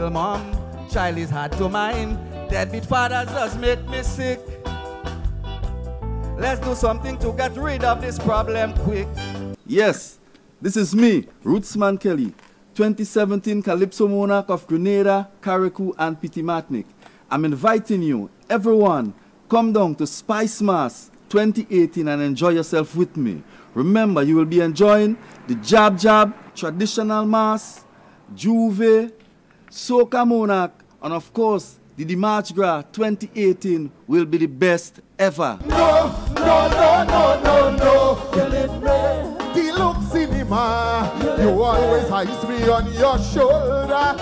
single mom, child is hard to mind. Deadbeat fathers just make me sick. Let's do something to get rid of this problem quick. Yes, this is me, Rootsman Kelly, 2017 Calypso Monarch of Grenada, Carriacou and Petit-Martinique. I'm inviting you, everyone, come down to Spice Mass 2018 and enjoy yourself with me. Remember, you will be enjoying the Jab Jab, Traditional Mass, Juve, Soca Monarch, and of course, the March Gras 2018 will be the best ever. No, no, no, no, no, no. The look cinema, you always ice me on your shoulder.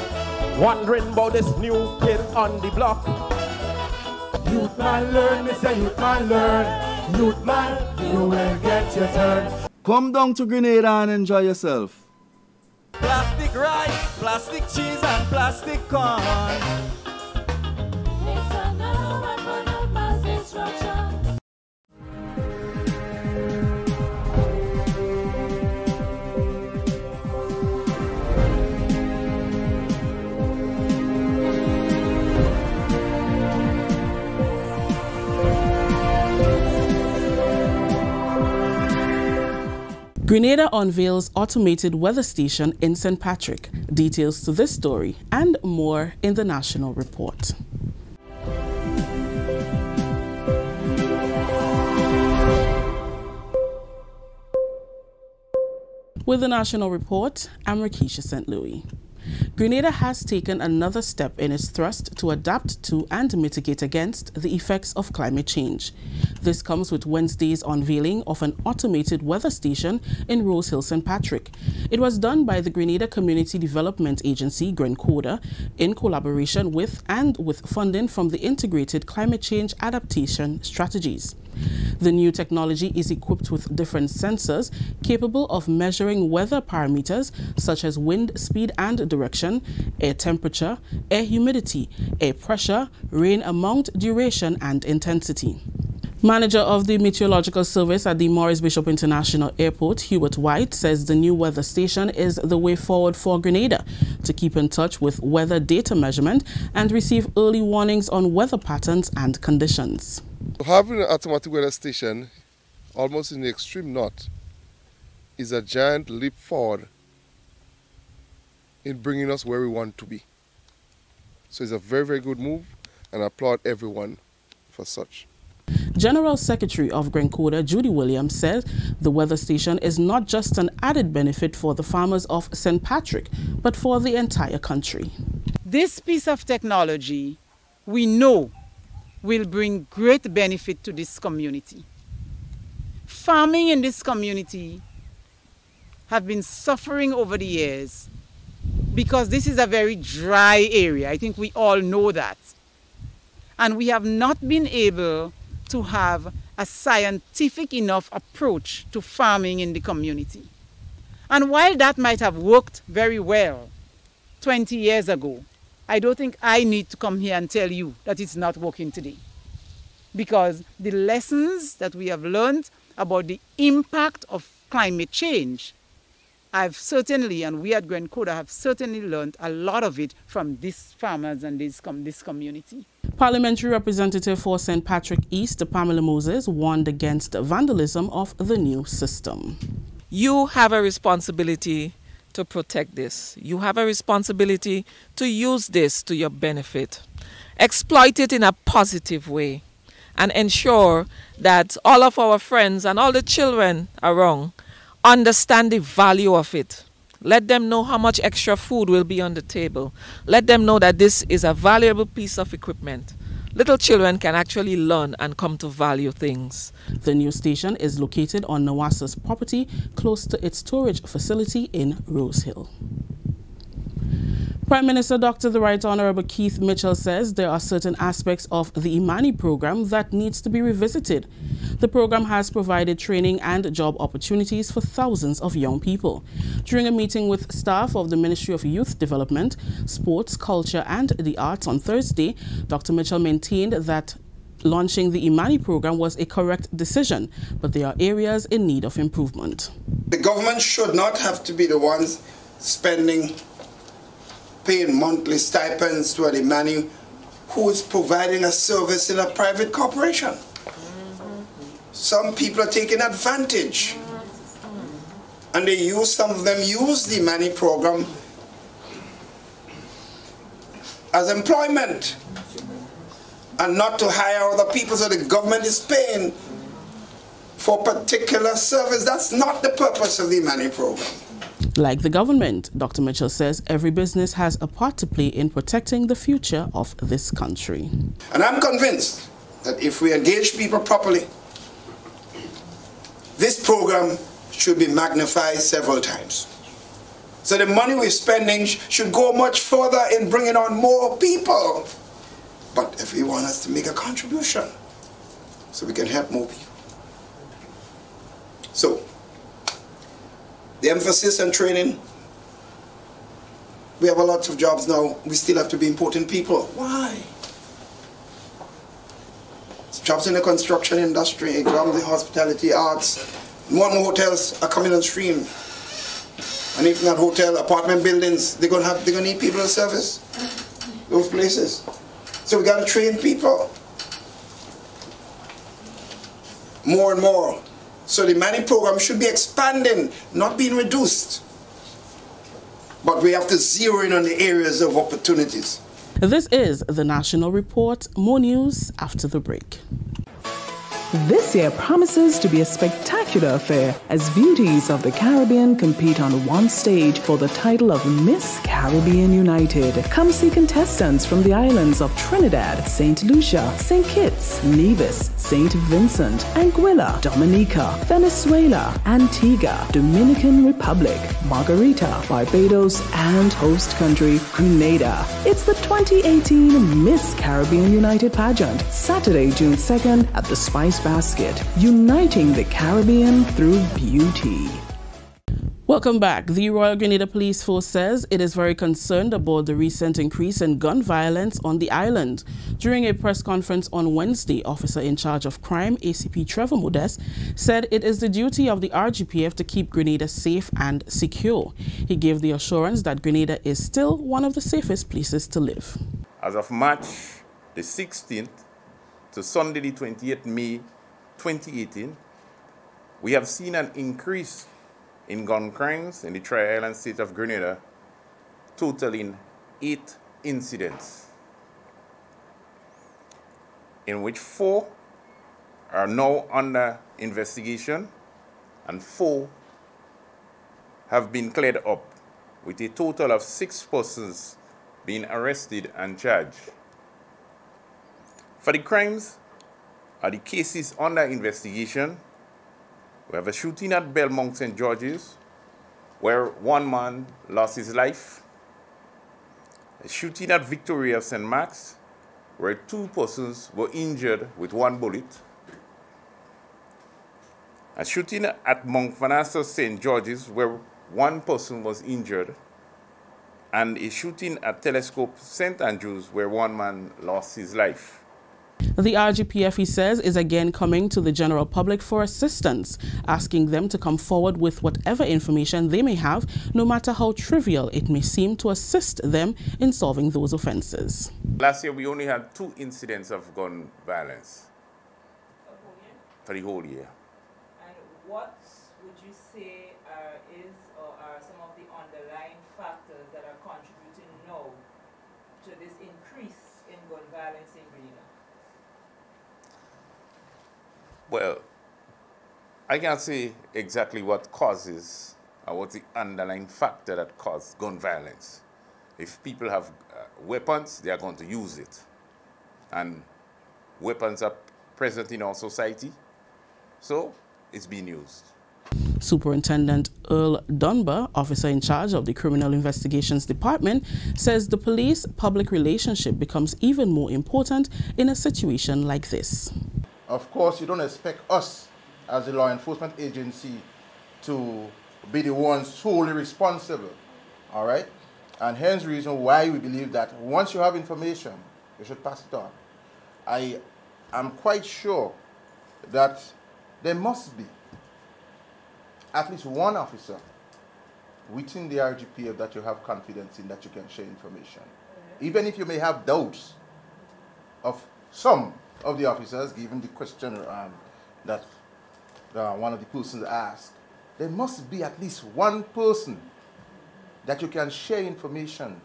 Wondering about this new kid on the block. Youth man learn, me say youth man learn. Youth man, you will get your turn. Come down to Grenada and enjoy yourself. Plastic rice, plastic cheese and plastic corn. Grenada unveils automated weather station in St. Patrick. Details to this story and more in the National Report. With the National Report, I'm Rakisha St. Louis. Grenada has taken another step in its thrust to adapt to and mitigate against the effects of climate change. This comes with Wednesday's unveiling of an automated weather station in Rose Hill, St. Patrick. It was done by the Grenada Community Development Agency, Grenada, in collaboration with and with funding from the Integrated Climate Change Adaptation Strategies. The new technology is equipped with different sensors capable of measuring weather parameters such as wind speed and direction, air temperature, air humidity, air pressure, rain amount, duration, and intensity. Manager of the Meteorological Service at the Maurice Bishop International Airport, Hubert White, says the new weather station is the way forward for Grenada to keep in touch with weather data measurement and receive early warnings on weather patterns and conditions. Having an automatic weather station, almost in the extreme north, is a giant leap forward in bringing us where we want to be. So it's a very, very good move, and I applaud everyone for such. General Secretary of Grenada, Judy Williams, said the weather station is not just an added benefit for the farmers of St. Patrick, but for the entire country. This piece of technology, we know, will bring great benefit to this community. Farming in this community have been suffering over the years because this is a very dry area. I think we all know that. And we have not been able to have a scientific enough approach to farming in the community. And while that might have worked very well 20 years ago, I don't think I need to come here and tell you that it's not working today. Because the lessons that we have learned about the impact of climate change, I've certainly, and we at Grenada have certainly learned a lot of it from these farmers and this community. Parliamentary Representative for St. Patrick East, Pamela Moses, warned against vandalism of the new system. You have a responsibility to protect this. You have a responsibility to use this to your benefit. Exploit it in a positive way and ensure that all of our friends and all the children around understand the value of it. Let them know how much extra food will be on the table. Let them know that this is a valuable piece of equipment. Little children can actually learn and come to value things. The new station is located on Nawasa's property, close to its storage facility in Rose Hill. Prime Minister Dr. the Right Honorable Keith Mitchell says there are certain aspects of the Imani program that needs to be revisited. The program has provided training and job opportunities for thousands of young people. During a meeting with staff of the Ministry of Youth Development, Sports, Culture and the Arts on Thursday, Dr. Mitchell maintained that launching the Imani program was a correct decision, but there are areas in need of improvement. The government should not have to be the ones spending paying monthly stipends to the man who is providing a service in a private corporation. Some people are taking advantage. And some of them use the money program as employment and not to hire other people, so the government is paying for particular service. That's not the purpose of the money program. Like the government, Dr. Mitchell says every business has a part to play in protecting the future of this country. And I'm convinced that if we engage people properly, this program should be magnified several times. So the money we're spending should go much further in bringing on more people. But if we want us to make a contribution, so we can help more people. So, the emphasis on training, we have a lot of jobs now, we still have to be important people. Why? Jobs in the construction industry, jobs in the hospitality, arts. More and more hotels are coming on stream. And if not hotel, apartment buildings, they're gonna need people to service those places. So we gotta train people more and more. So the money program should be expanding, not being reduced. But we have to zero in on the areas of opportunities. This is the National Report. More news after the break. This year promises to be a spectacular affair as beauties of the Caribbean compete on one stage for the title of Miss Caribbean United. Come see contestants from the islands of Trinidad, St. Lucia, St. Kitts, Nevis, St. Vincent, Anguilla, Dominica, Venezuela, Antigua, Dominican Republic, Margarita, Barbados, and host country Grenada. It's the 2018 Miss Caribbean United pageant, Saturday, June 2nd at the Spice Basket, uniting the Caribbean through beauty. Welcome back. The Royal Grenada Police Force says it is very concerned about the recent increase in gun violence on the island. During a press conference on Wednesday, Officer in Charge of Crime, ACP Trevor Modest, said it is the duty of the RGPF to keep Grenada safe and secure. He gave the assurance that Grenada is still one of the safest places to live. As of March the 16th to Sunday the 28th May 2018, we have seen an increase in gun crimes in the Tri-Island state of Grenada, totaling 8 incidents, in which 4 are now under investigation and 4 have been cleared up, with a total of 6 persons being arrested and charged. For the crimes or the cases under investigation, we have a shooting at Belmont St. George's, where 1 man lost his life. A shooting at Victoria St. Mark's, where 2 persons were injured with 1 bullet. A shooting at Montparnasse St. George's, where 1 person was injured. And a shooting at Telescope St. Andrews, where 1 man lost his life. The RGPF, he says, is again coming to the general public for assistance, asking them to come forward with whatever information they may have, no matter how trivial it may seem, to assist them in solving those offenses. Last year, we only had 2 incidents of gun violence for the whole year. And what would you say are some of the underlying factors that are contributing now to this increase in gun violence in Grenada? Well, I can't say exactly what causes or what's the underlying factor that causes gun violence. If people have weapons, they are going to use it. And weapons are present in our society, so it's being used. Superintendent Earl Dunbar, officer in charge of the Criminal Investigations Department, says the police-public relationship becomes even more important in a situation like this. Of course, you don't expect us as a law enforcement agency to be the ones solely responsible, all right? And hence the reason why we believe that once you have information, you should pass it on. I am quite sure that there must be at least one officer within the RGPF that you have confidence in, that you can share information. Even if you may have doubts of some of the officers, given the question that one of the persons asked, there must be at least one person that you can share information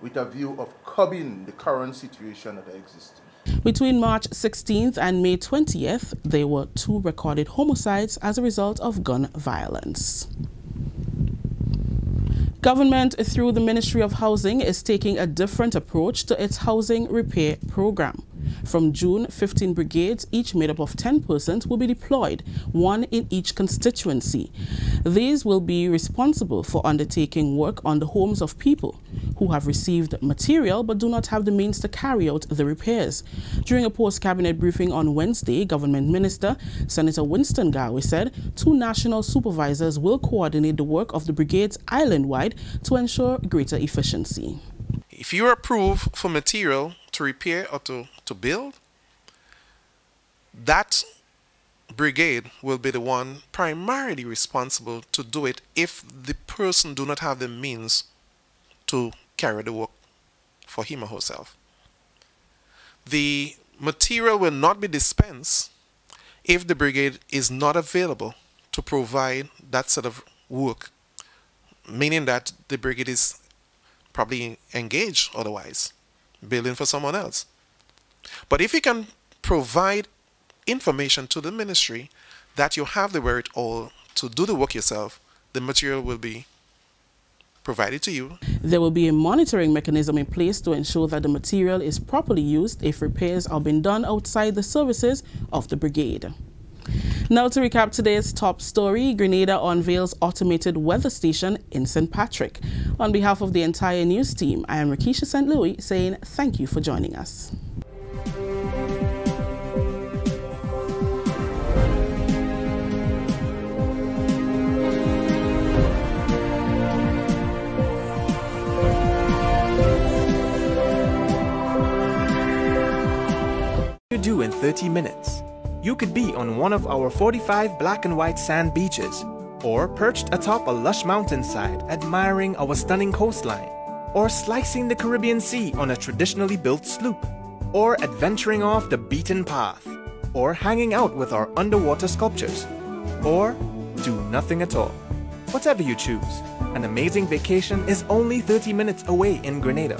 with a view of curbing the current situation that exists. Between March 16th and May 20th, there were 2 recorded homicides as a result of gun violence. Government, through the Ministry of Housing, is taking a different approach to its housing repair program. From June, 15 brigades, each made up of 10 persons, will be deployed, 1 in each constituency. These will be responsible for undertaking work on the homes of people who have received material but do not have the means to carry out the repairs. During a post-cabinet briefing on Wednesday, Government Minister Senator Winston Garwe said 2 national supervisors will coordinate the work of the brigades island-wide to ensure greater efficiency. If you're approved for material to repair or to build, that brigade will be the one primarily responsible to do it if the person do not have the means to carry the work for him or herself. The material will not be dispensed if the brigade is not available to provide that sort of work, meaning that the brigade is probably engaged otherwise, building for someone else. But if you can provide information to the ministry that you have the wherewithal to do the work yourself, the material will be provided to you. There will be a monitoring mechanism in place to ensure that the material is properly used if repairs are being done outside the services of the brigade. Now to recap today's top story, Grenada unveils automated weather station in St. Patrick. On behalf of the entire news team, I am Rakisha St. Louis saying thank you for joining us. You do in 30 minutes. You could be on one of our 45 black and white sand beaches, or perched atop a lush mountainside admiring our stunning coastline, or slicing the Caribbean Sea on a traditionally built sloop, or adventuring off the beaten path, or hanging out with our underwater sculptures, or do nothing at all. Whatever you choose, an amazing vacation is only 30 minutes away in Grenada.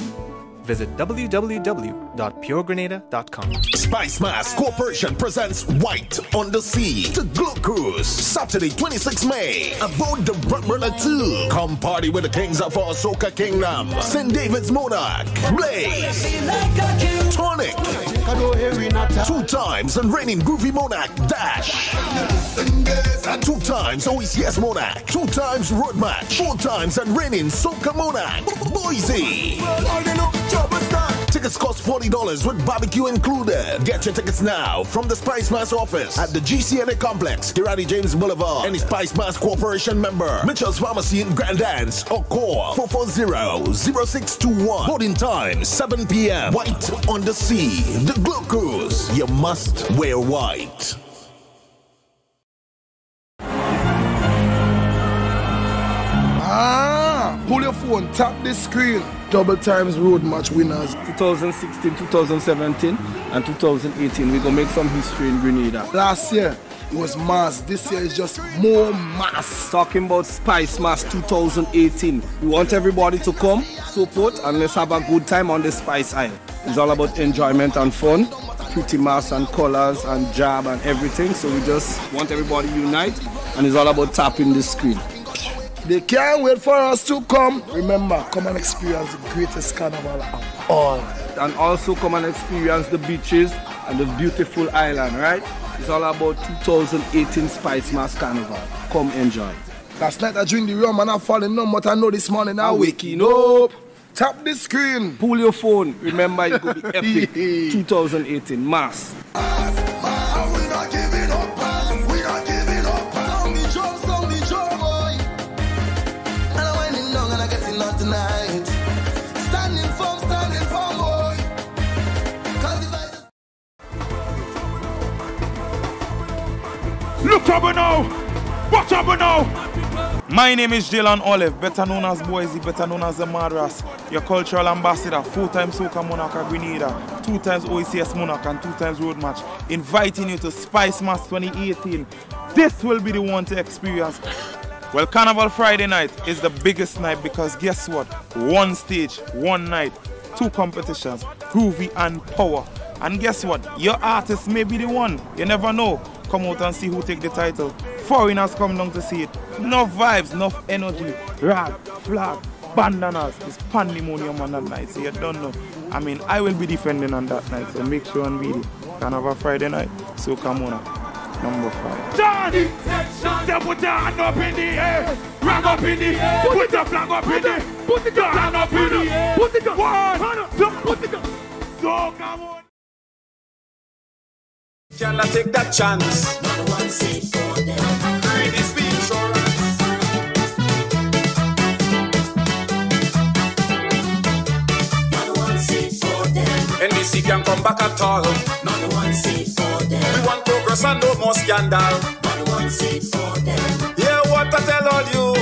Visit www.puregrenada.com. Spice Mass Corporation presents White on the Sea to Glow Cruise, Saturday 26 May, aboard the Umbrella 2. Come party with the kings of our Soca Kingdom, St. David's Monarch, Blaze, Tonic, 2 times and reigning Groovy Monarch, Dash, 2 times OECS Monarch, 2 times Road Match, 4 times and reigning Soca Monarch, Boise. Tickets cost $40 with barbecue included. Get your tickets now from the Spice Mass office at the GCNA Complex, Kirati James Boulevard. Any Spice Mass Corporation member, Mitchell's Pharmacy in Grand Dance, or call 440-0621. Boarding time 7 p.m. White on the Sea, the Glow Cruise. You must wear white. Pull your phone, tap this screen. Double times road match winners. 2016, 2017, and 2018. We're going to make some history in Grenada. Last year, it was mass. This year is just more mass. Talking about Spice Mass 2018. We want everybody to come, support, and let's have a good time on the Spice Isle. It's all about enjoyment and fun. Pretty mass and colors and jab and everything. So we just want everybody to unite, and it's all about tapping the screen. They can't wait for us to come. Remember, come and experience the greatest carnival of all. And also come and experience the beaches and the beautiful island, right? It's all about 2018 Spice Mass Carnival. Come enjoy. Last night I drink the rum and I falling numb, but I know this morning I'm waking up. Tap the screen. Pull your phone. Remember, it's going to be epic. 2018 Mass. Look up now! Watch up now! My name is Jalen Olive, better known as Boise, better known as the Madras, your cultural ambassador, 4-time Soca Monarch of Grenada, 2 times OECS Monarch and 2 times Road Match, inviting you to Spice Mass 2018. This will be the one to experience. Well, Carnival Friday night is the biggest night because guess what? 1 stage, 1 night, 2 competitions, groovy and power. And guess what? Your artist may be the one. You never know. Come out and see who take the title. Foreigners come down to see it. Enough vibes, enough energy. Rag, flag, bandanas. It's pandemonium on that night, so you don't know. I mean, I will be defending on that night, so make sure and be there. Carnival Friday night, so come on. Number 5. Johnny! Put your hand up in the air. Rag up in the air. Put your flag up in the air. Put your hand up in the air. Put it up. 1, 2, put it up. So come on. Can I take that chance? Not one seat for them. Green is the insurance. Not one seat for them. NBC can come back at all. Not one seat for them. We want progress and no more scandal. Not one seat for them. Hear what I tell all you.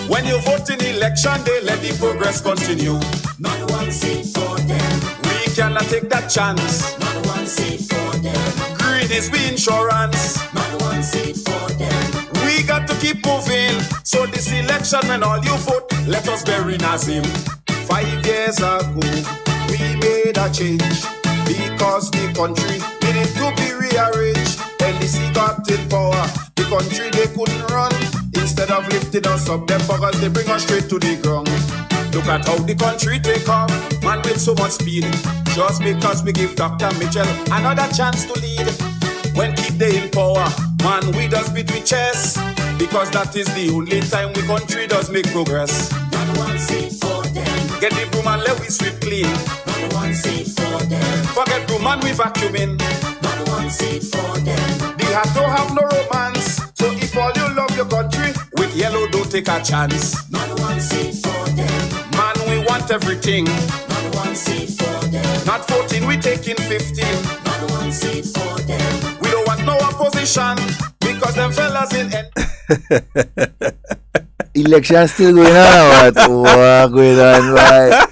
When you vote in election, they let the progress continue. Not one seat for them. We cannot take that chance. Not one seat for them. Green is the insurance. Not one seat for them. We got to keep moving. So this election, when all you vote, let us bury Nazim. 5 years ago, we made a change because the country needed to be rearranged. LDC got in power. The country they couldn't run. Instead of lifting us up, them buggers they bring us straight to the ground. Look at how the country take off, man, with so much speed. Just because we give Dr. Mitchell another chance to lead. When keep they in power, man, we just beat with chest. Because that is the only time we country does make progress. Not one seat for them. Get the broom and let we sweep clean. Not one seat for them. Forget broom and we vacuuming. Not one seat for them. The heart don't have no romance. So if all you love your country, with yellow don't take a chance. Not one seat for them. Man, we want everything. Not one seat for them. Not 14, we taking 15. Not one seat for them. We don't want no opposition because them fellas in Election still going on. What going on? Right?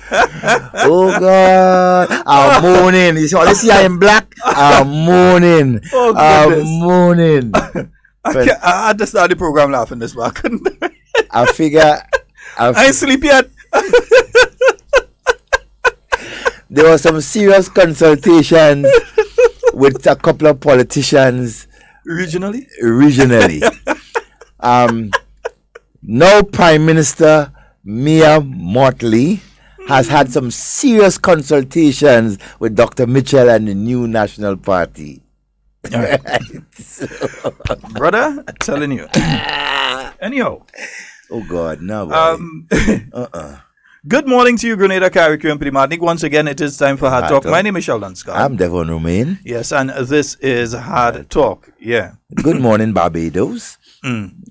Oh God! I'm mourning. You see, I am black. I'm mourning. Oh, I'm mourning. I had to start the program laughing this back. I figure. I ain't sleep yet. There was some serious consultations with a couple of politicians. Regionally? Now Prime Minister Mia Mottley has had some serious consultations with Dr. Mitchell and the new National Party. Right. Brother, I'm telling you. Anyhow. Oh God, no. Good morning to you, Grenada, Carriacou, and Pitimatnik. Once again, it is time for Hard Talk. My name is Sheldon Scott. I'm Devon Romain. Yes, and this is Hard Talk. Yeah. Good morning, Barbados.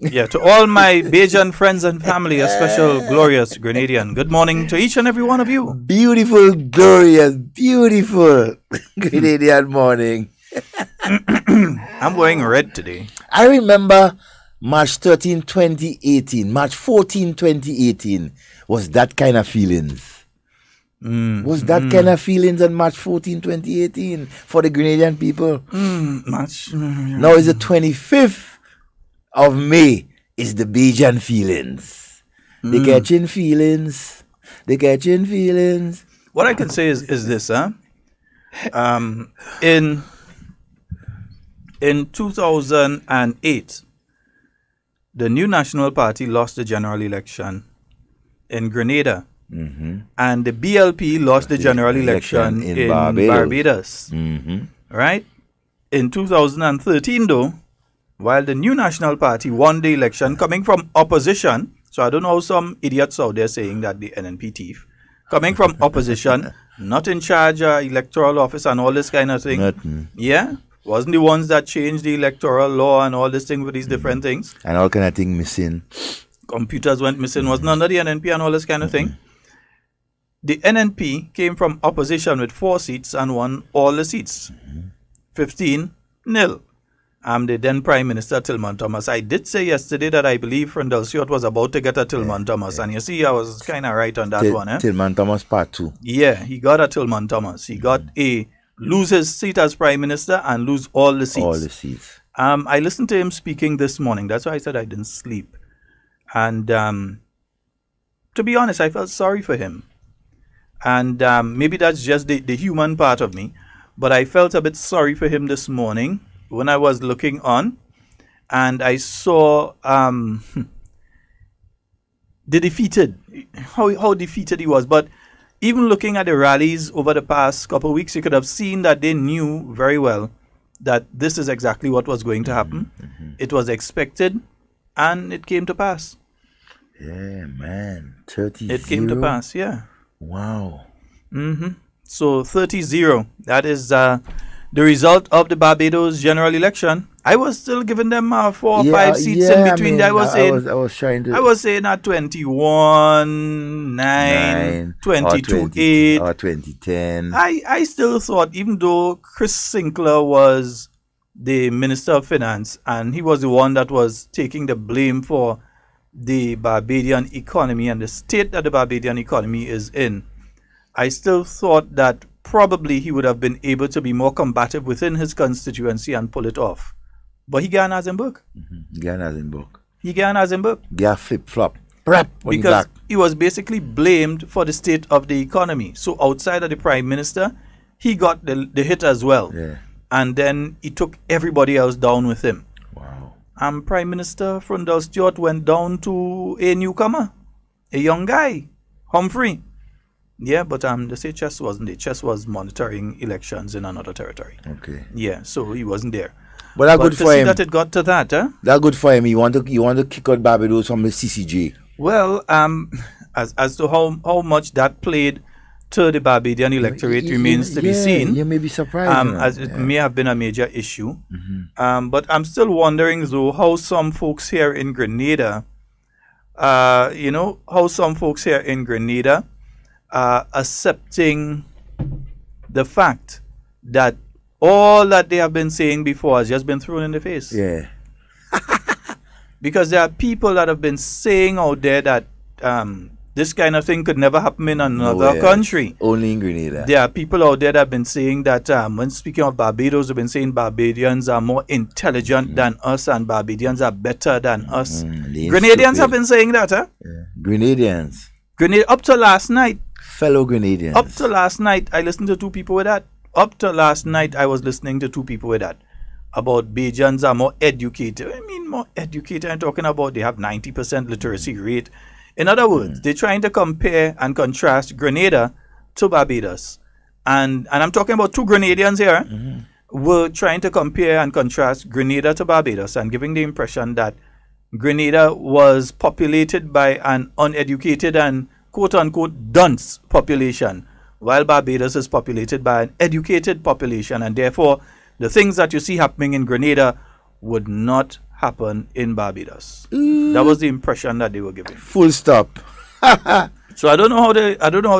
Yeah, to all my Bajan friends and family, a special glorious Grenadian. Good morning to each and every one of you. Beautiful, glorious, beautiful Grenadian morning. I'm wearing red today. I remember March 13, 2018, March 14, 2018 was that kind of feelings. Was that kind of feelings on March 14, 2018 for the Grenadian people? Now is the 25th of May is the Bajan feelings. They catching feelings. They catching feelings. What I can say is this, huh? In 2008, the new National Party lost the general election in Grenada. And the BLP lost the general election in Barbados. Right? In 2013, though, while the new National Party won the election coming from opposition, so I don't know how some idiots out there saying that the NNP thief, coming from opposition, not in charge of electoral office and all this kind of thing. Yeah? Wasn't the ones that changed the electoral law and all this thing with these different things. And all kind of things missing. Computers went missing. Was none of the NNP and all this kind of thing. The NNP came from opposition with 4 seats and won all the seats. 15-0. the then Prime Minister Tillman Thomas. I did say yesterday that I believe Freundel Stewart was about to get a Tillman Thomas, and you see, I was kind of right on that one. Tillman Thomas Part 2. Yeah, he got a Tillman Thomas. He got lose his seat as Prime Minister and lose all the seats. All the seats. I listened to him speaking this morning. That's why I said I didn't sleep. And to be honest, I felt sorry for him. And maybe that's just the human part of me. But I felt a bit sorry for him this morning when I was looking on, and I saw the defeated, how defeated he was. But even looking at the rallies over the past couple of weeks, you could have seen that they knew very well that this is exactly what was going to happen. It was expected, and it came to pass. Yeah, man. 30-0. It came to pass, yeah. Wow. So 30-0. That is the result of the Barbados general election. I was still giving them 4 or 5 seats in between. I was saying at 21-9, 22-8, or 2010. I still thought, even though Chris Sinclair was the Minister of Finance and he was the one that was taking the blame for the Barbadian economy and the state that the Barbadian economy is in, I still thought that probably he would have been able to be more combative within his constituency and pull it off. But he got as in book. He got as in book. He got as in book. Yeah, flip-flop. Because he was basically blamed for the state of the economy. So outside of the Prime Minister, he got the hit as well. Yeah. And then he took everybody else down with him. Wow. And Prime Minister Freundel Stewart went down to a newcomer, a young guy, Humphrey. Yeah, but the state chess wasn't there. Chess was monitoring elections in another territory. Okay. Yeah, so he wasn't there. But that's good for him. That it got to that, huh? That's good for him. You want to kick out Barbados from the CCJ. Well, as to how much that played to the Barbadian electorate remains to be seen. You may be surprised. As it may have been a major issue. But I'm still wondering, though, how some folks here in Grenada, accepting the fact that all that they have been saying before has just been thrown in the face. Yeah. Because there are people that have been saying out there that this kind of thing could never happen in another country. Only in Grenada. There are people out there that have been saying that when speaking of Barbados, they've been saying Barbadians are more intelligent than us and Barbadians are better than us. Grenadians have been saying that, huh? Yeah. Grenadians. Up to last night. Fellow Grenadians. Up to last night, I listened to 2 people with that. Up to last night, I was listening to 2 people with that. About Bajans are more educated. I mean, more educated. I'm talking about they have 90% literacy rate. In other words, they're trying to compare and contrast Grenada to Barbados. And I'm talking about 2 Grenadians here. We're trying to compare and contrast Grenada to Barbados and giving the impression that Grenada was populated by an uneducated and quote-unquote dunce population, while Barbados is populated by an educated population, and therefore the things that you see happening in Grenada would not happen in Barbados. That was the impression that they were giving. Full stop. So I don't know how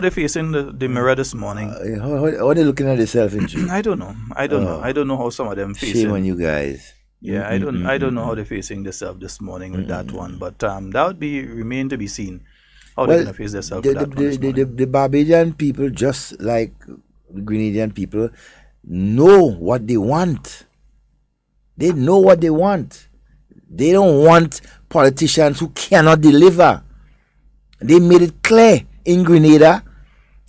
they're facing the mirror this morning. How are they looking at themselves in June? I don't know. I don't know how some of them facing. Shame on you guys. Yeah, I don't know how they're facing themselves this morning with that one, but that would remain to be seen. How they're going to face themselves with that one. The Barbadian people, just like the Grenadian people, know what they want. They know what they want. They don't want politicians who cannot deliver. They made it clear in Grenada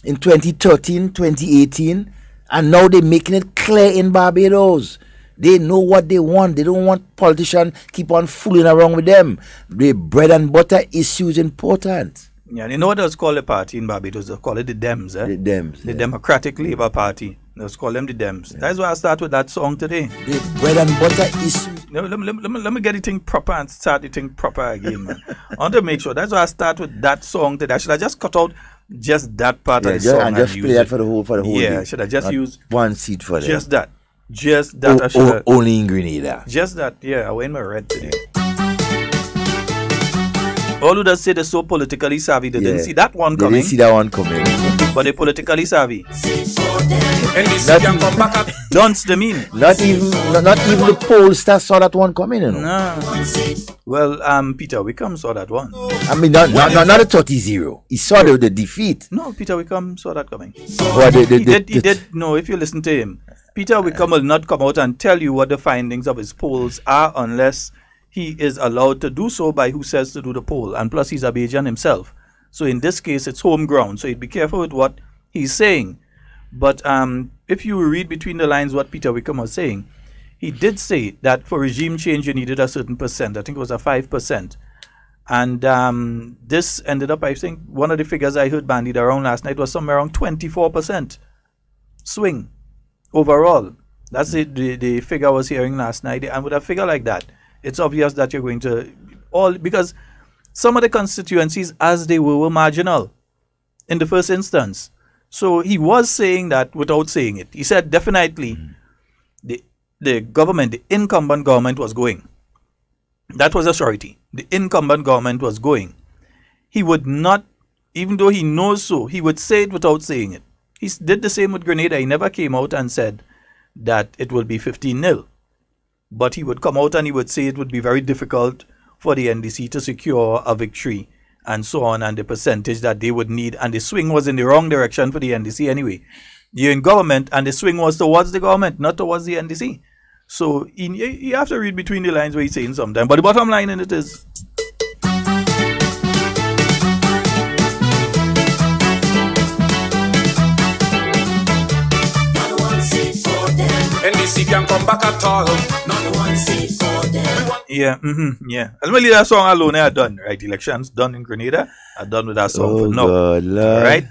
in 2013, 2018, and now they're making it clear in Barbados. They know what they want. They don't want politicians keep on fooling around with them. The bread and butter issue is important. Yeah, you know what was called the party in Barbados? They call it the Dems. The Dems. The Democratic Labour Party. Let's call them the Dems. Yeah. That's why I start with that song today. The bread and butter issue. Let me get the thing proper and start the thing proper again, man. I want to make sure. That's why I start with that song today. Should I just cut out just that part of the song and just play that for the whole day? Yeah, should I just use one seat for them? Just that. Just that. Only in Grenada. Just that. Yeah, I wear my red today. All who does say they're so politically savvy, they didn't see that one They coming. didn't see that one coming. But they're politically savvy. Not Dunce the mean. Not even the pollsters saw that one coming, you know. No. Well, Peter Wickham saw that one. I mean, not a 30-0. He saw the defeat. No, Peter Wickham saw that coming. Well, he did. No, if you listen to him, Peter Wickham will not come out and tell you what the findings of his polls are unless he is allowed to do so by who says to do the poll. And plus, he's a Bajan himself. So in this case, it's home ground. So he'd be careful with what he's saying. But if you read between the lines what Peter Wickham was saying, he did say that for regime change, you needed a certain percent. I think it was a 5%. And this ended up, I think, one of the figures I heard bandied around last night was somewhere around 24% swing overall. That's the figure I was hearing last night. And with a figure like that, it's obvious that you're going to because some of the constituencies as they were marginal in the first instance. So he was saying that without saying it. He said definitely the government, the incumbent government was going. That was a surety. The incumbent government was going. He would not, even though he knows so, he would say it without saying it. He did the same with Grenada. He never came out and said that it will be 15-0. But he would come out and he would say it would be very difficult for the NDC to secure a victory and so on, and the percentage that they would need. And the swing was in the wrong direction for the NDC anyway. You're in government and the swing was towards the government, not towards the NDC. So you have to read between the lines where he's saying something. But the bottom line in it is... NDC can come back at all. Not one seat for them. Yeah, yeah. I'll leave that song alone. I done, right? Elections done in Grenada. I'm done with that song for now. God, Lord. Right?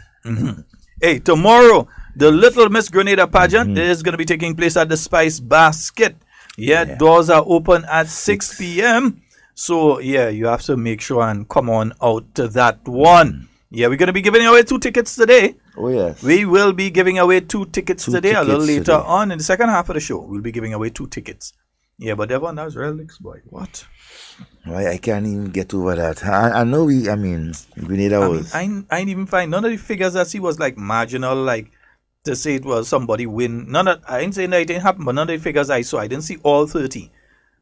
Hey, tomorrow, the Little Miss Grenada pageant is going to be taking place at the Spice Basket. Yeah, doors are open at 6 p.m. So, yeah, you have to make sure and come on out to that one. Yeah, we're going to be giving away 2 tickets today. Oh, yes. We will be giving away 2 tickets today. A little later on in the second half of the show, we'll be giving away 2 tickets. Yeah, but Devon, that was relics, boy. What? Why I can't even get over that. I know Grenada was... I ain't even find none of the figures I see was like marginal, like to say it was somebody win. I ain't saying that it didn't happen, but none of the figures I saw, I didn't see all 30.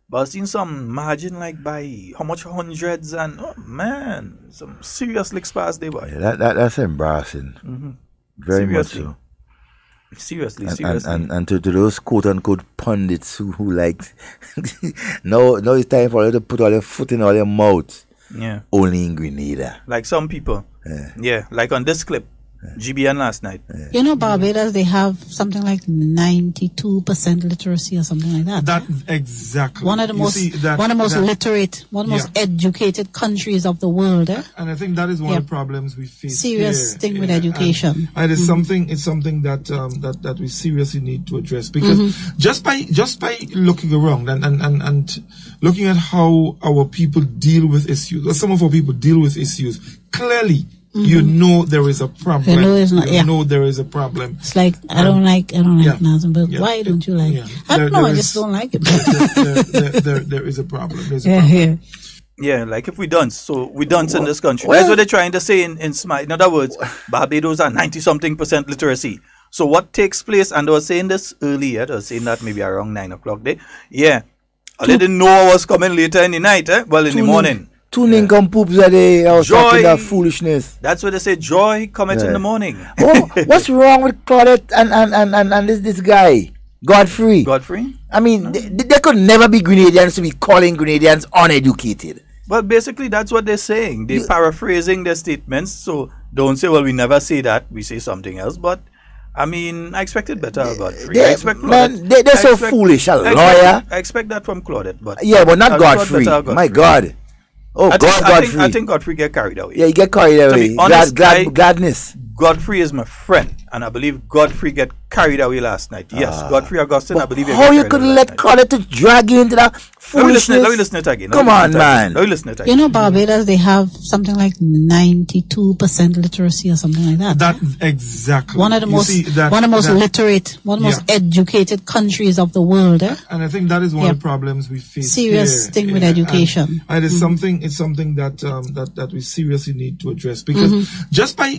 But I've seen some margin like by how much hundreds and, oh man, some serious licks past they boy. Yeah, that's embarrassing. Very seriously. much so. Seriously. And to those quote-unquote pundits who like, now it's time for you to put all your foot in all your mouth. Yeah. Only in Grenada. Like some people. Yeah, like on this clip. GBN last night. You know, Barbados, they have something like 92% literacy or something like that. That exactly. One of the most literate, one of the most educated countries of the world. And I think that is one of the problems we face. Serious thing with education. And it's something that that we seriously need to address, because just by looking around and looking at how our people deal with issues, or some of our people deal with issues, clearly. You know there is a problem. You know there is a problem. It's like I don't like nothing, but why don't you like it? I don't know, I just don't like it. There is a problem. Yeah, like if we dance, so we dance in this country. That's what they're trying to say in Smile. In other words, Barbados are 90-something% literacy. So what takes place, and they were saying this earlier, they were saying that maybe around 9 o'clock there. Yeah, I didn't know I was coming later in the night, well in the morning. Two nincompoops that they are talking that foolishness. That's what they say, joy cometh in the morning. What's wrong with Claudette and this guy, Godfrey? I mean, they could never be Grenadians to be calling Grenadians uneducated. Well, basically, that's what they're saying. They're paraphrasing their statements. So don't say, well, we never say that. We say something else. But, I mean, I expected better of Godfrey. They're so foolish. A lawyer. I expect that from Claudette. But yeah, but not Godfrey. My God. Oh, I think Godfrey get carried away. Yeah, he get carried away. To be honest, gladness. Godfrey is my friend. And I believe Godfrey get carried away last night. Yes, Godfrey Augustine, I believe. How you could let Claudette drag you into that foolishness? Let me listen to it again. Come on, man. Let me listen to it again. You know, Barbados, they have something like 92% literacy or something like that. That exactly. One of the most literate, one of the most educated countries of the world. And I think that is one of the problems we face. Serious here. thing with education. And it's something that that we seriously need to address, because just by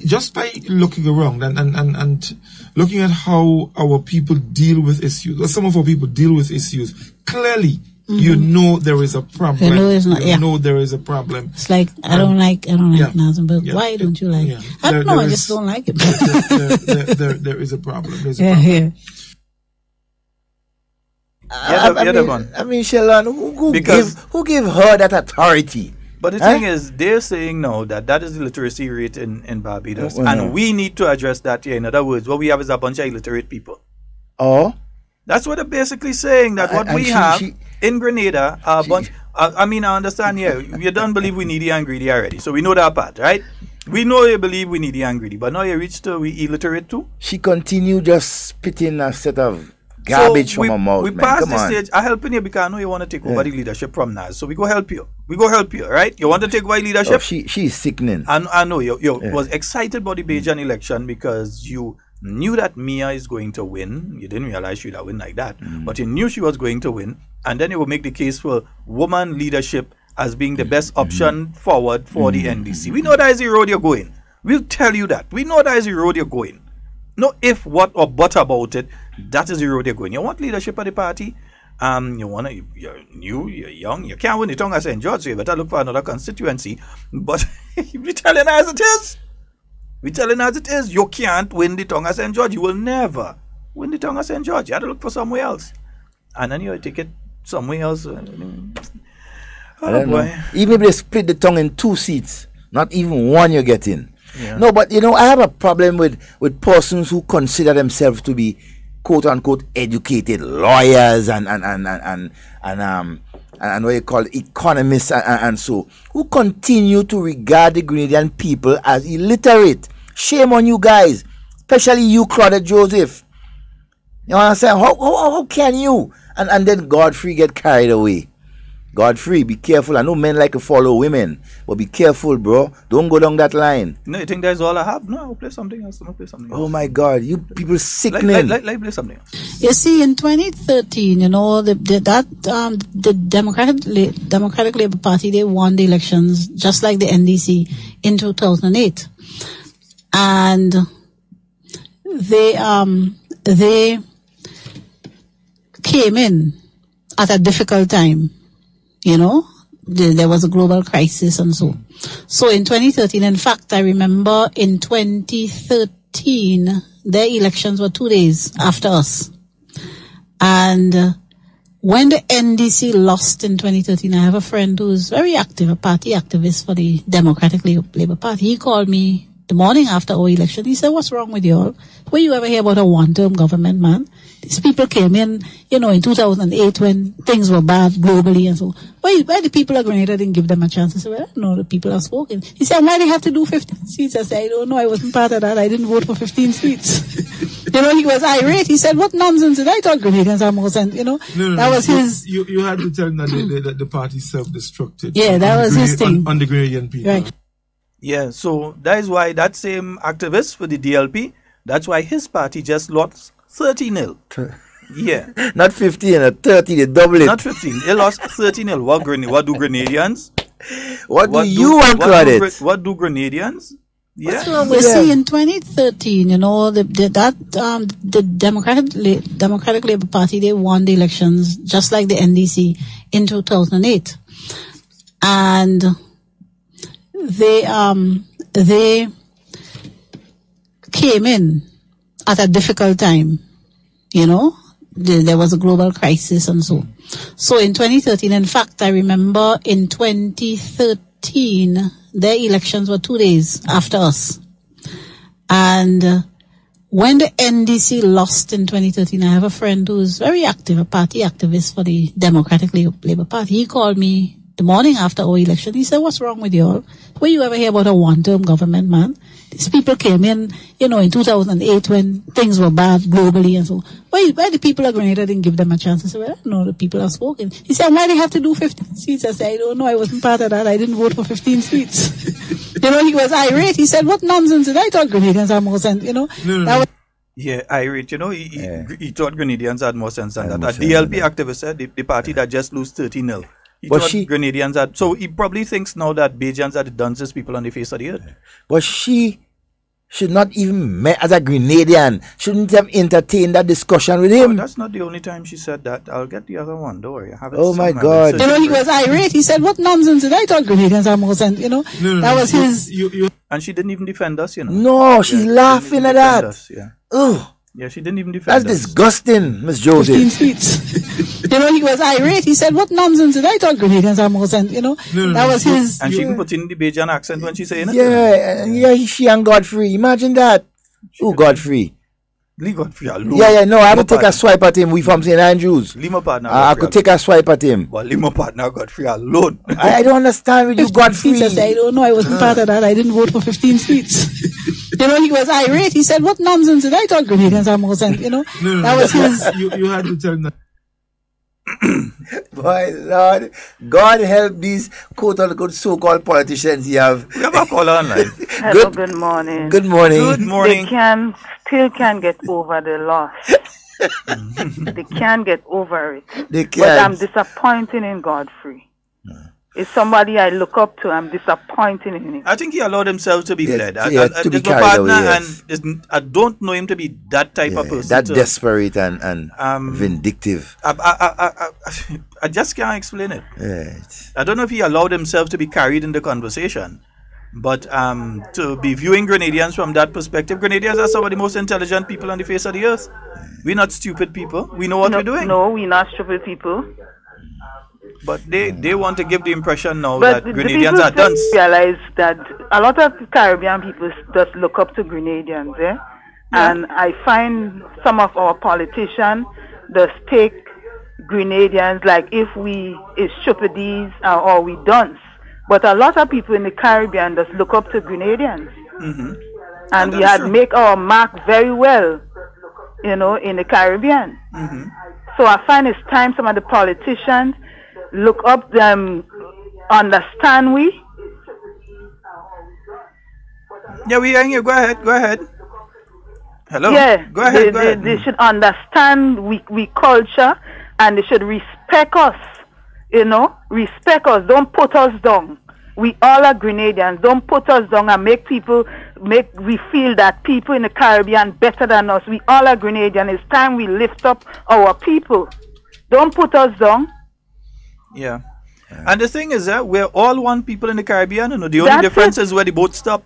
looking around and looking at how our people deal with issues, or some of our people deal with issues, clearly you know there is a problem. You know there is a problem. It's like I don't like Nazim, but why don't you like it? I don't know, I just don't like it. There is a problem. There's a problem. I mean, Sheldon, who gave her that authority? But the thing is, they're saying now that is the literacy rate in Barbados, and we need to address that here. In other words, what we have is a bunch of illiterate people. Oh? That's what they're basically saying, that what we have in Grenada are a bunch... I mean, I understand here, you don't believe we needy and greedy already, so we know that part, right? We know you believe we needy and greedy, but now you reach to we illiterate too? She continue just spitting a set of garbage from her mouth. We pass the stage. I'm helping you because I know you want to take over the leadership from Naz. So we go help you. Right? You want to take over leadership? Oh, she's sickening. And I know you was excited about the Bajan election because you knew that Mia is going to win. You didn't realize she'd win like that. But you knew she was going to win. And then you would make the case for woman leadership as being the best option forward for the NDC. We know that is the road you're going. We'll tell you that. We know that is the road you're going. No if, what, or but about it. That is the road you're going. You want leadership of the party. You're new, you're young, you can't win the tongue of St. George, so you better look for another constituency. But we're telling her as it is. We're telling her as it is. You can't win the tongue of St. George. You will never win the tongue of St. George. You have to look for somewhere else. And then you take it somewhere else. I don't know. Even if they split the tongue in 2 seats, not even one you're getting. Yeah. No, but I have a problem with persons who consider themselves to be quote unquote educated lawyers and what you call economists and so, who continue to regard the Grenadian people as illiterate. Shame on you guys, especially you, Claudette Joseph. You understand? How can you? And then Godfrey get carried away. Godfrey, be careful. I know men like to follow women, but be careful, bro. Don't go down that line. No, you think that's all I have? No, I'll play something else. Oh my God, you people sickening. Like play something else. You see, in 2013, the Democratic Labour Party, they won the elections just like the NDC in 2008, and they came in at a difficult time. There was a global crisis and so. So in 2013, in fact, I remember in 2013, their elections were 2 days after us. And when the NDC lost in 2013, I have a friend who's very active, a party activist for the Democratic Labour Party. He called me the morning after our election. He said, "What's wrong with y'all? Where you ever hear about a one-term government, man? These people came in, in 2008 when things were bad globally and so. Why the people of Grenada didn't give them a chance?" I said, "Well, I don't know, the people have spoken." He said, "Why they have to do 15 seats?" I said, "I don't know, I wasn't part of that. I didn't vote for 15 seats. He was irate. He said, "What nonsense is that? I thought Grenadians are more sense." No, that was his... You had to tell him that the party self-destructed. Yeah, that was his thing. On the Grenadian people. Right. Yeah, so that is why that same activist for the DLP, that's why his party just lost 30-0. Yeah. Not 15 or 30, they double it. Not 15, they lost 30-0. What do Grenadians? What do you want, Claudette? What do Grenadians? Yeah. You see, in 2013, the Democratic Labour Party, they won the elections just like the NDC in 2008. And they came in at a difficult time. There was a global crisis and so. So in 2013, in fact, I remember in 2013, their elections were 2 days after us. And when the NDC lost in 2013, I have a friend who's very active, a party activist for the Democratic Labour Party. He called me the morning after our election. He said, "What's wrong with y'all? Where you ever hear about a one-term government, man? These people came in, in 2008 when things were bad globally and so. Why the people of Grenada didn't give them a chance? I said, well, I don't know, the people have spoken. He said, why they have to do 15 seats? I said, I don't know, I wasn't part of that. I didn't vote for 15 seats. He was irate. He said, what nonsense is that? I thought Grenadians are more sense, That was Yeah, irate. He thought Grenadians had more sense than that. A DLP activist said the party that just lose 30-0. He thought Grenadians had. So he probably thinks now that Bajans are the dumbest people on the face of the earth. But she should not even met as a Grenadian. Shouldn't have entertained that discussion with him. That's not the only time she said that. I'll get the other one. Don't worry. Oh my God. He was irate. He said, what nonsense is that? I thought Grenadians are more sense, That was his. And she didn't even defend us, No, she's laughing at that. Us, yeah. Ugh. Yeah, she didn't even defend us. That's disgusting, Miss Joseph. 15 seats. He was irate. He said, what nonsense is that? I thought Grenadians are more sense, That was his. And she even put in the Bajan accent when she saying it. Yeah, she and Godfrey. Imagine that. Oh, Godfrey. Lee Godfrey alone. No, I had to take a swipe at him. We from St. Andrews. Lima partner. I could take a swipe at him. But Lima partner Godfrey alone. I don't understand with you, Godfrey. I said, I don't know, I wasn't part of that. I didn't vote for 15 seats. He was irate. He said, what nonsense is that? I thought Grenadians are more sense, That was his. You had to tell them. Boy, Lord, God help these quote-unquote so-called politicians you have. We have a caller online. Hello, good morning. Good morning. Good morning. They still can't get over the loss. They can't get over it. They can't. But I'm disappointed in Godfrey. It's somebody I look up to. I'm disappointed in him. I think he allowed himself to be led. To be carried away, yes. And I don't know him to be that type of person. That desperate and vindictive. I just can't explain it. I don't know if he allowed himself to be carried in the conversation. But to be viewing Grenadians from that perspective, Grenadians are some of the most intelligent people on the face of the earth. We're not stupid people. We know what we're doing. No, we're not stupid people. But they want to give the impression now that Grenadians are dunce. Realize that a lot of Caribbean people just look up to Grenadians, and I find some of our politicians just take Grenadians like if we is stupidis or we dunce. But a lot of people in the Caribbean just look up to Grenadians, and we had make our mark very well, in the Caribbean. So I find it's time some of the politicians look up them, understand we. Yeah, we hearing you. Go ahead. Hello. Yeah, go ahead. They should understand we culture, and they should respect us. Respect us. Don't put us down. We all are Grenadians. Don't put us down and make we feel that people in the Caribbean better than us. We all are Grenadians. It's time we lift up our people. Don't put us down. Yeah. And the thing is that we're all one people in the Caribbean. The only difference is where the boat stop.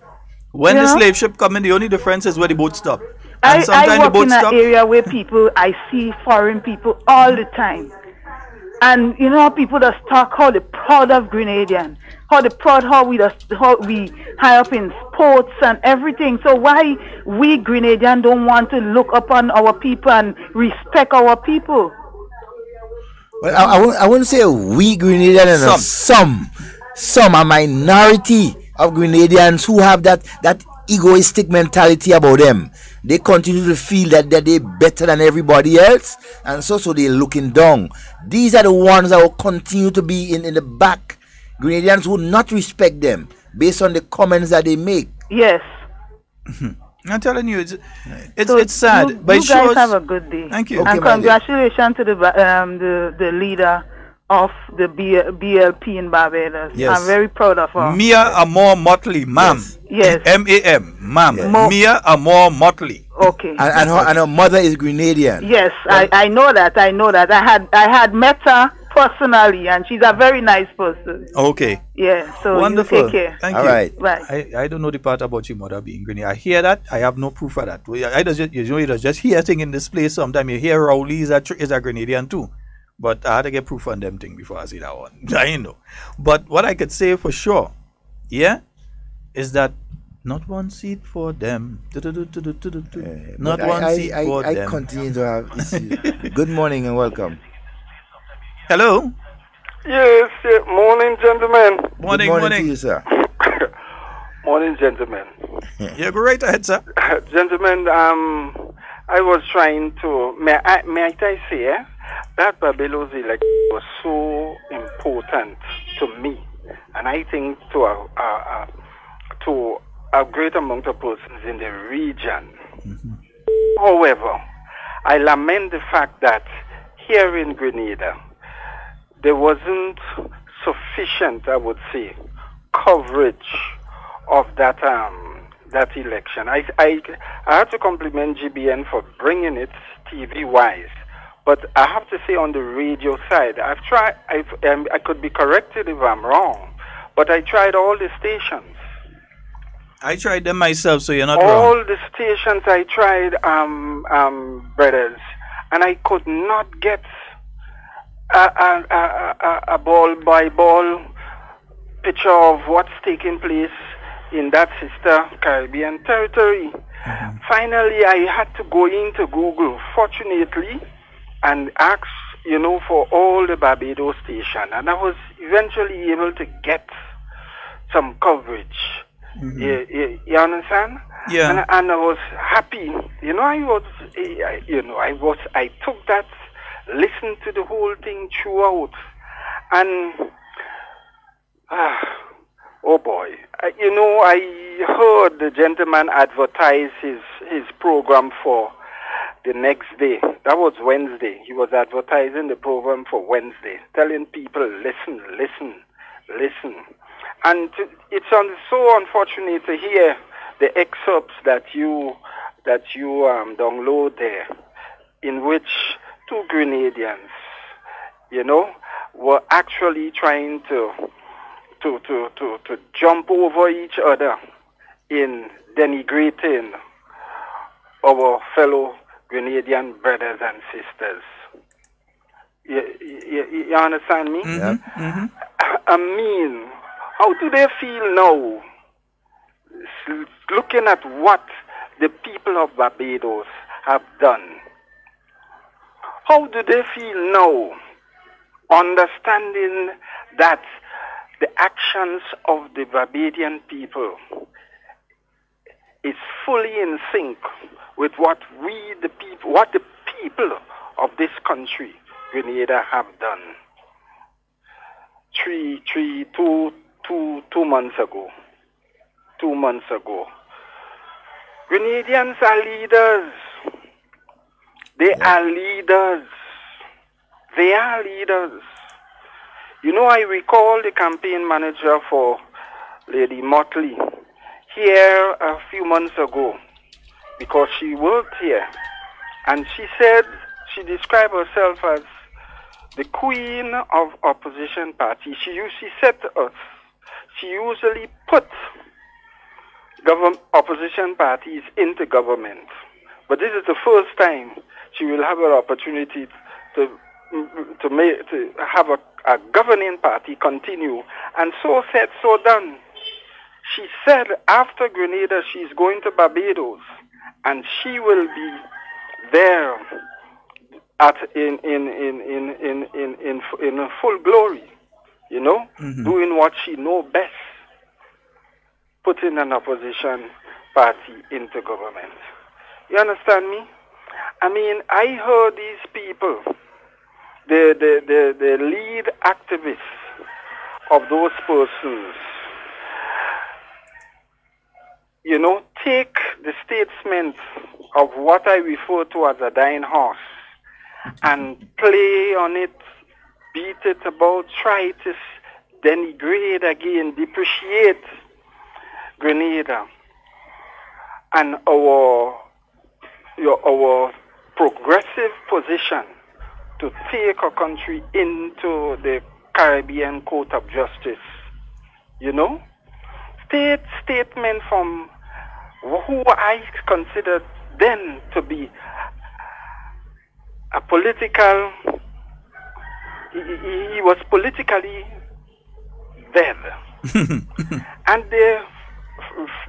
When the slave ship come in, the only difference is where the boat stop. And I work in an area where I see foreign people all the time. And people just talk how they're proud of Grenadian, how they're proud how we high up in sports and everything. So why we Grenadian don't want to look upon our people and respect our people? Well, I wouldn't say we Grenadians, some a minority of Grenadians who have that egoistic mentality about them. They continue to feel that they're better than everybody else, and so they're looking down. These are the ones that will continue to be in the back. Grenadians will not respect them based on the comments that they make. Yes. I'm telling you, it's sad. But you guys have a good day. Thank you. Okay, and congratulations to the leader of the BLP in Barbados. Yes. I'm very proud of her. Mia Amor Motley, ma'am. Yes. M-A-M, ma'am. Yes. Mia Amor Motley. Okay. And her mother is Grenadian. Yes, I know that. I had met her personally, and she's a very nice person. Okay. Yeah. So wonderful. You take care. Thank you. All right. Bye. I don't know the part about your mother being Grenadian. I hear that. I have no proof of that. You just hear thing in this place. Sometimes you hear Rowley is a Grenadian too. But I had to get proof on them thing before I see that one. I know. But what I could say for sure, is that not one seat for them. Not one seat for them. I continue to have issues. Good morning and welcome. Hello. Yes, morning, gentlemen. Morning to you, sir. Morning, gentlemen. Yeah, go right ahead, sir. Gentlemen, I was trying to, may I say, that Barbados election was so important to me, and I think to a great amount of persons in the region. Mm-hmm. However, I lament the fact that here in Grenada, there wasn't sufficient, I would say, coverage of that election. I had to compliment GBN for bringing it TV-wise, but I have to say on the radio side, I could be corrected if I'm wrong, but I tried all the stations. I tried them myself, so you're not all wrong. All the stations I tried, brothers, and I could not get a ball-by-ball picture of what's taking place in that sister Caribbean territory. Mm-hmm. Finally, I had to go into Google, fortunately, and ask, for all the Barbados station, and I was eventually able to get some coverage. Mm-hmm. You understand? Yeah. And I was happy. I took that, listened to the whole thing throughout, and oh boy, I heard the gentleman advertise his program for the next day. That was Wednesday. He was advertising the program for Wednesday, telling people, listen. And it's so unfortunate to hear the excerpts that you download there, in which two Grenadians, were actually trying to jump over each other in denigrating our fellow Grenadian brothers and sisters. You understand me? Mm-hmm. Mm-hmm. I mean, how do they feel now, looking at what the people of Barbados have done? How do they feel now, understanding that the actions of the Barbadian people is fully in sync with what the people of this country, Grenada, have done? 2 months ago. 2 months ago. Grenadians are leaders. They are leaders. They are leaders. I recall the campaign manager for Lady Motley here a few months ago, because she worked here, and she described herself as the queen of opposition party. She said to us, she usually put opposition parties into government, but this is the first time she will have an opportunity to have a governing party continue. And so said, so done. She said after Grenada, she's going to Barbados, and she will be there in full glory, mm-hmm. doing what she knows best, putting an opposition party into government. You understand me? I mean, I heard these people, the lead activists of those persons, take the statement of what I refer to as a dying horse and play on it, beat it about, try to denigrate again, depreciate Grenada and our progressive position to take our country into the Caribbean Court of Justice. Statement from who I considered then to be a political, he was politically dead. And they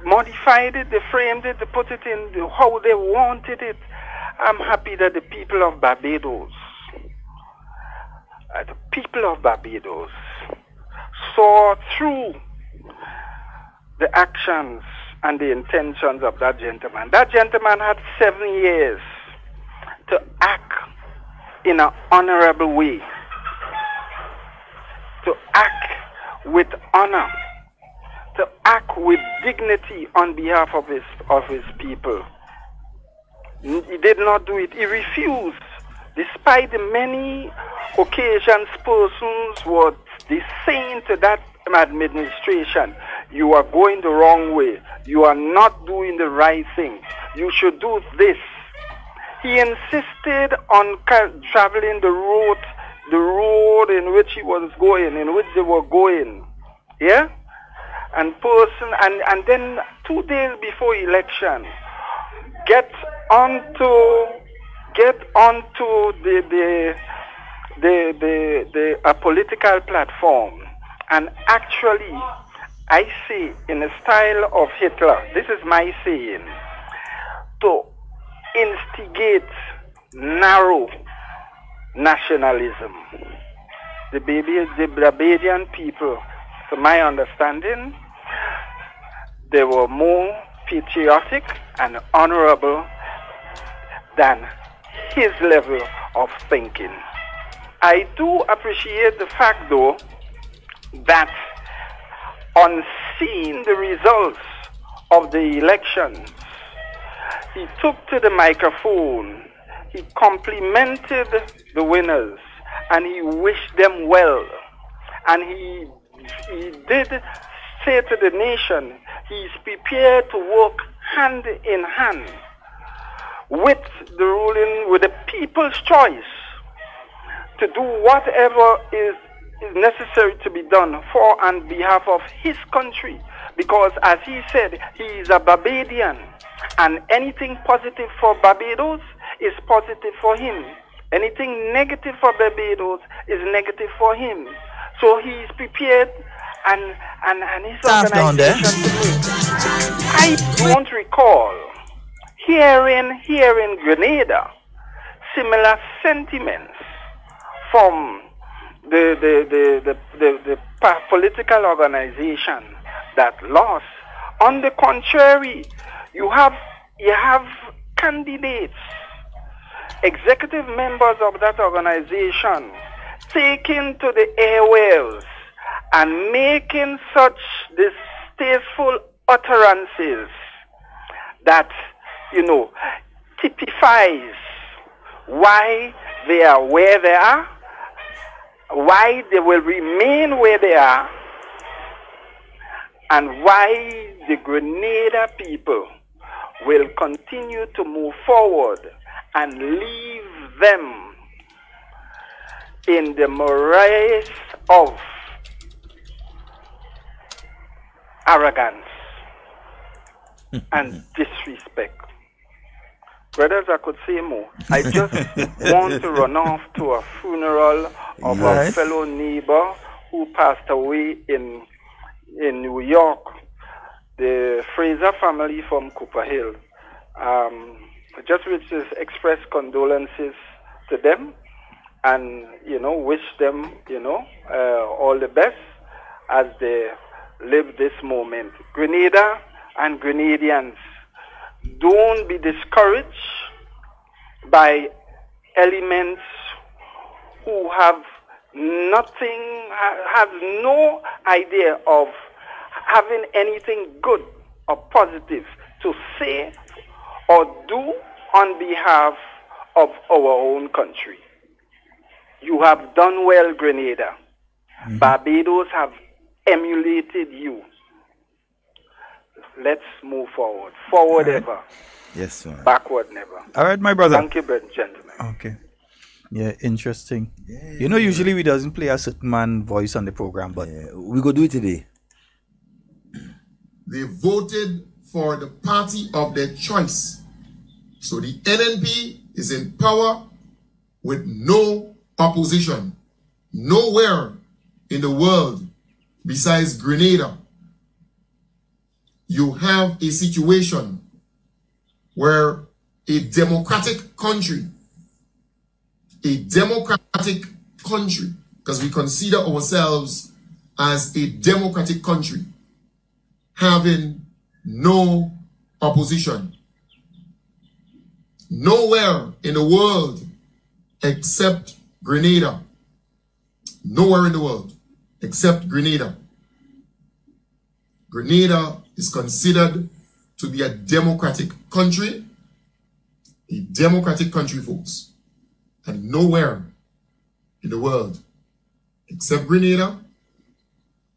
modified it, they framed it, they put it in how they wanted it. I'm happy that the people of Barbados saw through the actions and the intentions of that gentleman. That gentleman had 7 years to act in an honorable way, to act with honor, to act with dignity on behalf of his people. He did not do it. He refused. Despite the many occasions persons were saying to that administration, you are going the wrong way. You are not doing the right thing. You should do this. He insisted on traveling the road in which he was going, in which they were going. Yeah? And then 2 days before election, get onto a political platform and actually, I say in the style of Hitler, this is my saying, to instigate narrow nationalism. The Barbadian people, to my understanding, they were more patriotic and honorable than his level of thinking. I do appreciate the fact, though, that on seeing the results of the elections, he took to the microphone, he complimented the winners, and he wished them well. And he did say to the nation, he's prepared to work hand in hand with the ruling, with the people's choice, to do whatever is necessary to be done for and behalf of his country. Because as he said, he is a Barbadian, and anything positive for Barbados is positive for him. Anything negative for Barbados is negative for him. So he is prepared and his organization to do it. I don't recall hearing Grenada similar sentiments from the political organization that lost. On the contrary, you have candidates, executive members of that organization taking to the airwaves and making such distasteful utterances that, typifies why they are where they are, why they will remain where they are, and why the Grenada people will continue to move forward and leave them in the morass of arrogance and disrespect. Brothers, I could say more. I just want to run off to a funeral of a fellow neighbor who passed away in New York, the Fraser family from Cooper Hill. Just wish to express condolences to them and, wish them, all the best as they live this moment. Grenada and Grenadians, don't be discouraged by elements who have no idea of having anything good or positive to say or do on behalf of our own country. You have done well, Grenada. Barbados have emulated you. Let's move forward. Forward ever. Yes, sir. Backward never. All right, my brother. Thank you, gentlemen. Okay. Yeah, interesting. Yeah. Usually we doesn't play a certain man voice on the program, but we go do it today. They voted for the party of their choice. So the NNP is in power with no opposition. Nowhere in the world besides Grenada you have a situation where a democratic country, because we consider ourselves as a democratic country, having no opposition. Nowhere in the world except Grenada. Nowhere in the world except Grenada. Grenada is considered to be a democratic country. A democratic country, folks. And nowhere in the world except Grenada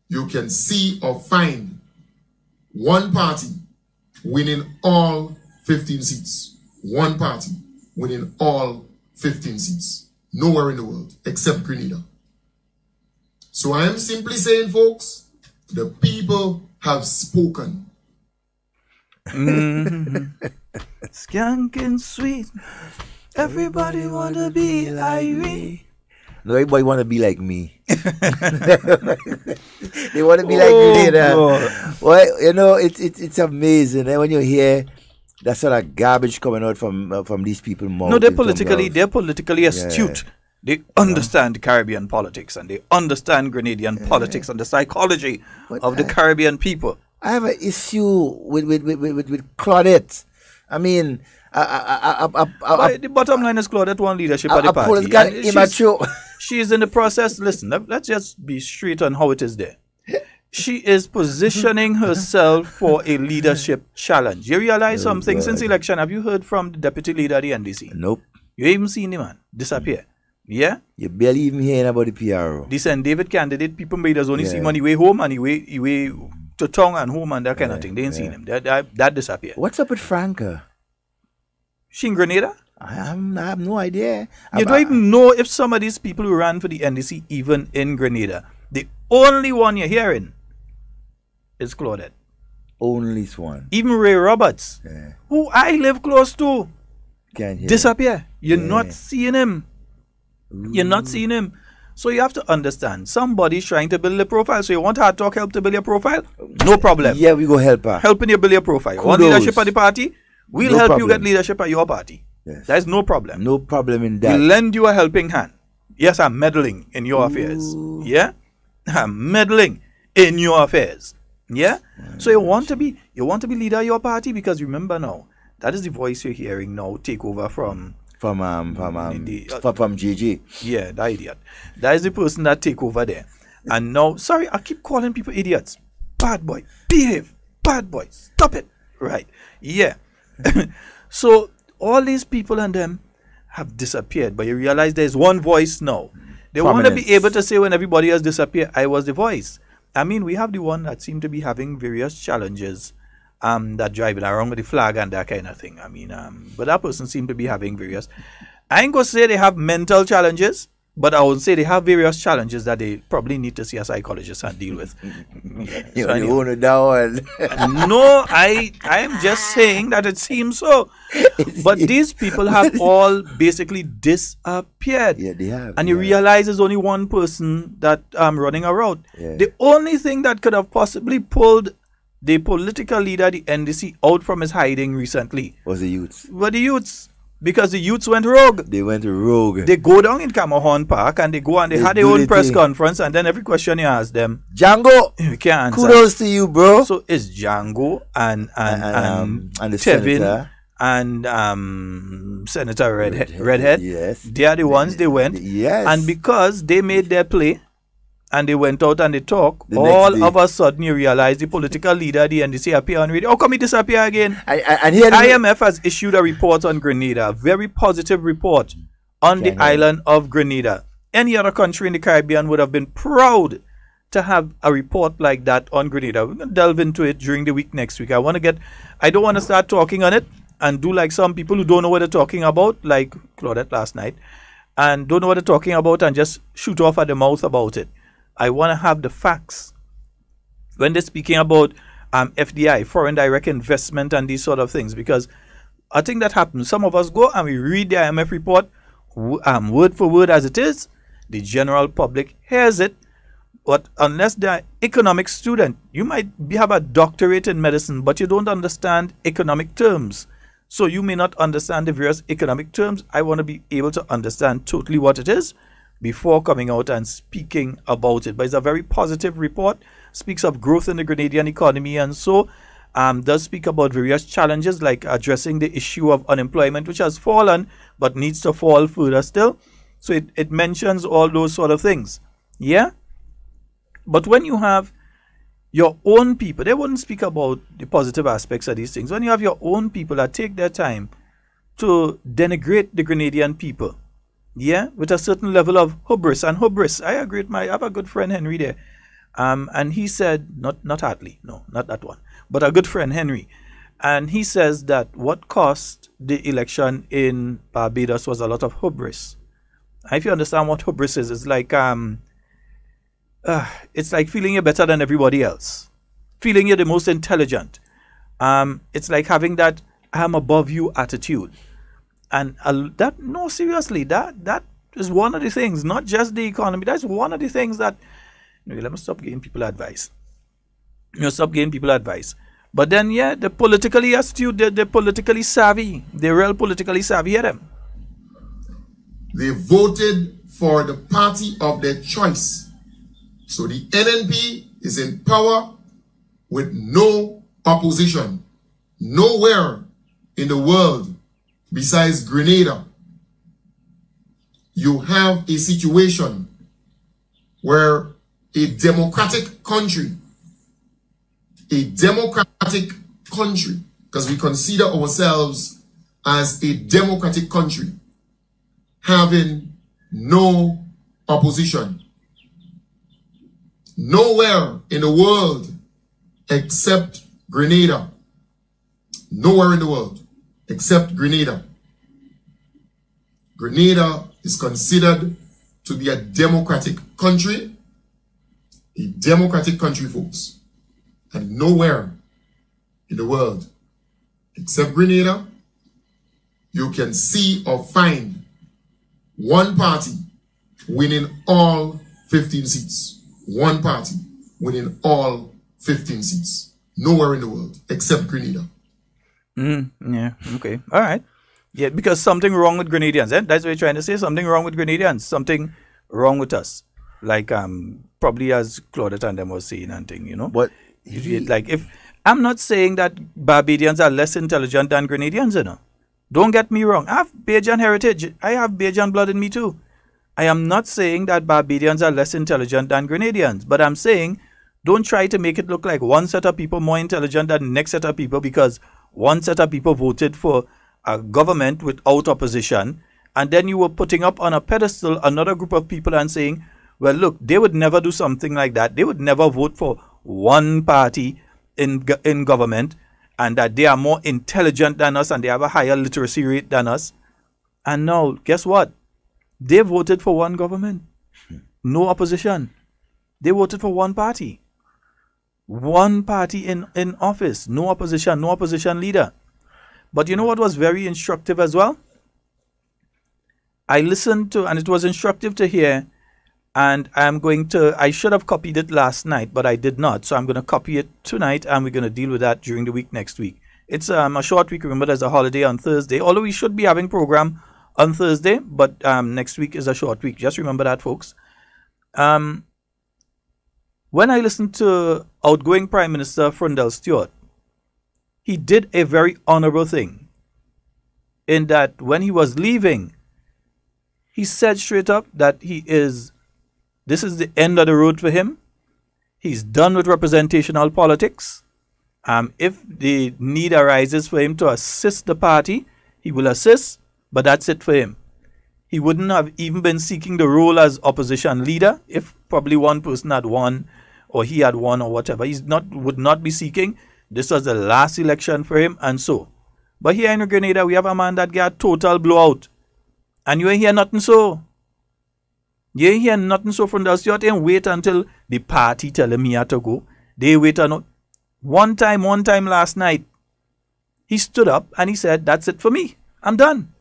you can see or find one party winning all 15 seats. One party winning all 15 seats. Nowhere in the world except Grenada. So I am simply saying, folks, the people have spoken. Skanking sweet. Everybody wanna be like me. No, everybody want to be like me. They want to be like Grenada. Well, you know, it's amazing. And when you hear that sort of garbage coming out from these people, no, they're politically astute. Yeah. They understand the Caribbean politics, and they understand Grenadian politics and the psychology of the Caribbean people. I have an issue with Claudette. I mean, the bottom line is Claudette won leadership of the party. She's in the process. Listen, let's just be straight on how it is there. She is positioning herself for a leadership challenge. You realize something? Since election, have you heard from the deputy leader of the NDC? Nope. You ain't even seen the man disappear. Yeah? You barely even hearing about the PRO. The St. David candidate, people made us only see him on the way home and the way to town and home and that kind of thing. They ain't seen him. That disappeared. What's up with Franca? She in Grenada? I have no idea. You don't even know if some of these people who ran for the NDC even in Grenada. The only one you're hearing is Claudette. Only one. Even Ray Roberts, who I live close to, disappear. You're not seeing him. Ooh. You're not seeing him. So you have to understand, somebody's trying to build a profile. So you want Hard Talk help to build your profile? No problem. Yeah, we go help her. Helping you build your profile. Kudos. Want leadership of the party? We'll help you get leadership of your party. Yes. There's no problem. No problem in that. We'll lend you a helping hand. Yes, I'm meddling in your affairs. Yeah? I'm meddling in your affairs. Yeah? So you want to be leader of your party, because remember now, that is the voice you're hearing now take over from JJ. Yeah, that idiot. That is the person that take over there. And now, sorry, I keep calling people idiots. Bad boy, behave. Bad boy, stop it. Right. Yeah. So all these people and them have disappeared, but you realize there's one voice now. They want to be able to say when everybody else disappeared, I was the voice. I mean, we have the one that seem to be having various challenges, that driving around with the flag and that kind of thing. I mean, but that person seemed to be having various. I ain't gonna say they have mental challenges, but I would say they have various challenges that they probably need to see a psychologist and deal with. You own it down. No, I am just saying that it seems so. But these people have all basically disappeared. Yeah, they have. And you realize there's only one person that running around. Yeah. The only thing that could have possibly pulled the political leader, the NDC, out from his hiding recently was the youths. Were the youths. Because the youths went rogue. They went rogue. They go down in Camerhorn Park and they go and they had their own press conference, and then every question you ask them, Django, you can't answer. Kudos to you, bro. So it's Django and the Tevin senator. And Senator Redhead. Yes. They are the ones they went. Yes. And because they made their play and they went out and they talked, all of a sudden you realize the political leader, the NDC, appear on radio. How come he disappear again? And here IMF has issued a report on Grenada, a very positive report on the island of Grenada. Any other country in the Caribbean would have been proud to have a report like that on Grenada. We're going to delve into it during the week next week. I don't want to start talking on it and do like some people who don't know what they're talking about, like Claudette last night, and don't know what they're talking about and just shoot off at the mouth about it. I want to have the facts. When they're speaking about FDI, foreign direct investment, and these sort of things, because I think that happens. Some of us go and we read the IMF report word for word as it is. The general public hears it, but unless they're economic student, you might have a doctorate in medicine, but you don't understand economic terms. So you may not understand the various economic terms. I want to be able to understand totally what it is before coming out and speaking about it. But it's a very positive report, speaks of growth in the Grenadian economy, and so does speak about various challenges like addressing the issue of unemployment, which has fallen but needs to fall further still. So it mentions all those sort of things. Yeah? But when you have your own people, they wouldn't speak about the positive aspects of these things. When you have your own people that take their time to denigrate the Grenadian people, yeah, with a certain level of hubris. And hubris, I agree with I have a good friend, Henry, there. And he said, not Hartley, no, not that one, but a good friend, Henry. And he says that what cost the election in Barbados was a lot of hubris. And if you understand what hubris is, it's like feeling you're better than everybody else. Feeling you're the most intelligent. It's like having that I am above you attitude. And seriously, that is one of the things, not just the economy, that's one of the things that, let me stop giving people advice. Stop giving people advice. But then, yeah, the politically astute, the politically savvy, the real politically savvy, hear them. They voted for the party of their choice. So the NNP is in power with no opposition. Nowhere in the world besides Grenada, you have a situation where a democratic country, because we consider ourselves as a democratic country, having no opposition. Nowhere in the world except Grenada. Nowhere in the world except Grenada. Grenada is considered to be a democratic country. A democratic country, folks. And nowhere in the world except Grenada you can see or find one party winning all 15 seats. One party winning all 15 seats. Nowhere in the world except Grenada. Yeah, okay. All right. Yeah, because something wrong with Grenadians. That's what you're trying to say. Something wrong with Grenadians. Something wrong with us. Like, probably as Claudette and them was saying and thing, But, like, if I'm not saying that Barbadians are less intelligent than Grenadians, Don't get me wrong. I have Bajan heritage. I have Bajan blood in me too. I am not saying that Barbadians are less intelligent than Grenadians, but I'm saying don't try to make it look like one set of people more intelligent than the next set of people because one set of people voted for a government without opposition, and then you were putting up on a pedestal another group of people and saying, well, look, they would never do something like that. They would never vote for one party in government, and that they are more intelligent than us and they have a higher literacy rate than us. And now, guess what? They voted for one government. No opposition. They voted for one party. One party in office. No opposition leader. But you know what was very instructive as well? I listened to, and it was instructive to hear, and I should have copied it last night, but I did not. So I'm going to copy it tonight, and we're going to deal with that during the week next week. It's a short week. Remember, there's a holiday on Thursday, although we should be having program on Thursday, but next week is a short week. Just remember that, folks. When I listened to outgoing Prime Minister Frundell Stewart, he did a very honorable thing in that when he was leaving, he said straight up that this is the end of the road for him. He's done with representational politics. If the need arises for him to assist the party, he will assist, but that's it for him. He wouldn't have even been seeking the role as opposition leader if probably one person had won or he had won or whatever. Would not be seeking. This was the last election for him and so. But here in Grenada, we have a man that got total blowout. And you ain't hear nothing so. You ain't hear nothing so from the Stewart. You ain't wait until the party tell him he had to go. They wait on one time last night. He stood up and he said, that's it for me. I'm done.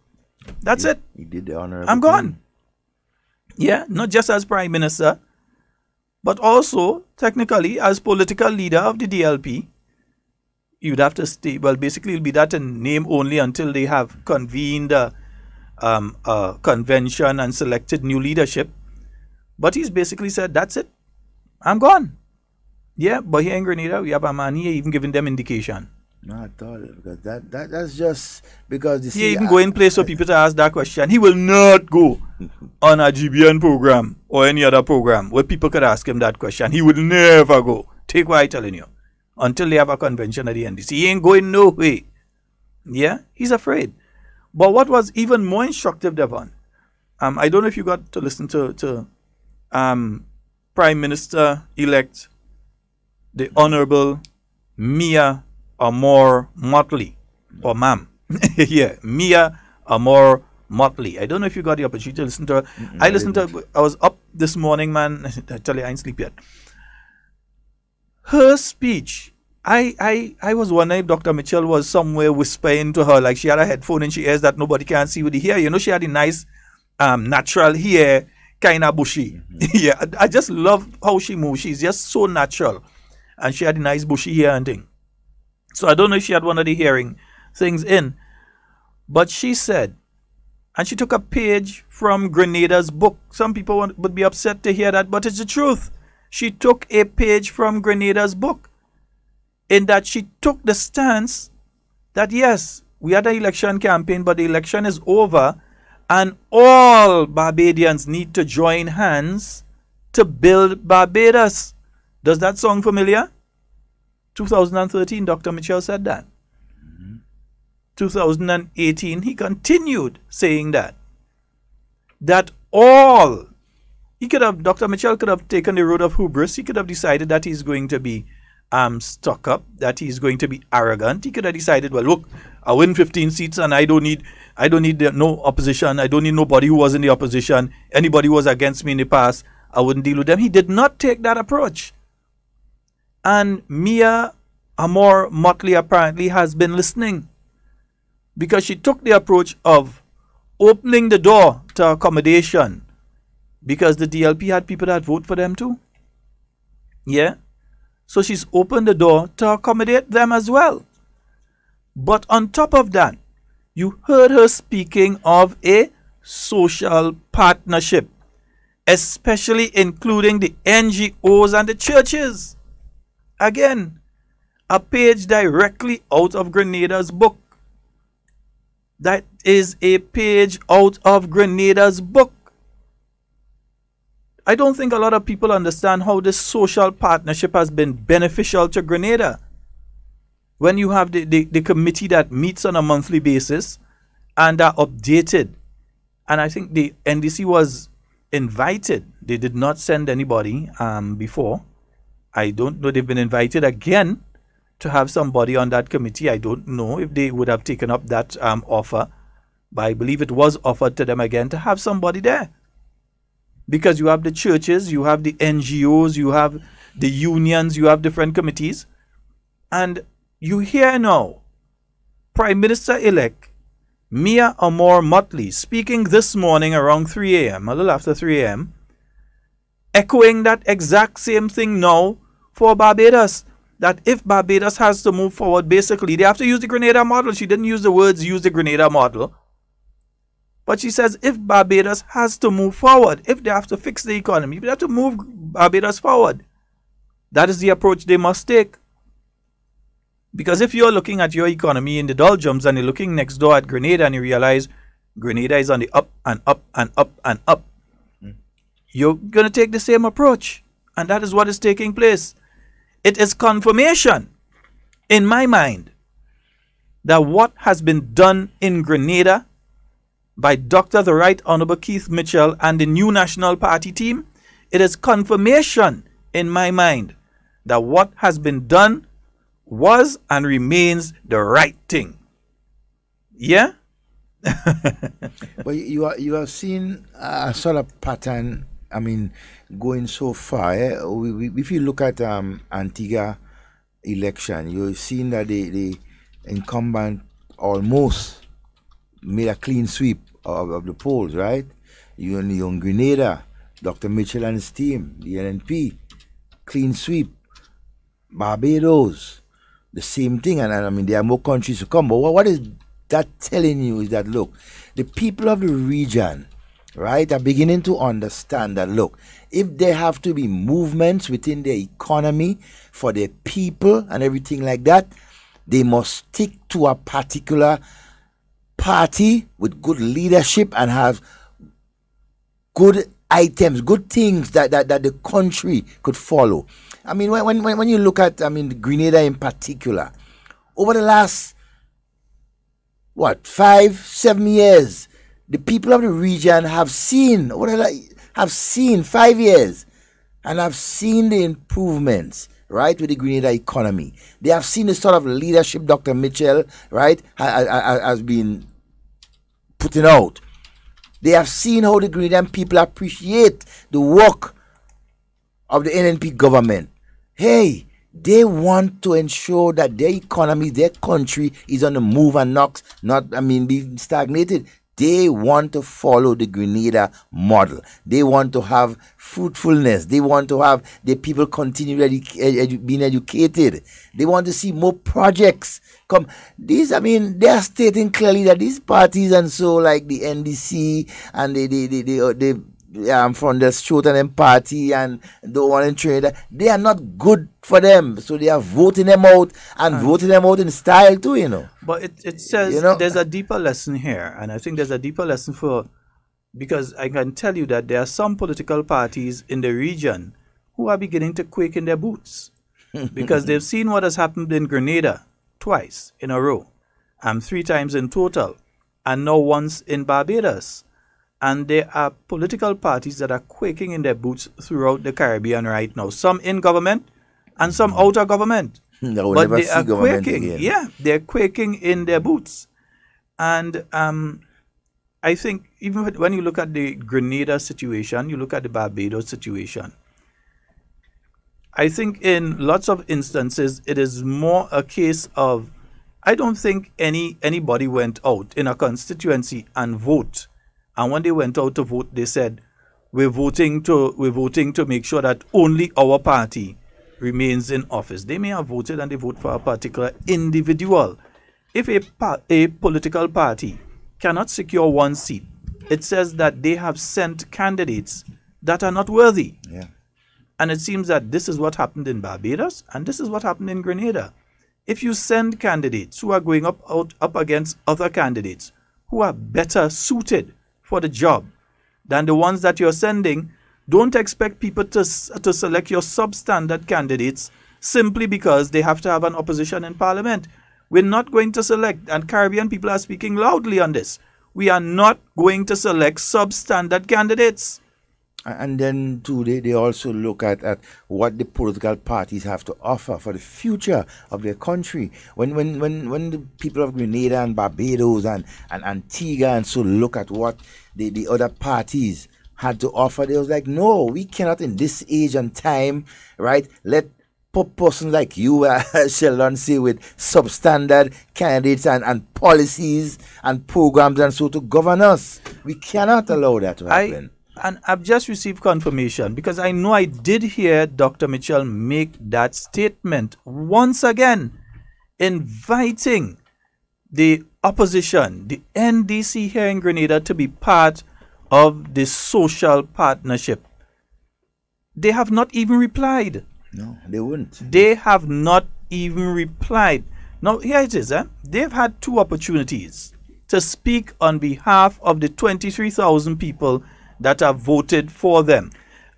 That's it. He did the honor. I'm gone. Yeah, not just as Prime Minister, but also technically as political leader of the DLP. You'd have to stay. Well, basically, it'll be that in name only until they have convened a convention and selected new leadership. But he's basically said, that's it. I'm gone. Yeah, but here in Grenada, we have a man here even giving them indication. Not at all, because that's just because you He see, even go in place for people to ask that question. He will not go on a GBN program or any other program where people could ask him that question. He would never go. Take what I'm telling you. Until they have a convention at the NDC. He ain't going no way. Yeah, he's afraid. But what was even more instructive, Devon, I don't know if you got to listen to Prime Minister-elect, the Honorable Mia Amor Motley, or ma'am. Yeah, Mia Amor Motley. I don't know if you got the opportunity to listen to her. I listened to her. I was up this morning, man. I tell you, I ain't sleep yet. Her speech, I was wondering if Dr. Mitchell was somewhere whispering to her, like she had a headphone in she ears that nobody can see with the hair. You know, she had the nice natural hair, kind of bushy. Yeah, I just love how she moves. She's just so natural. And she had a nice bushy hair and thing. So I don't know if she had one of the hearing things in. But she said, and she took a page from Grenada's book. Some people would be upset to hear that, but it's the truth. She took a page from Grenada's book, in that she took the stance that yes, we had an election campaign, but the election is over, and all Barbadians need to join hands to build Barbados. Does that sound familiar? 2013, Dr. Mitchell said that. 2018, he continued saying that. That all, Dr. Mitchell could have taken the road of hubris. He could have decided that he's going to be stuck up, that he's going to be arrogant. He could have decided, well, look, I win 15 seats and I don't need no opposition. I don't need nobody who was in the opposition. Anybody who was against me in the past, I wouldn't deal with them. He did not take that approach. And Mia Amor Motley apparently has been listening, because she took the approach of opening the door to accommodation, because the DLP had people that vote for them too. Yeah. So she's opened the door to accommodate them as well. But on top of that, you heard her speaking of a social partnership, especially including the NGOs and the churches. Again, a page directly out of Grenada's book. That is a page out of Grenada's book. I don't think a lot of people understand how this social partnership has been beneficial to Grenada. When you have the committee that meets on a monthly basis and are updated. And I think the NDC was invited. They did not send anybody before. I don't know, they've been invited again to have somebody on that committee. I don't know if they would have taken up that offer, but I believe it was offered to them again to have somebody there. Because you have the churches, you have the NGOs, you have the unions, you have different committees. And you hear now Prime Minister-elect Mia Amor Motley speaking this morning around 3 a.m., a little after 3 a.m., echoing that exact same thing now for Barbados. That if Barbados has to move forward, basically, they have to use the Grenada model. She didn't use the words, use the Grenada model. But she says if Barbados has to move forward, if they have to fix the economy, if they have to move Barbados forward, that is the approach they must take. Because if you're looking at your economy in the doldrums and you're looking next door at Grenada and you realize Grenada is on the up and up and up and up, you're going to take the same approach. And that is what is taking place. It is confirmation, in my mind, that what has been done in Grenada by Dr. the Right Honorable Keith Mitchell and the new National Party team, it is confirmation, in my mind, that what has been done was and remains the right thing. Yeah? But you have seen a sort of pattern, I mean, going so far. If you look at Antigua election, you've seen that the incumbent almost made a clean sweep of the polls, right? You on Grenada, Dr. Mitchell and his team, the NNP, clean sweep. Barbados, the same thing. And I mean, there are more countries to come. But what is that telling you is that, look, the people of the region, right, are beginning to understand that, look, if there have to be movements within the economy for the people and everything like that, they must stick to a particular party with good leadership and have good items, good things that the country could follow. I mean, when you look at, I mean, Grenada in particular, over the last, 5-7 years, the people of the region have seen, 5 years, and have seen the improvements, right, with the Grenada economy. They have seen the sort of leadership Dr. Mitchell, right, has been putting out. They have seen how the Grenadian people appreciate the work of the NNP government. Hey, they want to ensure that their economy, their country is on the move and not be stagnated. They want to follow the Grenada model. They want to have fruitfulness. They want to have the people continue being educated. They want to see more projects come. These, I mean, they are stating clearly that these parties and so like the NDC and the from the Sheldon party and the one in Trinidad, they are not good for them. So they are voting them out and voting them out in style too, you know. But it says there's a deeper lesson here, and I think there's a deeper lesson because I can tell you that there are some political parties in the region who are beginning to quake in their boots because they've seen what has happened in Grenada twice in a row, 3 times in total, and now once in Barbados. And there are political parties that are quaking in their boots throughout the Caribbean right now. Some in government and some out of government. But they are quaking. Again. Yeah, they're quaking in their boots. And I think even when you look at the Grenada situation, you look at the Barbados situation, I think in lots of instances, it is more a case of, I don't think anybody went out in a constituency and vote. And when they went out to vote, they said, we're voting to make sure that only our party remains in office. They may have voted and they vote for a particular individual. If a political party cannot secure one seat, it says that they have sent candidates that are not worthy. Yeah. And it seems that this is what happened in Barbados and this is what happened in Grenada. If you send candidates who are going up against other candidates who are better suited for the job than the ones that you're sending, don't expect people to select your substandard candidates simply because they have to have an opposition in parliament. We're not going to select, and Caribbean people are speaking loudly on this, we are not going to select substandard candidates. And then too, they also look at what the political parties have to offer for the future of their country. When the people of Grenada and Barbados and Antigua and so look at what the other parties had to offer, they was like, no, we cannot in this age and time, right, let persons like you, Sheldon, say with substandard candidates and policies and programs and so to govern us. We cannot allow that to happen. And I've just received confirmation because I know I did hear Dr. Mitchell make that statement once again, inviting the opposition, the NDC here in Grenada, to be part of the social partnership. They have not even replied. No, they wouldn't. They have not even replied. Now, here it is. They've had 2 opportunities to speak on behalf of the 23,000 people that have voted for them.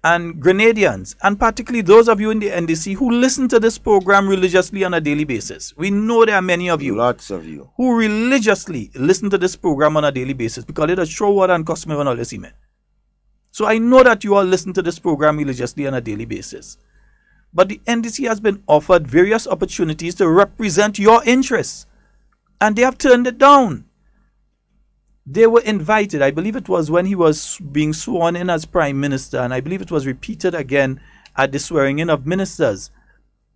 And Grenadians, and particularly those of you in the NDC who listen to this program religiously on a daily basis. We know there are many of you. Lots of you. Who religiously listen to this program on a daily basis because it is show what and customer and all this. So I know that you all listen to this program religiously on a daily basis. But the NDC has been offered various opportunities to represent your interests. And they have turned it down. They were invited, I believe it was when he was being sworn in as Prime Minister, and I believe it was repeated again at the swearing in of ministers,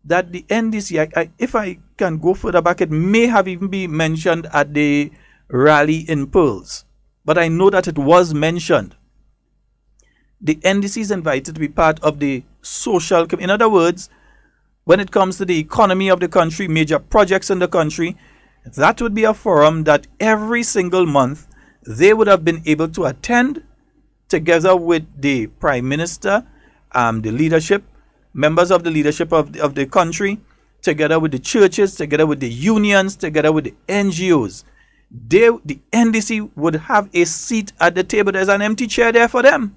that the NDC, if I can go further back, it may have even been mentioned at the rally in Pearls, but I know that it was mentioned. The NDC is invited to be part of the social, in other words, when it comes to the economy of the country, major projects in the country, that would be a forum that every single month they would have been able to attend together with the Prime Minister, the leadership, members of the leadership of the country, together with the churches, together with the unions, together with the NGOs, the NDC would have a seat at the table. There's an empty chair there for them.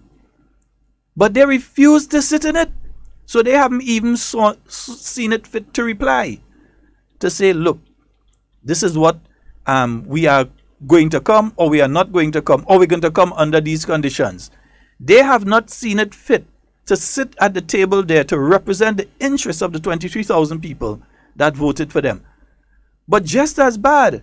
But they refuse to sit in it. So they haven't even seen it fit to reply. To say, look, this is what we are going to come, or we are not going to come, or we're going to come under these conditions. They have not seen it fit to sit at the table there to represent the interests of the 23,000 people that voted for them. But just as bad,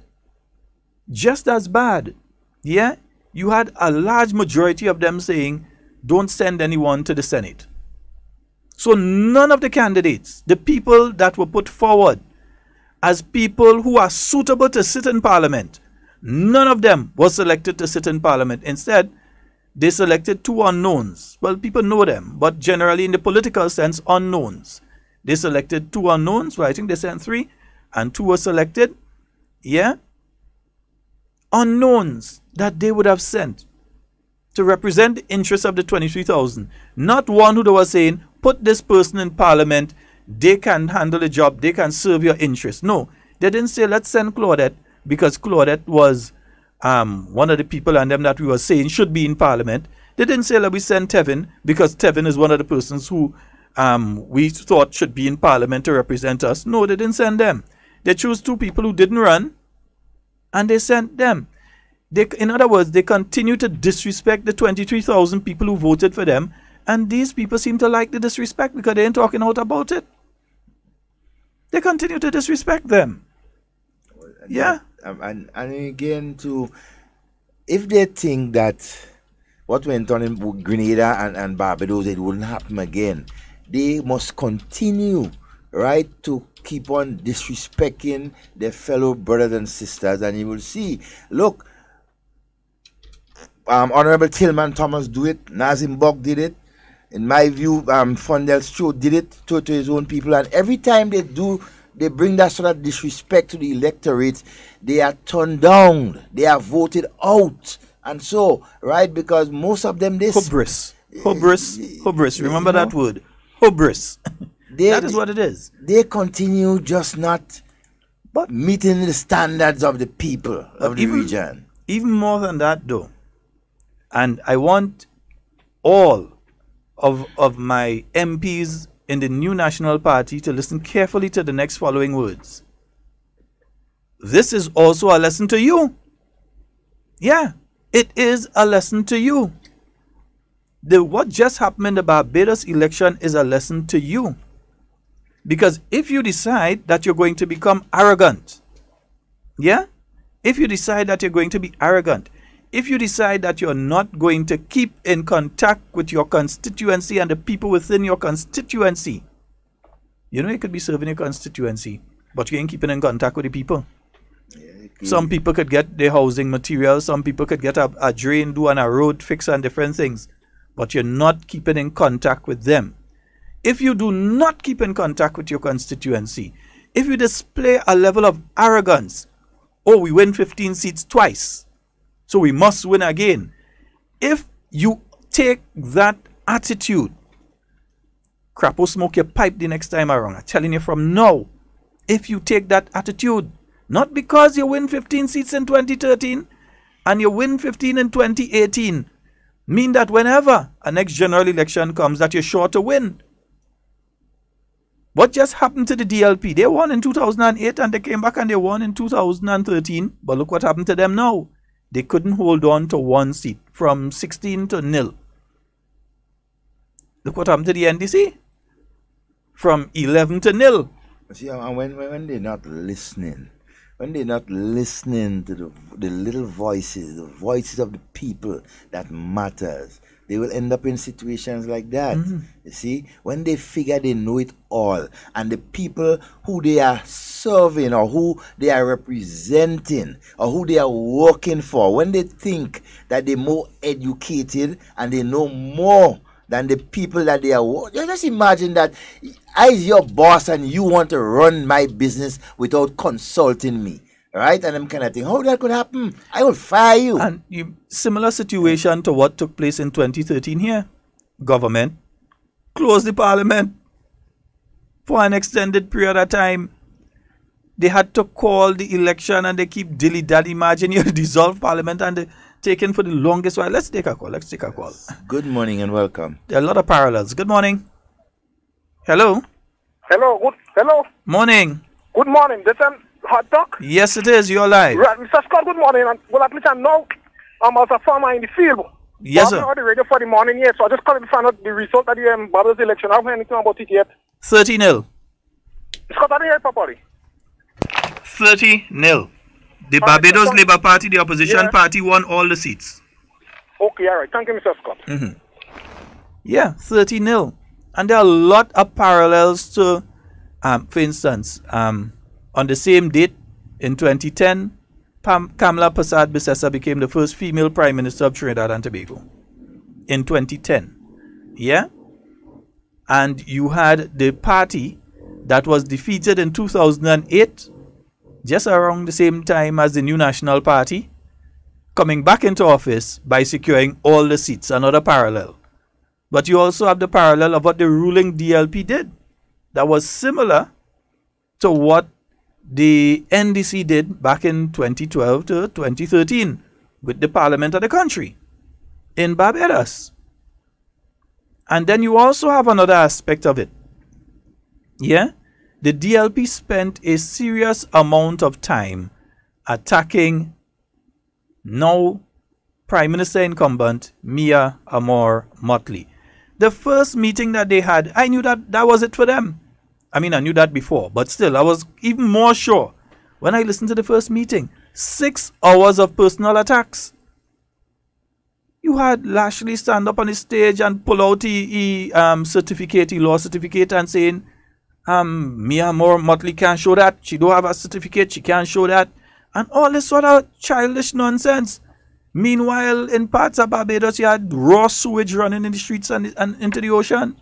yeah, you had a large majority of them saying, don't send anyone to the Senate. So none of the candidates, the people that were put forward as people who are suitable to sit in Parliament, none of them was selected to sit in Parliament. Instead, they selected two unknowns. Well, people know them, but generally in the political sense, unknowns. They selected two unknowns. Well, I think they sent 3, and 2 were selected. Yeah? Unknowns that they would have sent to represent the interests of the 23,000. Not one who they were saying, put this person in Parliament, they can handle the job, they can serve your interests. No, they didn't say, let's send Claudette, because Claudette was one of the people and them that we were saying should be in Parliament. They didn't say, let me send Tevin, because Tevin is one of the persons who we thought should be in Parliament to represent us. No, they didn't send them. They chose 2 people who didn't run, and they sent them. In other words, they continue to disrespect the 23,000 people who voted for them, and these people seem to like the disrespect because they ain't talking out about it. They continue to disrespect them. Yeah. And again, if they think that what went on in Grenada and Barbados, it wouldn't happen again, they must continue, right, to keep on disrespecting their fellow brothers and sisters. And you will see, look, Honorable Tillman Thomas do it, Nazim Bok did it, in my view, Fondel Stroh did it to his own people, and every time they bring that sort of disrespect to the electorate, they are turned down, they are voted out. And so, right, because most of them, hubris, remember that word, hubris. That is what it is. They continue just not meeting the standards of the people of the region. Even more than that, though, and I want all of my MPs in the new National Party to listen carefully to the next following words. This is also a lesson to you. Yeah, it is a lesson to you. What just happened in the Barbados election is a lesson to you. Because if you decide that you're going to become arrogant, yeah? If you decide that you're going to be arrogant, if you decide that you're not going to keep in contact with your constituency and the people within your constituency, you know, you could be serving your constituency, but you ain't keeping in contact with the people. Some people could get their housing materials, some people could get a drain, do on a road fix and different things, but you're not keeping in contact with them. If you do not keep in contact with your constituency, if you display a level of arrogance, oh, we win 15 seats twice, so we must win again. If you take that attitude, crapo smoke your pipe the next time around. I'm telling you from now, if you take that attitude, not because you win 15 seats in 2013 and you win 15 in 2018, mean that whenever a next general election comes that you're sure to win. What just happened to the DLP? They won in 2008 and they came back and they won in 2013. But look what happened to them now. They couldn't hold on to 1 seat from 16 to 0. Look what happened to the NDC. From 11 to 0. See, when they're not listening, when they're not listening to the little voices, the voices of the people that matters, they will end up in situations like that. You see, when they figure they know it all, and the people who they are serving or who they are representing or who they are working for, when they think that they're more educated and they know more than the people that they are, just imagine that I is your boss and you want to run my business without consulting me. right? And them kind of thing. How that could happen? I will fire you. And similar situation to what took place in 2013 here. Government closed the parliament for an extended period of time. They had to call the election and they keep dilly-dally. Imagine you dissolve parliament and they taken for the longest while. Let's take a call. Good morning and welcome. There are a lot of parallels. Good morning. Hello. Hello. Morning. Good morning. This is Hard Talk. Yes, it is. You're live. Right, Mr. Scott, good morning. And well, at least I know I'm as a farmer in the field. Yes, sir. I'm on the radio for the morning yet, so I just calling to find out the result of the Barbados election. I haven't heard anything about it yet. 30-0. Scott, I didn't hear it properly. 30-0. The Barbados Labour Party, the opposition party, won all the seats. Okay, all right. Thank you, Mr. Scott. Yeah, 30-0. And there are a lot of parallels to, for instance, on the same date in 2010, Kamala Persad-Bissessar became the first female Prime Minister of Trinidad and Tobago. In 2010. Yeah? And you had the party that was defeated in 2008, just around the same time as the New National Party, coming back into office by securing all the seats. Another parallel. But you also have the parallel of what the ruling DLP did. That was similar to what the NDC did back in 2012 to 2013 with the parliament of the country in Barbados. And then you also have another aspect of it. Yeah? The DLP spent a serious amount of time attacking now Prime Minister incumbent Mia Amor Motley. The first meeting that they had, I knew that was it for them. I mean, I knew that before, but still, I was even more sure when I listened to the first meeting. 6 hours of personal attacks. You had Lashley stand up on the stage and pull out the law certificate, and saying, Mia Amor Motley can't show that. She don't have a certificate. She can't show that. And all this sort of childish nonsense. Meanwhile, in parts of Barbados, you had raw sewage running in the streets and into the ocean.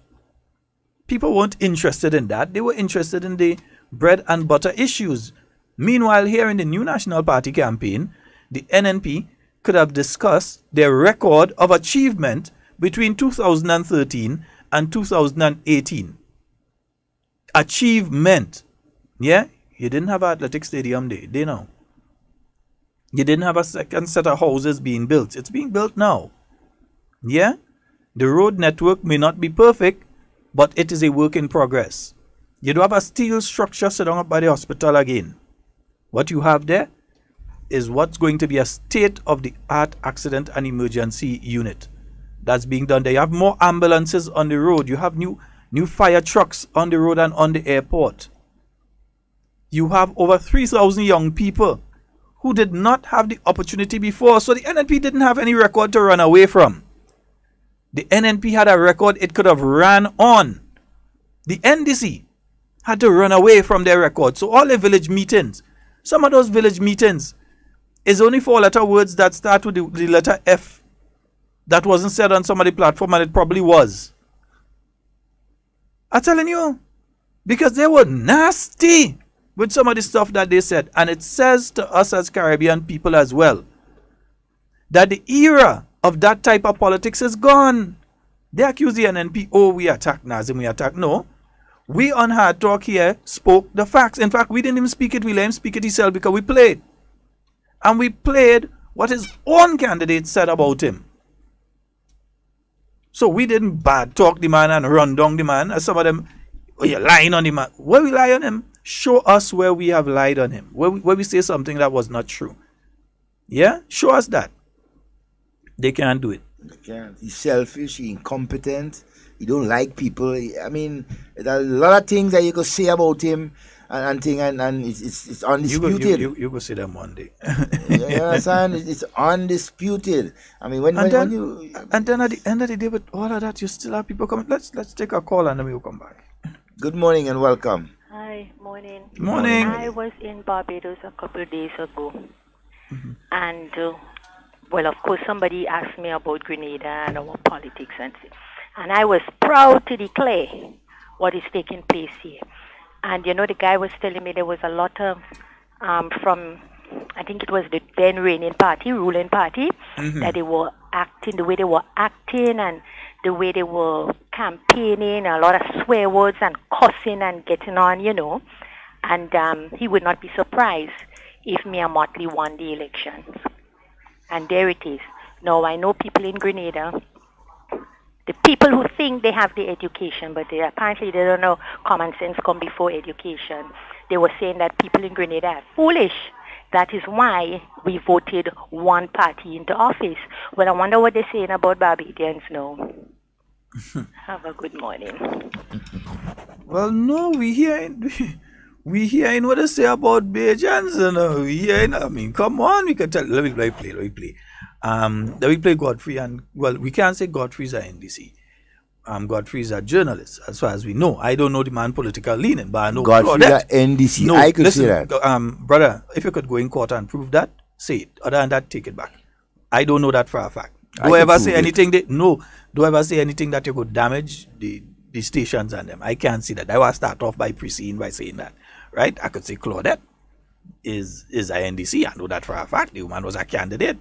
People weren't interested in that. They were interested in the bread and butter issues. Meanwhile, here in the New National Party campaign, the NNP could have discussed their record of achievement between 2013 and 2018. Achievement. Yeah? You didn't have an athletic stadium there. They know. You didn't have a second set of houses being built. It's being built now. Yeah? The road network may not be perfect, but it is a work in progress. You don't have a steel structure sitting up by the hospital again. What you have there is what's going to be a state-of-the-art accident and emergency unit that's being done there. You have more ambulances on the road. You have new fire trucks on the road and on the airport. You have over 3,000 young people who did not have the opportunity before. So the NNP didn't have any record to run away from. The NNP had a record it could have ran on. The NDC had to run away from their record. So all the village meetings, some of those village meetings is only 4-letter words that start with the letter F. That wasn't said on some of the platform, and it probably was. I'm telling you, because they were nasty with some of the stuff that they said. And it says to us as Caribbean people as well that the era of that type of politics is gone. They accuse the NNP, we attack Nazim, we attack. No. We on Hard Talk here spoke the facts. In fact, we didn't even speak it. We let him speak it himself because we played. And we played what his own candidate said about him. So we didn't bad talk the man and run down the man. As some of them, you're lying on the man. Where we lie on him, show us where we have lied on him. Where we say something that was not true. Yeah? Show us that. They can't do it. They can't. He's selfish, he's incompetent, he don't like people. I mean, there are a lot of things that you could say about him and it's undisputed. You go see them one day. You understand? It's undisputed. I mean, when you... And then at the end of the day, with all of that, you still have people coming. Let's take a call and then we'll come back. Good morning and welcome. Hi, morning. Morning. I was in Barbados a couple of days ago. And, well, of course, somebody asked me about Grenada and our politics. And I was proud to declare what is taking place here. And, the guy was telling me there was a lot of, from I think it was the then reigning party, ruling party, that they were acting the way they were acting and the way they were campaigning, a lot of swear words and cussing and getting on, you know. And he would not be surprised if Mia Motley won the elections. And there it is. Now, I know people in Grenada, the people who think they have the education, but apparently they don't know common sense come before education. They were saying that people in Grenada are foolish. That is why we voted one party into office. Well, I wonder what they're saying about Barbadians now. Have a good morning. Well, no, we hearing what they say about Bajans, you know. We hearing, I mean, come on, we can tell. Let me play. Let me play Godfrey, and well, we can't say Godfrey's a NDC. Godfrey's a journalist, as far as we know. I don't know the man political leaning, but I know Godfrey's a NDC. No, I could listen, say that. Brother, if you could go in court and prove that, say it. Other than that, take it back. I don't know that for a fact. Don't ever say anything that you could damage the stations and them. I can't see that. I will start off by saying that. Right? I could say Claudette is a NDC. I know that for a fact. The woman was a candidate.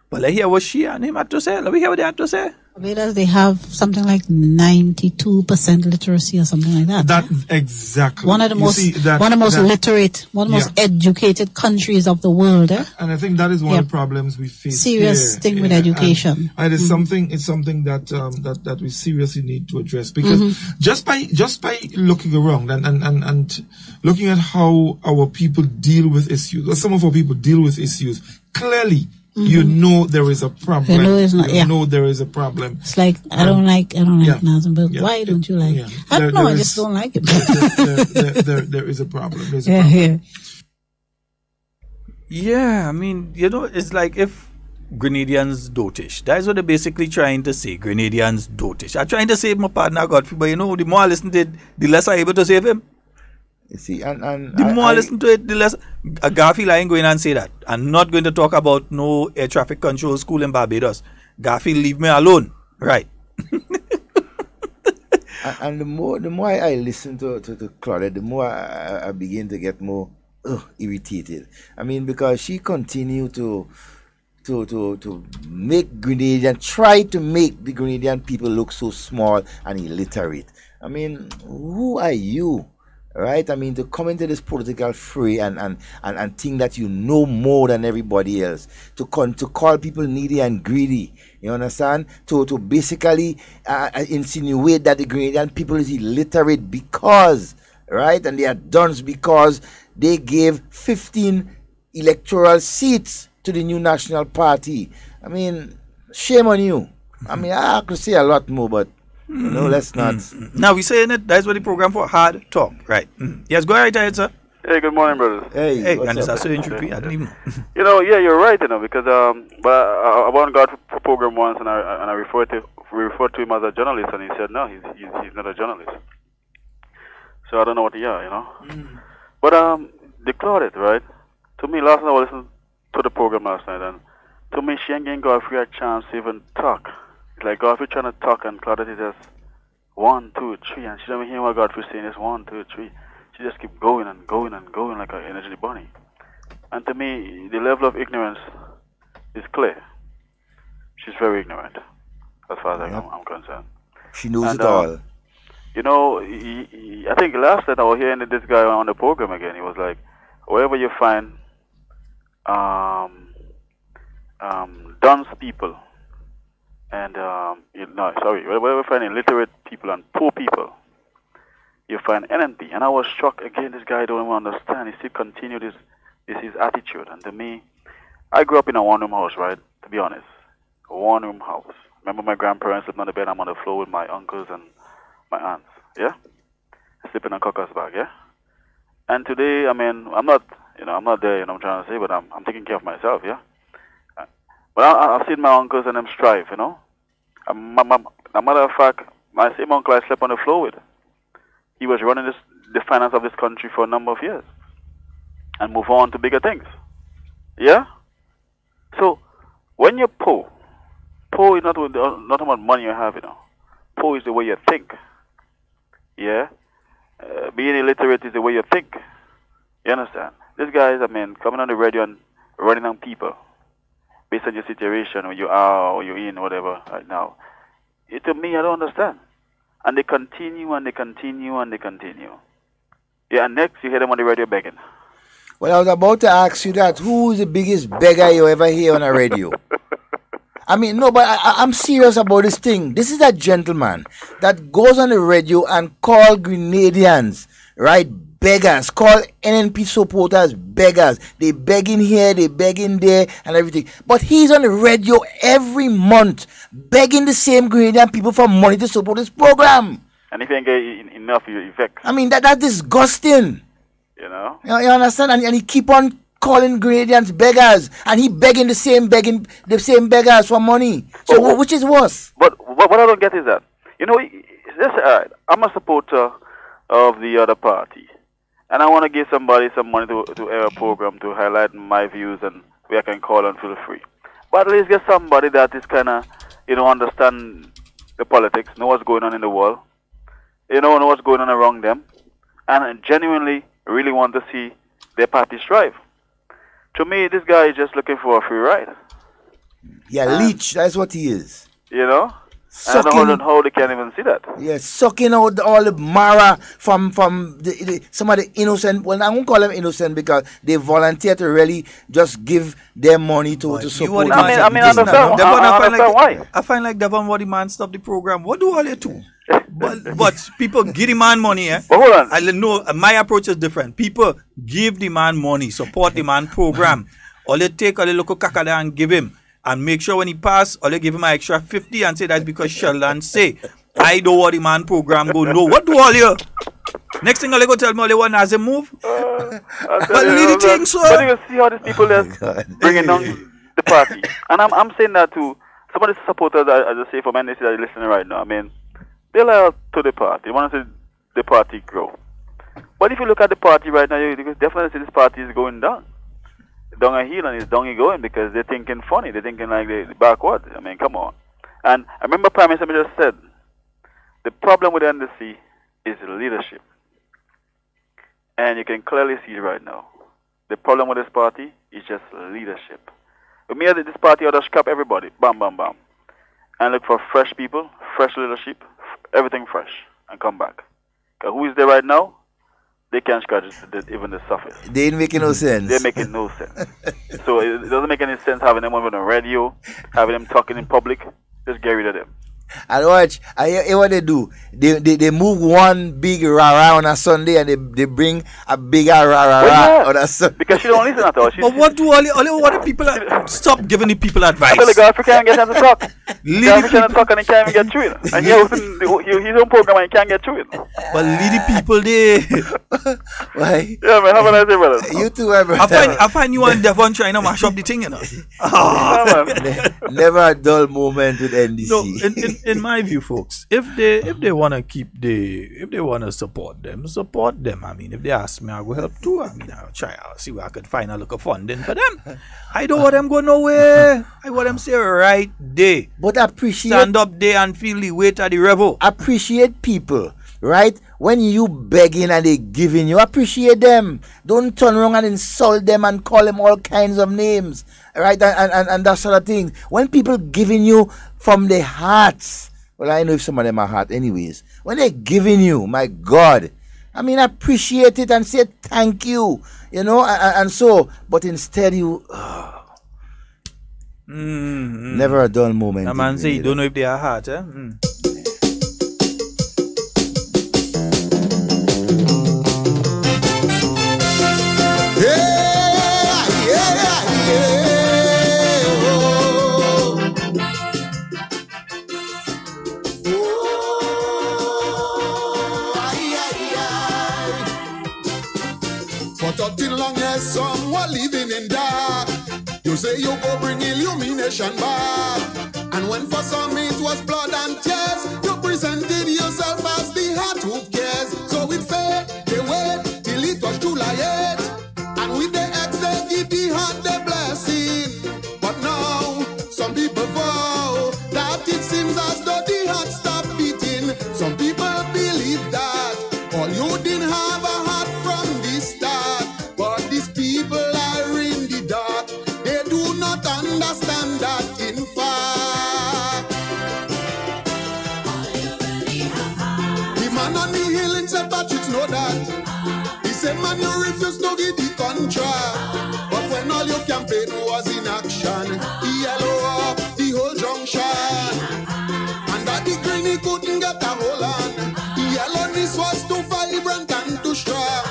But let's hear what she and him had to say. Let me hear what they had to say. Barbados, they have something like 92% literacy or something like that. That exactly. One of the most literate, one of the most educated countries of the world. And I think that is one of the problems we face. Serious thing with education. And it's something that that we seriously need to address, because just by looking around and looking at how our people deal with issues, or some of our people deal with issues, clearly. You know there is a problem. You know there is a problem. It's like, I don't like Nazim, but why don't you like it? I don't know, I just don't like it. There is a problem. Yeah, I mean, you know, it's like if Grenadians dotish. That's what they're basically trying to say. Grenadians dotish. I'm trying to save my partner Godfrey, but you know, the more I listen to it, the less I'm able to save him. You see, and the more I listen to it, the less Garfield ain't going and say that. I'm not going to talk about no air traffic control school in Barbados. Garfield, leave me alone. Right. and the more I listen to Claudette, the more I begin to get more irritated. I mean, because she continued to make try to make the Grenadian people look so small and illiterate. I mean, who are you? Right? I mean, to come into this political fray and think that you know more than everybody else, to call people needy and greedy, you understand? To basically insinuate that the Grenadian people is illiterate because, right? And they are dunce because they gave 15 electoral seats to the new National Party. I mean, shame on you. I mean, I could say a lot more, but no, let's not. Now, we're saying it. That's what the program for Hard Talk, right? Yes, go ahead, sir. Hey, good morning, brothers. Hey, and it's also entropy. I don't even know. You know, yeah, you're right, you know, because but I went God for program once, and I referred to him as a journalist, and he said no, he's not a journalist. So I don't know what he are, you know. But they called it, right? To me, last night I listened to the program last night, and to me, she ain't getting Godfrey a chance to even talk. Like Godfrey trying to talk, and Claudette is just 1, 2, 3, and she don't hear what Godfrey saying is 1, 2, 3. She just keep going and going and going like an energy bunny. And to me, the level of ignorance is clear. She's very ignorant, as far as I'm concerned. She knows it all. You know, I think last night I was hearing this guy on the program again. He was like, wherever you find dunce people, and wherever you find illiterate people and poor people, you find NNP. And I was shocked again. This guy don't even understand. He still continue this his attitude. And to me, I grew up in a one-room house, right? To be honest, a one-room house. Remember my grandparents sleeping on the bed. I'm on the floor with my uncles and my aunts. Yeah, sleeping on cocker's bag. Yeah. And today, I mean, I'm not there. You know, I'm trying to say, but I'm taking care of myself. Yeah. But I've seen my uncles and them strive, you know. As a matter of fact, my same uncle I slept on the floor with, he was running the finance of this country for a number of years and move on to bigger things. Yeah? So, when you're poor is not how much money you have, you know. Poor is the way you think. Yeah? Being illiterate is the way you think. You understand? This guy is, I mean, coming on the radio and running on people based on your situation or you are or you're in, whatever, right now. To me, I don't understand. And they continue and they continue and they continue. Yeah, and next you hear them on the radio begging. Well, I was about to ask you that. Who is the biggest beggar you ever hear on a radio? I mean, no, but I'm serious about this thing. This is a gentleman that goes on the radio and call Grenadians, right, beggars, call NNP supporters beggars. They begging here, they begging there, and everything. But he's on the radio every month begging the same Grenadian people for money to support his program. And if you ain't get enough, you vex. I mean, that's disgusting. You know? You understand? And he keep on calling Grenadians beggars, and he begging the same beggars for money. So which is worse? But what I don't get is that, you know, I'm a supporter of the other party, and I want to give somebody some money to air a program to highlight my views, and where I can call and feel free. But at least get somebody that is kind of, you know, understand the politics, know what's going on in the world, you know what's going on around them, and genuinely really want to see their party strive. To me, this guy is just looking for a free ride. Yeah, leech, that's what he is. You know? And I don't know how they can't even see that. Yeah, sucking out all the mara from some of the innocent. Well, I won't call them innocent because they volunteer to really just give their money to support. I understand why. I find like Devon, what the man stop the program. What do all they do? but people give the man money. But hold on. I know my approach is different. People give the man money, support the man program. All they take all the local kakada and give him. And make sure when he pass, or they give him an extra 50 and say that's because Sheldon say, I don't want the man program go. No, what do all you? Next thing all they go tell me all they want as a move. But lead the thing, so. But you see how these people are bringing down the party. And I'm saying that to some of the supporters, as I say for men, they see that are listening right now. I mean, they're loyal to the party. They want to see the party grow. But if you look at the party right now, you definitely see this party is going down. Down a hill and it's down going because they're thinking funny. They're thinking like they're backward. I mean, come on. And I remember Prime Minister just said, the problem with the NDC is leadership. And you can clearly see it right now. The problem with this party is just leadership. With me, this party ought to scrap everybody. Bam, bam, bam. And look for fresh people, fresh leadership, everything fresh, and come back. Because who is there right now? They can't scratch even the surface. They ain't making no sense. They're making no sense. So it doesn't make any sense having them on the radio, having them talking in public. Just get rid of them. And watch, I hear what they do. They move one big rara on a Sunday and they bring a bigger rara on a Sunday. Because she don't listen at all. But what do all the people stop giving the people advice? I feel the girlfriend can't get him to talk. The girlfriend can't talk and he can't even get through it. And he's his own program and he can't get through it. But lead the people there. Why? Yeah, man, have a nice day, brother. You too, my brother. I find you and Devon trying to mash up the thing, you know. Never a dull moment with NDC. No, in my view, folks, if they want to support them. I mean, if they ask me, I'll go help too. I mean, I'll see where I could find a look of funding for them. I don't want them go nowhere. I want them stay right there. But stand up there and feel the weight of the revel. Appreciate people, right? When you begging and they giving you, appreciate them. Don't turn around and insult them and call them all kinds of names, right? And that sort of thing. When people giving you from their hearts, well, I know if some of them are heart anyways. When they're giving you, my God, I mean, appreciate it and say thank you, you know, and so, but instead you, never a dull moment. A man say you don't know if they are heart, eh? Someone living in dark. You say you go bring illumination back. And when for some it was blood and tears, you presented yourself as the heart who cares. So with faith, they wait till it was too late. And with the ex, they give the heart the blessing. But now, some people vow that it seems as though the heart stopped beating. Some people believe that all you didn't have a heart from the start. But these people are in the dark. you refuse to give the contract. But when all your campaign was in action, he yellow up the whole junction. And that the green he couldn't get a hold on. The yellowness was too vibrant and too strong.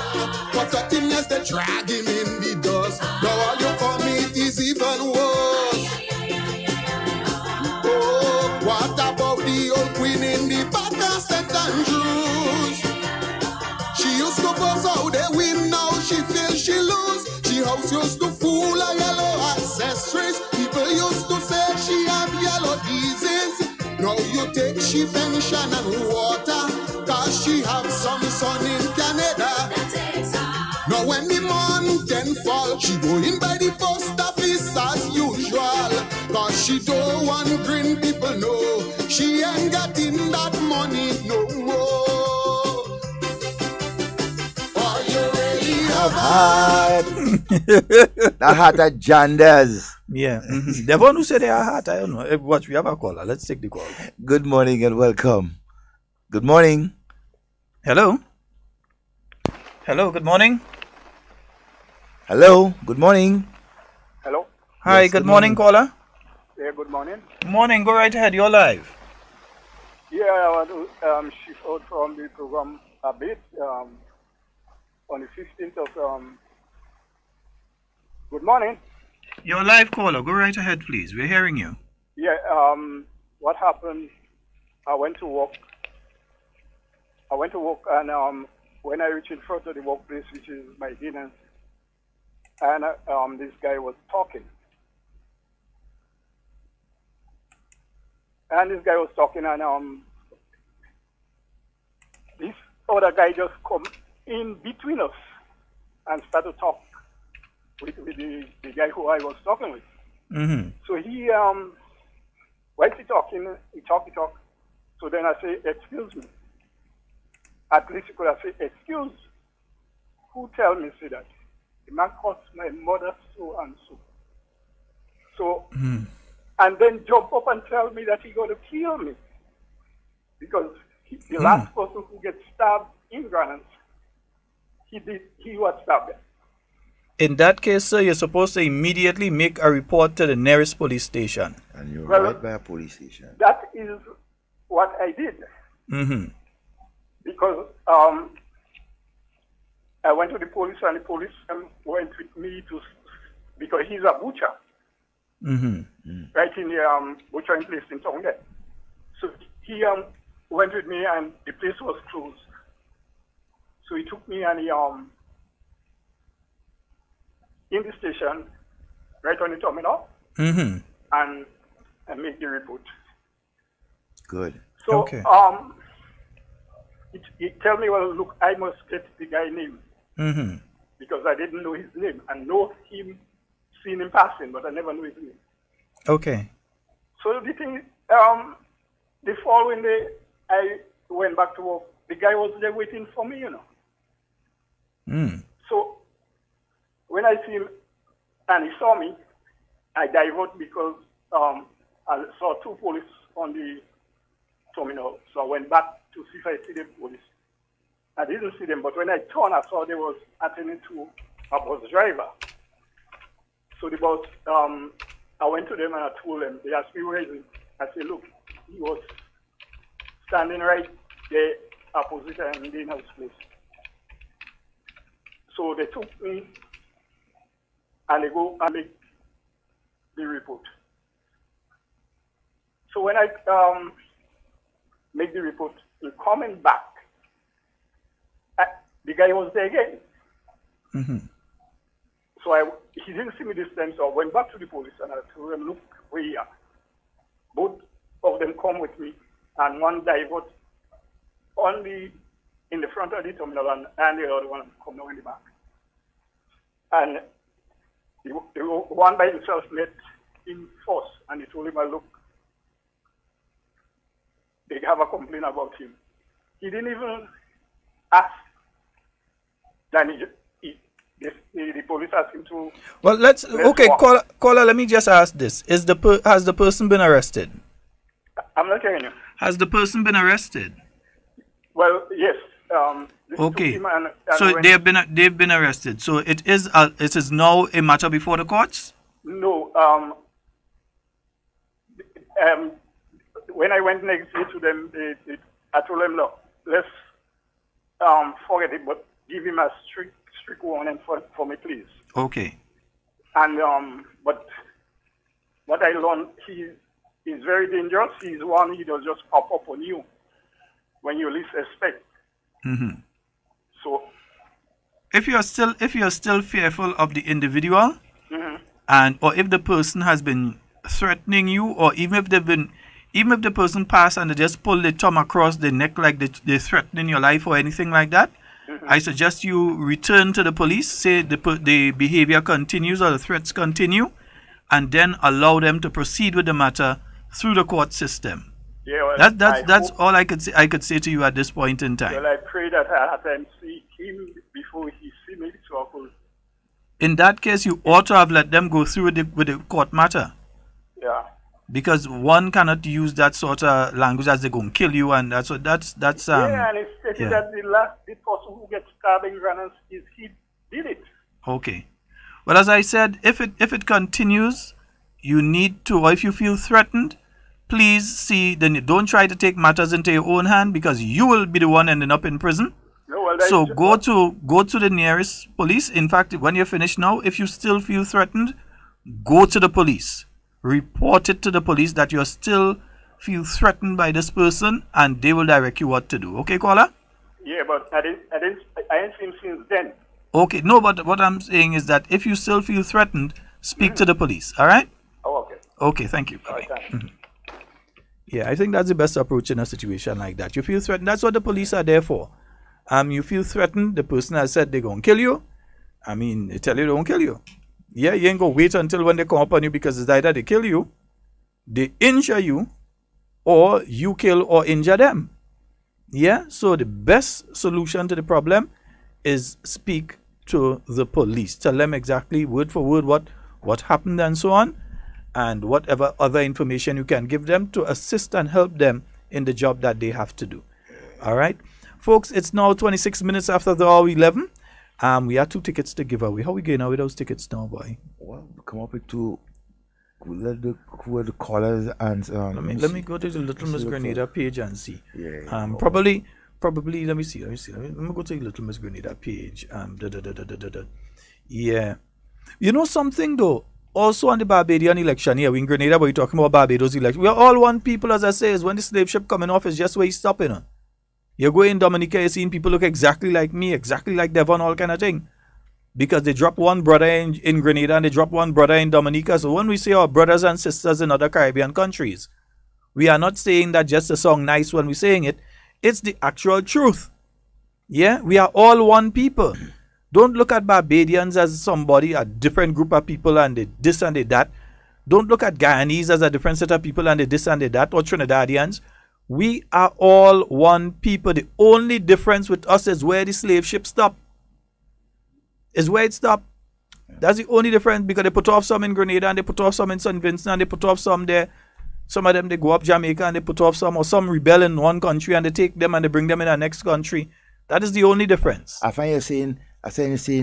But the thing is they drag him in the dust. Now all you commit is even worse. Oh, what about the old queen in the back of St. Andrews? She used to boss how they win, now she feels she lose. She house used to fool her yellow ancestries. People used to say she have yellow disease. Now you take she pension and water, cause she have some son in Canada. Now when the mountain fall, she go in by the post office as usual, cause she don't want green people know she ain't getting that money no more. Are you really Hard. The heart of Janders. Yeah. The one who said they are hot, I don't know. Watch, we have a caller. Let's take the call. Good morning and welcome. Good morning. Hello. Hello, good morning. Hello, good morning. Hello. Hi, Yes, good morning, caller. Yeah, good morning. Morning, go right ahead. You're live. Yeah, I want to shift out from the program a bit. On the 15th of good morning. You're live, caller. Go right ahead, please. We're hearing you. Yeah, what happened, I went to work and when I reached in front of the workplace, which is my dinner, and this guy was talking. And this other guy just come in between us and start to talk with the guy who I was talking with. Mm-hmm. So he, while he talking, he talk. So then I say, excuse me. At least you could have said, excuse. Who tell me say that? The man calls my mother so and so. So, and then jump up and tell me that he going to kill me. Because the last person who gets stabbed in Granada, he was stabbed. In that case, sir, you're supposed to immediately make a report to the nearest police station. And you're Well, right by a police station. That is what I did. Mm-hmm. Because I went to the police and the police went with me because he's a butcher. Mm-hmm. Right in the butchering place in town there. So he went with me and the place was closed. So he took me and he in the station, right on the terminal, and make the report. Good. So Okay. he tell me, well, look, I must get the guy name because I didn't know his name. I know him, seen him passing, but I never knew his name. Okay. So the thing, the following day, I went back to work. The guy was there waiting for me, you know. So when I see him and he saw me, I divert because I saw two police on the terminal. So I went back to see if I see the police. I didn't see them, but when I turned, I saw they was attending to a bus driver. So the bus, I went to them and I told them, they asked me where is he. I said, look, he was standing right there opposite and in the house place. So they took me and they go and make the report. So when I make the report, in coming back, the guy was there again. So he didn't see me this time, so I went back to the police and I told them, look, where you are. Both of them come with me, and one divert in the front of the terminal, and the other one come down in the back. And the one by himself met him first, and he told him, look, they have a complaint about him. He didn't even ask. Then the police asked him to. Well, caller. Let me just ask this: has the person been arrested? I'm not hearing you. Has the person been arrested? Well, yes. Okay. him and So when they've been arrested. So it is now a matter before the courts? No. When I went next day to them, I told them, look, let's forget it, but give him a strict warning for me, please. Okay. And but what I learned, he is very dangerous. He's one, he does just pop up on you when you least expect. Mm-hmm. So if you're still fearful of the individual, and or if the person has been threatening you, or even if the person passed and they just pull the thumb across the neck like they're threatening your life or anything like that, I suggest you return to the police, say the behavior continues or the threats continue, and then allow them to proceed with the matter through the court system. Yeah, well, that's all I could say to you at this point in time. Well, I pray that I can see him before he see me, so I could. In that case, you ought to have let them go through with the court matter. Yeah. Because one cannot use that sort of language as they're going to kill you, and that's yeah, and it's stated that the person who gets stabbed in Grenada he did it. Okay. Well, as I said, if it continues, you need to, or if you feel threatened, please see. Then don't try to take matters into your own hand, because you will be the one ending up in prison. No, well, so go to the nearest police. In fact, when you're finished now, if you still feel threatened, go to the police. Report it to the police that you still feel threatened by this person, and they will direct you what to do. Okay, caller? Yeah, but I ain't seen him since then. Okay, no, but what I'm saying is that if you still feel threatened, speak to the police. All right? Oh, okay. Okay, thank you. All right, thanks. Yeah, I think that's the best approach in a situation like that. You feel threatened. That's what the police are there for. You feel threatened. The person has said they're going to kill you. I mean, they tell you they won't kill you. Yeah, you ain't going to wait until when they come upon you, because it's either they kill you, they injure you, or you kill or injure them. Yeah, so the best solution to the problem is speak to the police. Tell them exactly word for word what happened and so on, and whatever other information you can give them to assist and help them in the job that they have to do. All right, folks, it's now 26 minutes after the hour 11. We have 2 tickets to give away. How are we going now with those tickets now, boy? Well, come up with 2. Let the callers answer. Let me go to the Little Miss Grenada page and see. Yeah. Probably. Let me see. Let me go to the Little Miss Grenada page. Yeah. You know something though? Also on the Barbadian election here, we in Grenada, but we're talking about Barbados election. We are all one people, as I say. Is when the slave ship coming off, is just where you stop, you know. You go in Dominica, you're seeing people look exactly like me, exactly like Devon, all kind of thing. Because they drop one brother in Grenada and they drop one brother in Dominica. So when we say our brothers and sisters in other Caribbean countries, we are not saying that just a song nice when we're saying it. It's the actual truth. Yeah, we are all one people. Don't look at Barbadians as somebody, a different group of people, and they this and they that. Don't look at Guyanese as a different set of people and they this and they that, or Trinidadians. We are all one people. The only difference with us is where the slave ship stopped. Is where it stopped. That's the only difference, because they put off some in Grenada and they put off some in St. Vincent and they put off some there. Some of them, they go up Jamaica and they put off some, or some rebel in one country and they take them and they bring them in the next country. That is the only difference. I find you're saying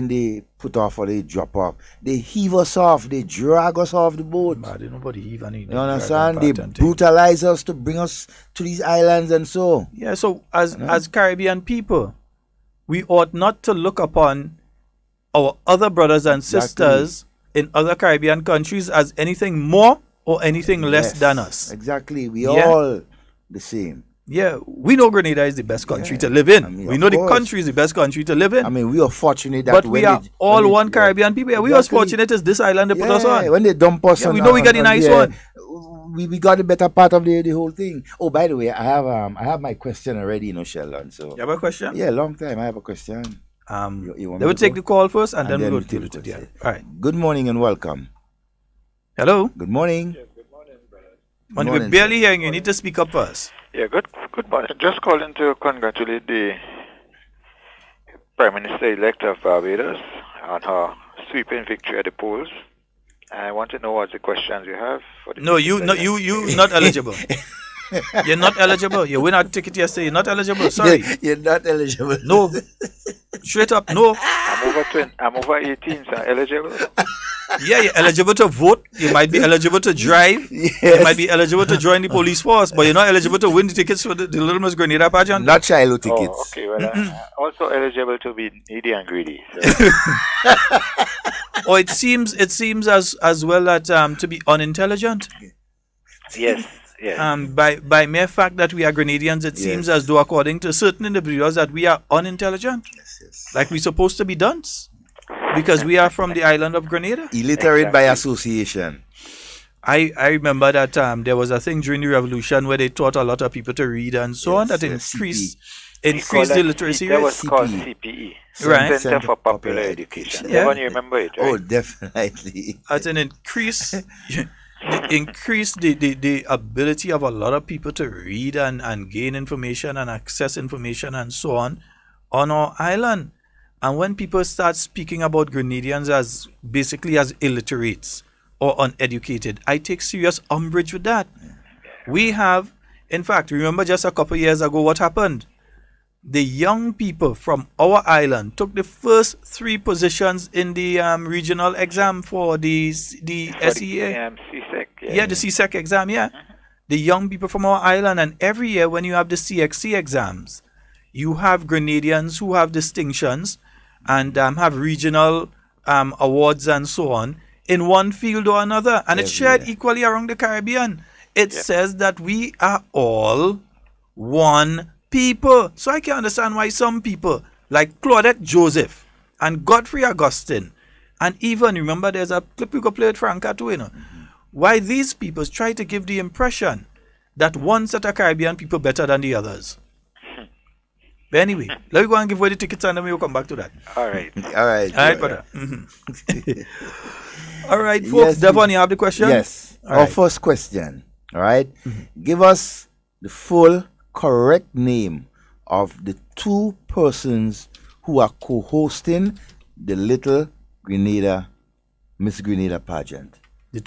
they put off or they drop off. They heave us off. They drag us off the boat. Nobody heave any. You understand? They brutalize us to bring us to these islands and so. Yeah, so as Caribbean people, we ought not to look upon our other brothers and sisters in other Caribbean countries as anything more or anything less than us. Exactly. We all the same. Yeah, we know Grenada is the best country to live in. I mean, we know the country is the best country to live in. I mean, we are fortunate that but we are all one Caribbean people. Yeah, we are fortunate as this island they put us on. When they dump us on, we know we got the nice one. We got the better part of the whole thing. Oh, by the way, I have my question already, Sheldon. So you have a question? Yeah, long time. I have a question. They will take the call first, and then we will deal with it. Yeah. All right. Good morning and welcome. Hello. Good morning. Yes, good morning, brother. We're barely hearing you. You need to speak up first. Yeah, good morning. Just calling to congratulate the Prime Minister-elect of Barbados on her sweeping victory at the polls. I want to know what the questions you have. For the you not eligible. You're not eligible. You win a ticket yesterday. You're not eligible. Sorry. You're not eligible. No. Straight up, no. I'm over 18, so eligible. Yeah, you're eligible to vote. You might be eligible to drive. Yes. You might be eligible to join the police force, but you're not eligible to win the tickets for the Little Miss Grenada pageant. Not childhood tickets. Oh, okay, well, I'm also eligible to be needy and greedy. So. Or it seems as well that to be unintelligent. Yes. Yes. By mere fact that we are Grenadians, it seems as though, according to certain individuals, that we are unintelligent. Yes. Like we're supposed to be dunce. Because we are from the island of Grenada. Illiterate by association. I remember that there was a thing during the revolution where they taught a lot of people to read and so on, that increased the literacy rate. That was called CPE. Right. Center for Popular Education. Yeah. You remember it, right? Oh, definitely. At an increase the ability of a lot of people to read and gain information and access information and so on our island. And when people start speaking about Grenadians as basically as illiterates or uneducated, I take serious umbrage with that. We have, in fact, remember just a couple of years ago what happened? The young people from our island took the first 3 positions in the regional exam for the SEA. CSEC. Yeah, the CSEC exam, yeah. The young people from our island, and every year when you have the CXC exams, you have Grenadians who have distinctions and have regional awards and so on in one field or another, and it's shared equally around the Caribbean. It says that we are all one people. So I can understand why some people like Claudette Joseph and Godfrey Augustine, and even remember there's a clip we could play with Franca too, why these people try to give the impression that one set of Caribbean people better than the others. But anyway, let me go and give away the tickets and then we'll come back to that. All right. All right, brother. All right, folks. Yes, Devon, you have the question? Yes. Our first question. All right. Give us the full correct name of the 2 persons who are co-hosting the Little Grenada, Miss Grenada pageant. The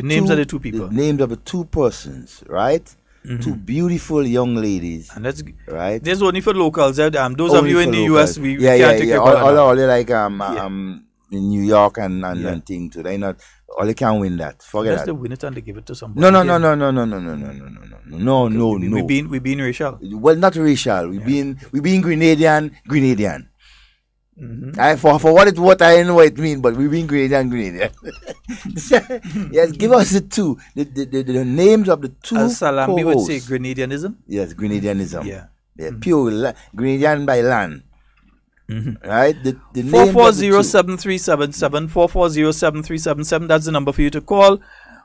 names of the 2 people. The names of the 2 persons, right? 2 beautiful young ladies. And that's right. There's only for locals. Those only of you in the US, we can't take your all like in New York and thing too. They not all they can win that. Forget that. They win it and they give it to somebody. No. We being racial. Well, not racial. We being Grenadian. For what I know what it means, but we being Grenadian. Yes, give us the 2. The names of the 2. As Salambi would say, Grenadianism. Yes, Grenadianism. Yeah, pure Grenadian by land. Right? The 440-7377, 440-7377. That's the number for you to call.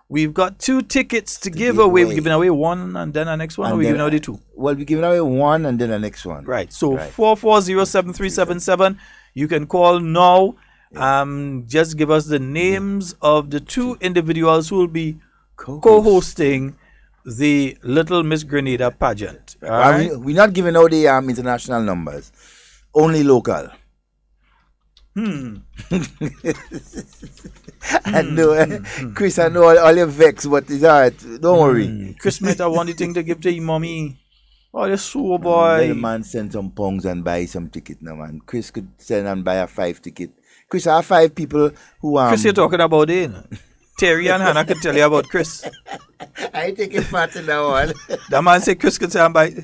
We've got 2 tickets to give away. We're giving away 1 and then the next one, or we're giving away 2? Well, we're giving away 1 and then the next one. Right. So 440-7377. You can call now. Just give us the names of the 2 individuals who will be co-hosting the Little Miss Grenada pageant. Right? We're not giving out the international numbers. Only local. I know, Chris, I know all your vex, but it's alright. Don't worry. Chris might have one thing to give to your mommy. Oh, you're so boy. The man send some pounds and buy some ticket now, man. Chris could send and buy a 5 ticket. Chris, I have 5 people who Chris, you're talking about it. Terry and Hannah could tell you about Chris. I take it part in that one. The man said Chris could say and buy.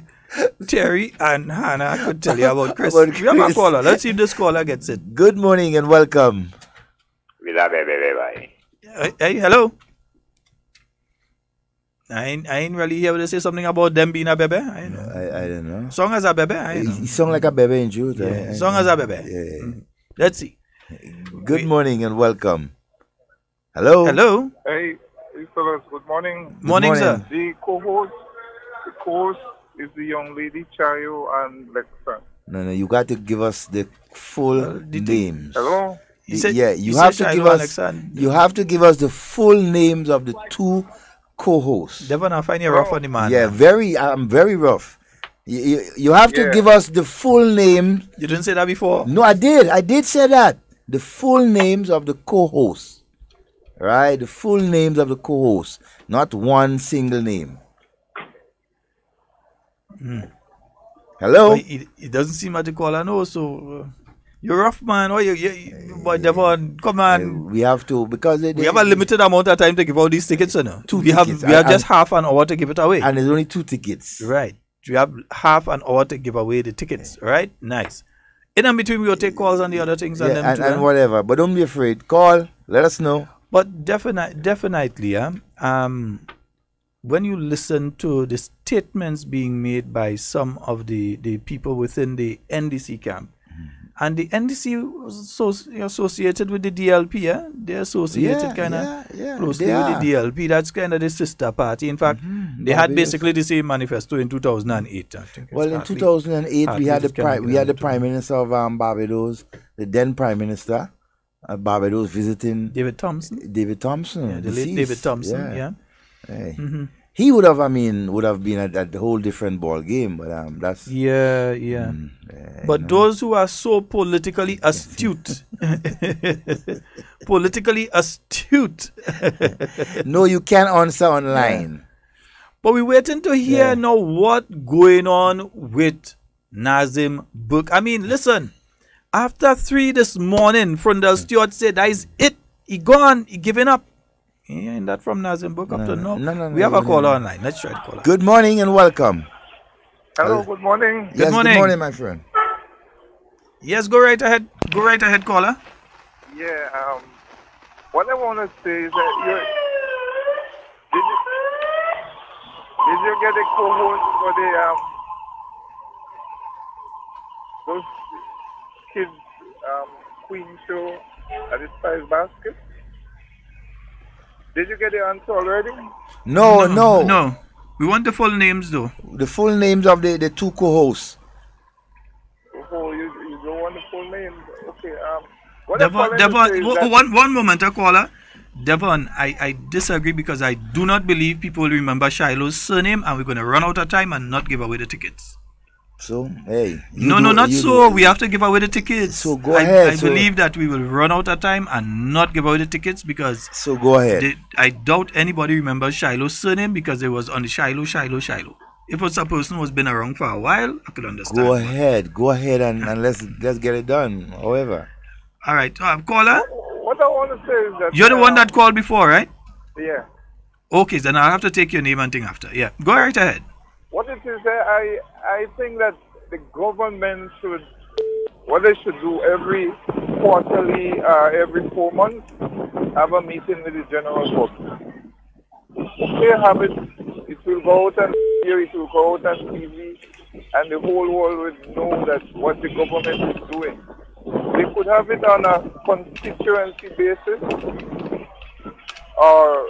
Terry and Hannah could tell you about Chris. We have a caller. Let's see if this caller gets it. Good morning and welcome. Hey, hello. I ain't really hear to say something about them being a baby. I don't know. Song as a baby. He sung like a baby in Jude. Yeah. Song as a baby. Yeah. Let's see. Good morning and welcome. Hello. Hello. Hey, fellas. Good morning. Morning, sir. The co-host is the young lady Chayo and Lexan. No, you got to give us the full names. Hello. You have to give us the full names of the 2 co-hosts. Devon, I find you rough on the man. Yeah, I'm very rough. You have to give us the full name. You didn't say that before? No, I did say that. The full names of the co-hosts. Right? The full names of the co-hosts. Not one single name. Hello? It doesn't seem like the caller knows, so you're rough, man. But Devon, come on. We have to, because we have a limited amount of time to give out these tickets, you know. We have just half an hour to give it away. And there's only 2 tickets. Right. We have half an hour to give away the tickets, right? Nice. In between, we'll take calls on the other things. And whatever. But don't be afraid. Call. Let us know. But definitely, when you listen to the statements being made by some of the people within the NDC camp, and the NDC was associated with the DLP, they're associated closely with the DLP. That's kind of the sister party. In fact, they had basically the same manifesto in 2008. I think well, in 2008, we had the Prime Minister of Barbados, the then Prime Minister Barbados visiting David Thompson. Yeah, the late David Thompson. Yeah. Hey. He would have been at a whole different ball game, but that's but those who are so politically astute, no, you can't answer online. Yeah. But we're waiting to hear now what going on with Nazim Burke. I mean, listen, after 3 this morning, Frondel Stewart said that is it. He gone. He giving up. Ain't that from Nazim Burke up to now? No. We have a caller online. Let's try the caller. Good morning and welcome. Hello, good morning. Yes, good morning, my friend. Yes, go right ahead. Go right ahead, caller. Yeah, what I want to say is that did you get a co-host for those kids Queen show at the Spice Basket? Did you get the answer already? No. We want the full names, though. The full names of the 2 co-hosts. Oh, you don't want the full names? Okay. Devon, one moment, caller. Devon, I disagree because I do not believe people will remember Shiloh's surname, and we're going to run out of time and not give away the tickets. So, hey. We have to give away the tickets. So, go ahead. I believe that we will run out of time and not give away the tickets because... So, go ahead. I doubt anybody remembers Shiloh's surname because it was on the Shiloh. If it's a person who's been around for a while, I could understand. Go ahead and let's get it done, however. All right. Caller? What I want to say is that... You're the one that called before, right? Yeah. Okay, then I'll have to take your name and thing after. Yeah, go right ahead. What it is that I think that the government should, what they should do every quarterly, every 4 months, have a meeting with the general public. If they have it will go out and it will go out on TV, and the whole world would know that what the government is doing. They could have it on a constituency basis or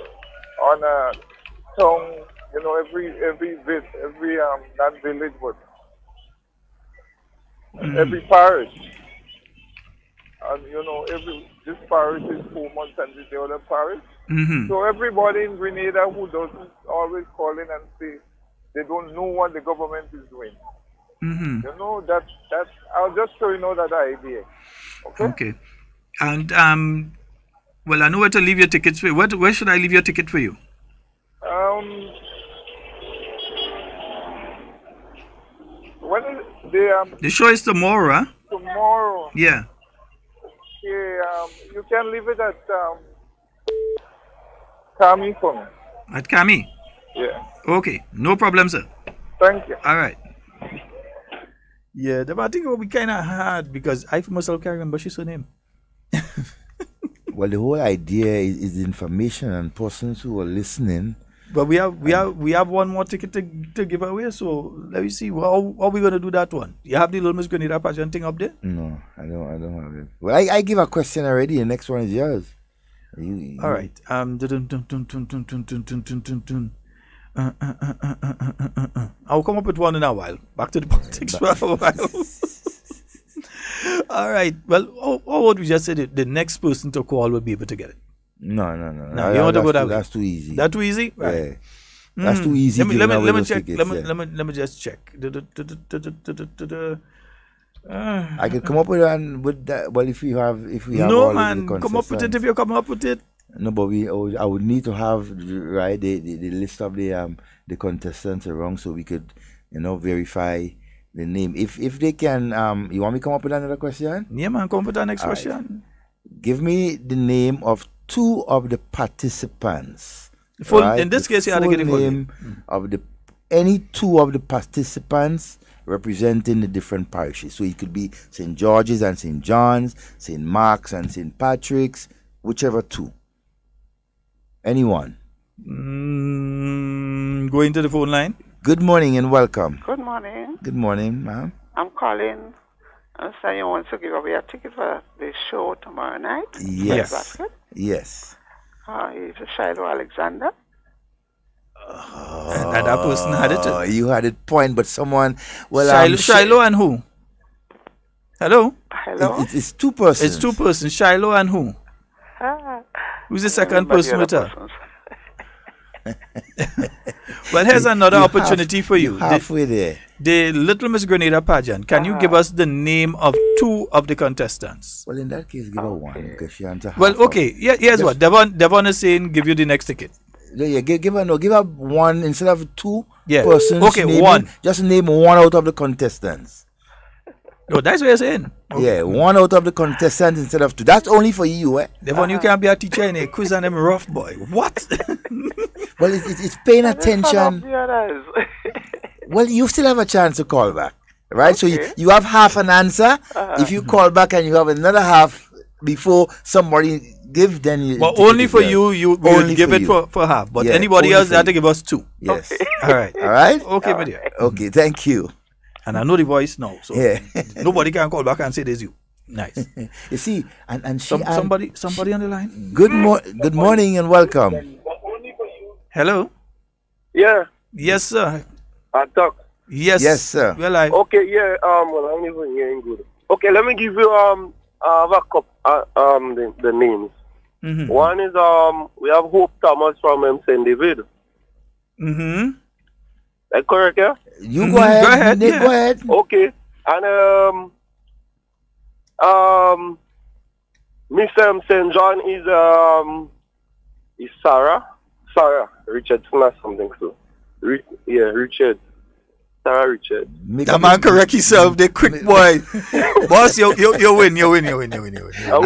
on a town, every not village, but every parish. And this parish is 4 months and this the other parish. So everybody in Grenada who doesn't always call in and say they don't know what the government is doing. That's I'll just show that idea. Okay. And well, I know where to leave your tickets for you. Where should I leave your ticket for you? When is the show is tomorrow, huh? Tomorrow. Yeah. Okay, you can leave it at Kami for me. At Kami? Yeah. Okay, no problem, sir. Thank you. All right. Yeah, I think it will be kind of hard because I myself can't remember his name. Well, the whole idea is information and persons who are listening. But we have one more ticket to give away, so let me see how we gonna do that one. You have the Little Miss Grenada pageant thing up there? No, I don't have it. Well, I give a question already. The next one is yours. All right. I'll come up with one in a while. Back to the politics for a while. All right. Well, how would we just say the next person to call will be able to get it? No. You want to go that way? That's too easy. That's too easy? Right. Yeah. That's too easy. Let me check. Let me just check. I could come up with that. Well, if we have no all man, come up with it if you come up with it. No, but I would need to have the list of the contestants around so we could verify the name. If they can, you want me to come up with another question? Yeah, man, come up with the next question. Right. Give me the name of 2 of the participants. In this case, you have to get the full name of any 2 of the participants representing the different parishes. So it could be St. George's and St. John's, St. Mark's and St. Patrick's, whichever 2. Anyone? Going to the phone line. Good morning and welcome. Good morning. Good morning, ma'am. I'm calling and saying you want to give away a ticket for the show tomorrow night. Yes. Yes. It's Shiloh Alexander. And that person had it. You had it point, but someone. Well, Shiloh and who? Hello? Hello? It's 2 persons. It's 2 persons. Shiloh and who? Who's the second person with her? Well, here's another opportunity for you. Halfway there. The Little Miss Grenada pageant. Can you give us the name of 2 of the contestants? Well, in that case, give her 1 because she answered. Well, okay. Here's what Devon is saying. Give you the next ticket. Yeah, give her 1 instead of 2 Yeah. persons. Okay, 1. Just name 1 out of the contestants. No, that's what you're saying. Okay. Yeah, 1 out of the contestants instead of 2. That's only for you, eh? Devon, you can't be a teacher in a quiz and them rough boy. What? Well, it's paying attention. Well, you still have a chance to call back, right? So you have half an answer. If you call back and you have another half before somebody give, then you. Well, only for you, you give it for half. But anybody else had to give us 2. Yes. All right. All right? Okay, my dear. Okay, thank you. And I know the voice now, so nobody can call back and say there's you. Nice. You see, and somebody on the line. Good morning and welcome. Hello. Yeah. Yes, sir. Hard Talk. Yes, sir. Well, okay, yeah. Well, I'm even hearing good. Okay, let me give you the names. Mm-hmm. One is we have Hope Thomas from St. David. Mm-hmm. That correct? Yeah. You go ahead. Go ahead. Okay, and Miss St. John is Sarah Richardson or something so. Richard. Sarah Richard. That man correct himself, the quick boy. Boss, you win. I win. You win. I'm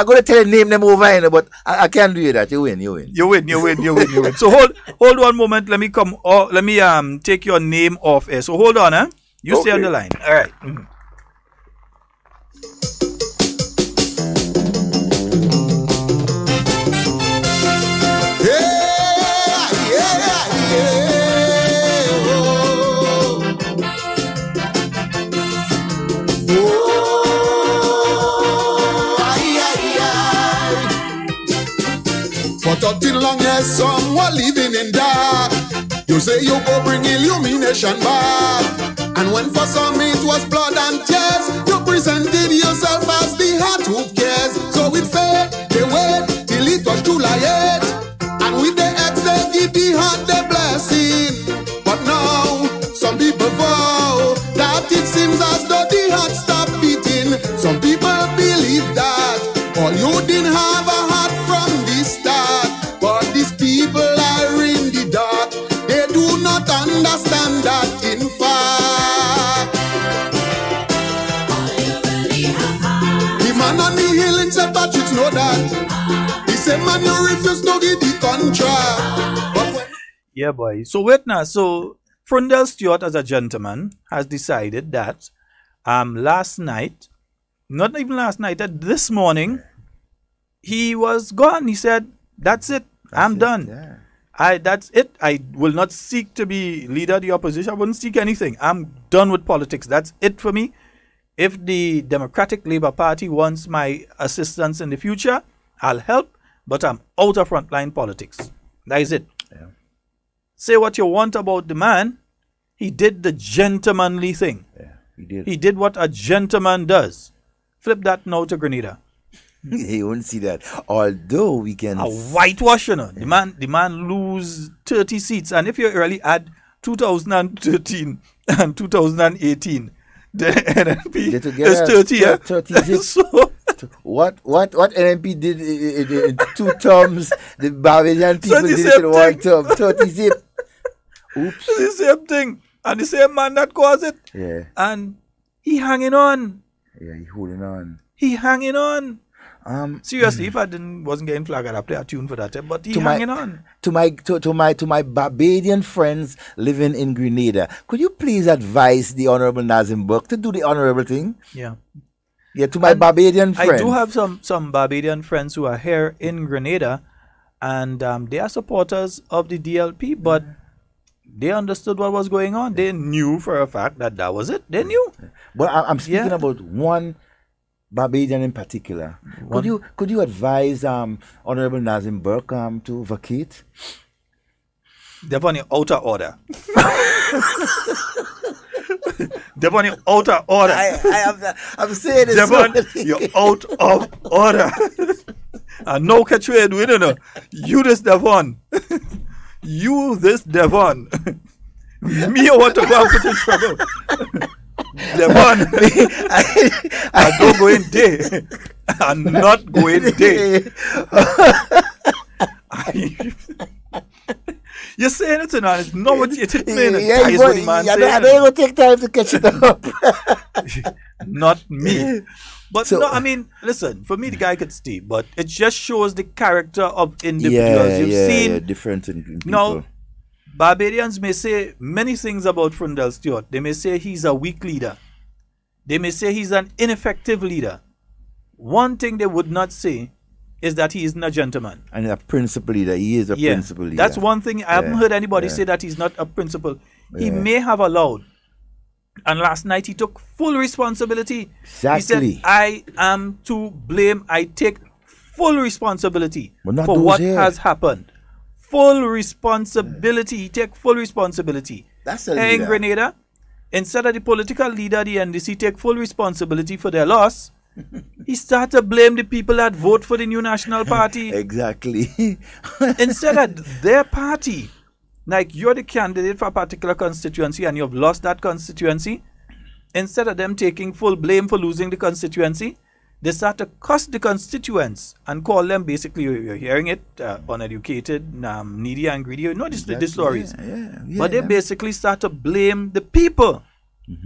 going to tell you name them over here, but I can't do that. You win. You win. So hold 1 moment. Let me take your name off air. So hold on, You stay on the line. All right. Mm-hmm. But until long as someone living in dark, you say you go bring illumination back. And when for some it was blood and tears, you presented yourself as the heart who cares. So with faith, they wait till it was too late. And with the ex, they give the heart the blessing. But now, some people vow that it seems as though the heart stopped beating. Some people believe that all you didn't have a heart from the start. But these people are in the dark. They do not understand that in fact. The man on the hill in St. Patrick's know that. He said, man, you refuse to give the contract. Yeah, boy. So wait now. So Frundell Stewart, as a gentleman, has decided that last night, not even last night, that this morning, he was gone. He said, that's it. I'm done. Yeah. That's it. I will not seek to be leader of the opposition. I wouldn't seek anything. I'm done with politics. That's it for me. If the Democratic Labour Party wants my assistance in the future, I'll help, but I'm out of frontline politics. That is it. Yeah. Say what you want about the man. He did the gentlemanly thing. Yeah, he did. He did what a gentleman does. Flip that now to Grenada. You won't see that. Although we can a whitewash, you know. The man lose 30 seats, and if you really add 2013 and 2018, the NNP is 30. Yeah? 30 so what NNP did in 2 terms, the Barbadian people did it in 1 term. 30 zip. Oops. It's the same thing. And the same man that caused it. Yeah. And he hanging on. Yeah, he holding on. He hanging on. Seriously, if I wasn't getting flagged, I'd play a tune for that. But he hanging on. To my Barbadian friends living in Grenada, could you please advise the Honorable Nazim Burke to do the honorable thing? Yeah. Yeah, to my Barbadian friends. I do have some Barbadian friends who are here in Grenada, and they are supporters of the DLP, but they understood what was going on. They knew for a fact that was it. They knew. But I'm speaking about one Barbadian in particular. Could you advise Honorable Nazim Burke to vacate? They're on the outer order. They're on the outer order. I'm saying this. Devon, you're out of order. And no catch you doing, you this Devon. You this Devon. Me, I want to go and put in trouble. Devon, I don't go in day. I'm not going day. You're saying it now. It's not what you're taking. I don't even take time to catch it up. Not me. But so, no, I mean, listen, for me, the guy could stay, but it just shows the character of individuals. You've seen different in people. Now, Barbadians may say many things about Frundell Stewart. They may say he's a weak leader. They may say he's an ineffective leader. One thing they would not say is that he isn't a gentleman. And a principal leader. He is a principal leader. That's one thing. I haven't heard anybody say that he's not a principal. He may have allowed. And last night he took full responsibility. Exactly. He said, I am to blame. I take full responsibility for what has happened. Full responsibility. He take full responsibility. That's a leader. In Grenada, instead of the political leader, the NDC take full responsibility for their loss, he started to blame the people that vote for the new National Party. Exactly. Instead of their party. Like, you're the candidate for a particular constituency and you've lost that constituency. Instead of them taking full blame for losing the constituency, they start to cuss the constituents and call them, basically, you're hearing it, uneducated, needy and greedy. You know the stories. But they basically start to blame the people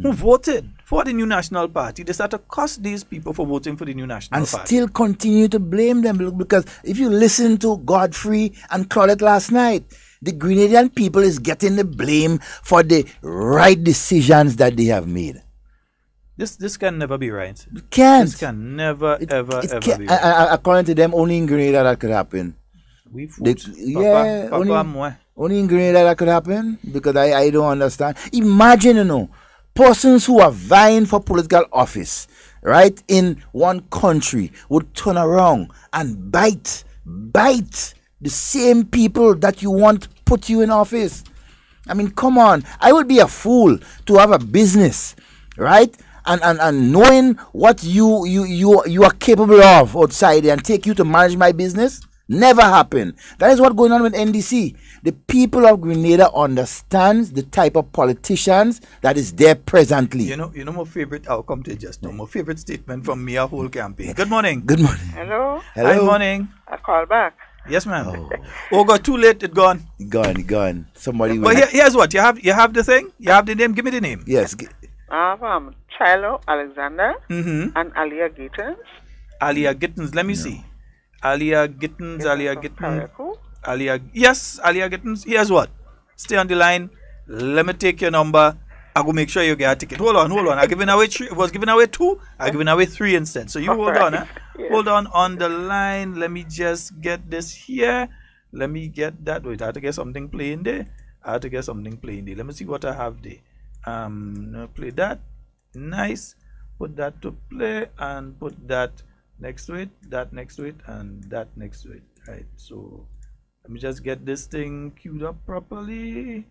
who voted for the new National Party. They start to cuss these people for voting for the new National Party. And still continue to blame them, because if you listen to Godfrey and Claudette last night, the Grenadian people is getting the blame for the right decisions that they have made. This can never be right. It can't. This can never, ever be right. According to them, only in Grenada that could happen. Only in Grenada that could happen, because I don't understand. Imagine, persons who are vying for political office, right, in one country would turn around and bite the same people that you want put you in office. I mean, come on. I would be a fool to have a business, right? And knowing what you are capable of outside and take you to manage my business, never happen. That is what's going on with NDC. The people of Grenada understands the type of politicians that is there presently. You know my favorite outcome to just know. My favorite statement from me a whole campaign. Good morning. Good morning. Hello. Good morning. I call back. Yes, ma'am. Oh, got too late. It gone. Gone. Somebody. But here's what you have. The thing. You have the name. Give me the name. Yes. I have Chilo Alexander and Alia Gittins. Alia Gittins. Let me see. Alia Gittins. Yes, Alia Gittins. Here's what. Stay on the line. Let me take your number. I will make sure you get a ticket. Hold on. I giving away 3. It was giving away 2. I giving away 3 instead. So you hold on. Yes. Hold on the line. Let me just get this here. Let me get that. Wait, I have to get something playing there. Let me see what I have there. Play that. Nice. Put that to play and put that next to it. That next to it and that next to it. Right. So let me just get this thing queued up properly.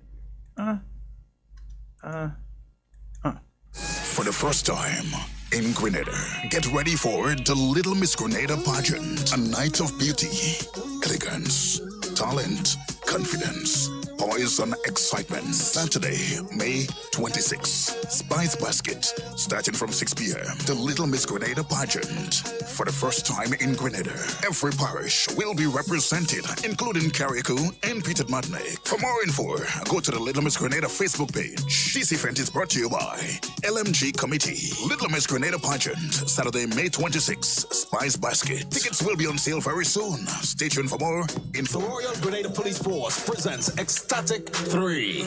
For the first time in Grenada, get ready for the Little Miss Grenada pageant. A night of beauty, elegance, talent, confidence, Poise and excitement. Saturday, May 26. Spice Basket, starting from 6 p.m. The Little Miss Grenada pageant. For the first time in Grenada, every parish will be represented, including Carriacou and Peter Matney. For more info, go to the Little Miss Grenada Facebook page. This event is brought to you by LMG Committee. Little Miss Grenada pageant, Saturday, May 26. Spice Basket. Tickets will be on sale very soon. Stay tuned for more info. The Royal Grenada Police Force presents Ecstatic 3.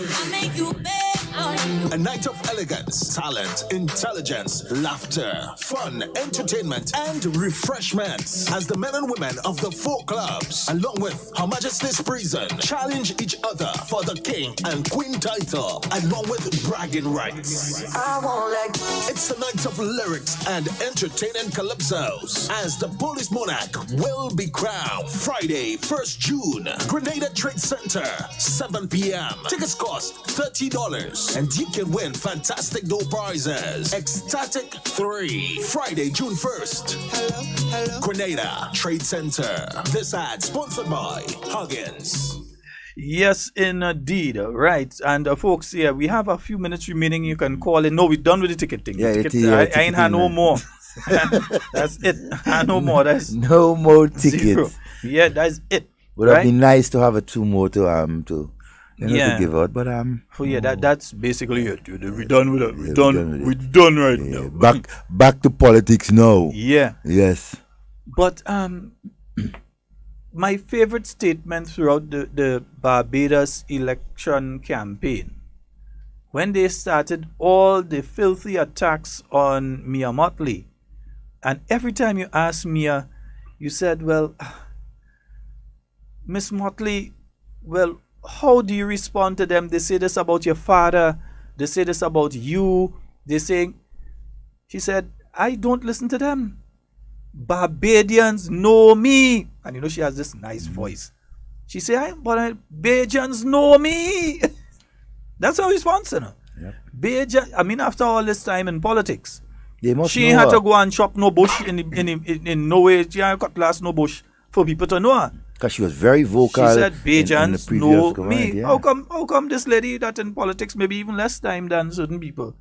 A night of elegance, talent, intelligence, laughter, fun, entertainment, and refreshments as the men and women of the 4 clubs, along with Her Majesty's Prison, challenge each other for the King and Queen title, along with bragging rights. It's a night of lyrics and entertaining calypsos as the Police Monarch will be crowned Friday, 1st June, Grenada Trade Center, 7 p.m. Tickets cost $30 and you can win fantastic door prizes. Ecstatic 3, Friday, June 1st. Grenada Trade Center. This ad sponsored by Huggins. Yes, indeed. Right. And folks, yeah, we have a few minutes remaining. You can call in. No, we're done with the ticket thing. Yeah, I ain't had no more. That's it. No more. That's no more tickets. 0. Yeah, that's it. Would have been nice to have a 2 more to give out, but oh yeah, that's basically it. We're done with it. We're done right now. Back to politics now. Yeah. Yes. But my favorite statement throughout the Barbados election campaign, when they started all the filthy attacks on Mia Motley, and every time you asked Mia, you said, well, Miss Motley, well, how do you respond to them? They say this about your father. They say this about you. She said, I don't listen to them. Barbadians know me. And you know, she has this nice voice. She said, Barbadians know me. That's her response, you know. Yep. I mean, after all this time in politics, she had to go and chop no bush in no way. She had cut glass no bush for people to know her. Because she was very vocal. She said, Bajans know me. Yeah. How come this lady that in politics maybe even less time than certain people?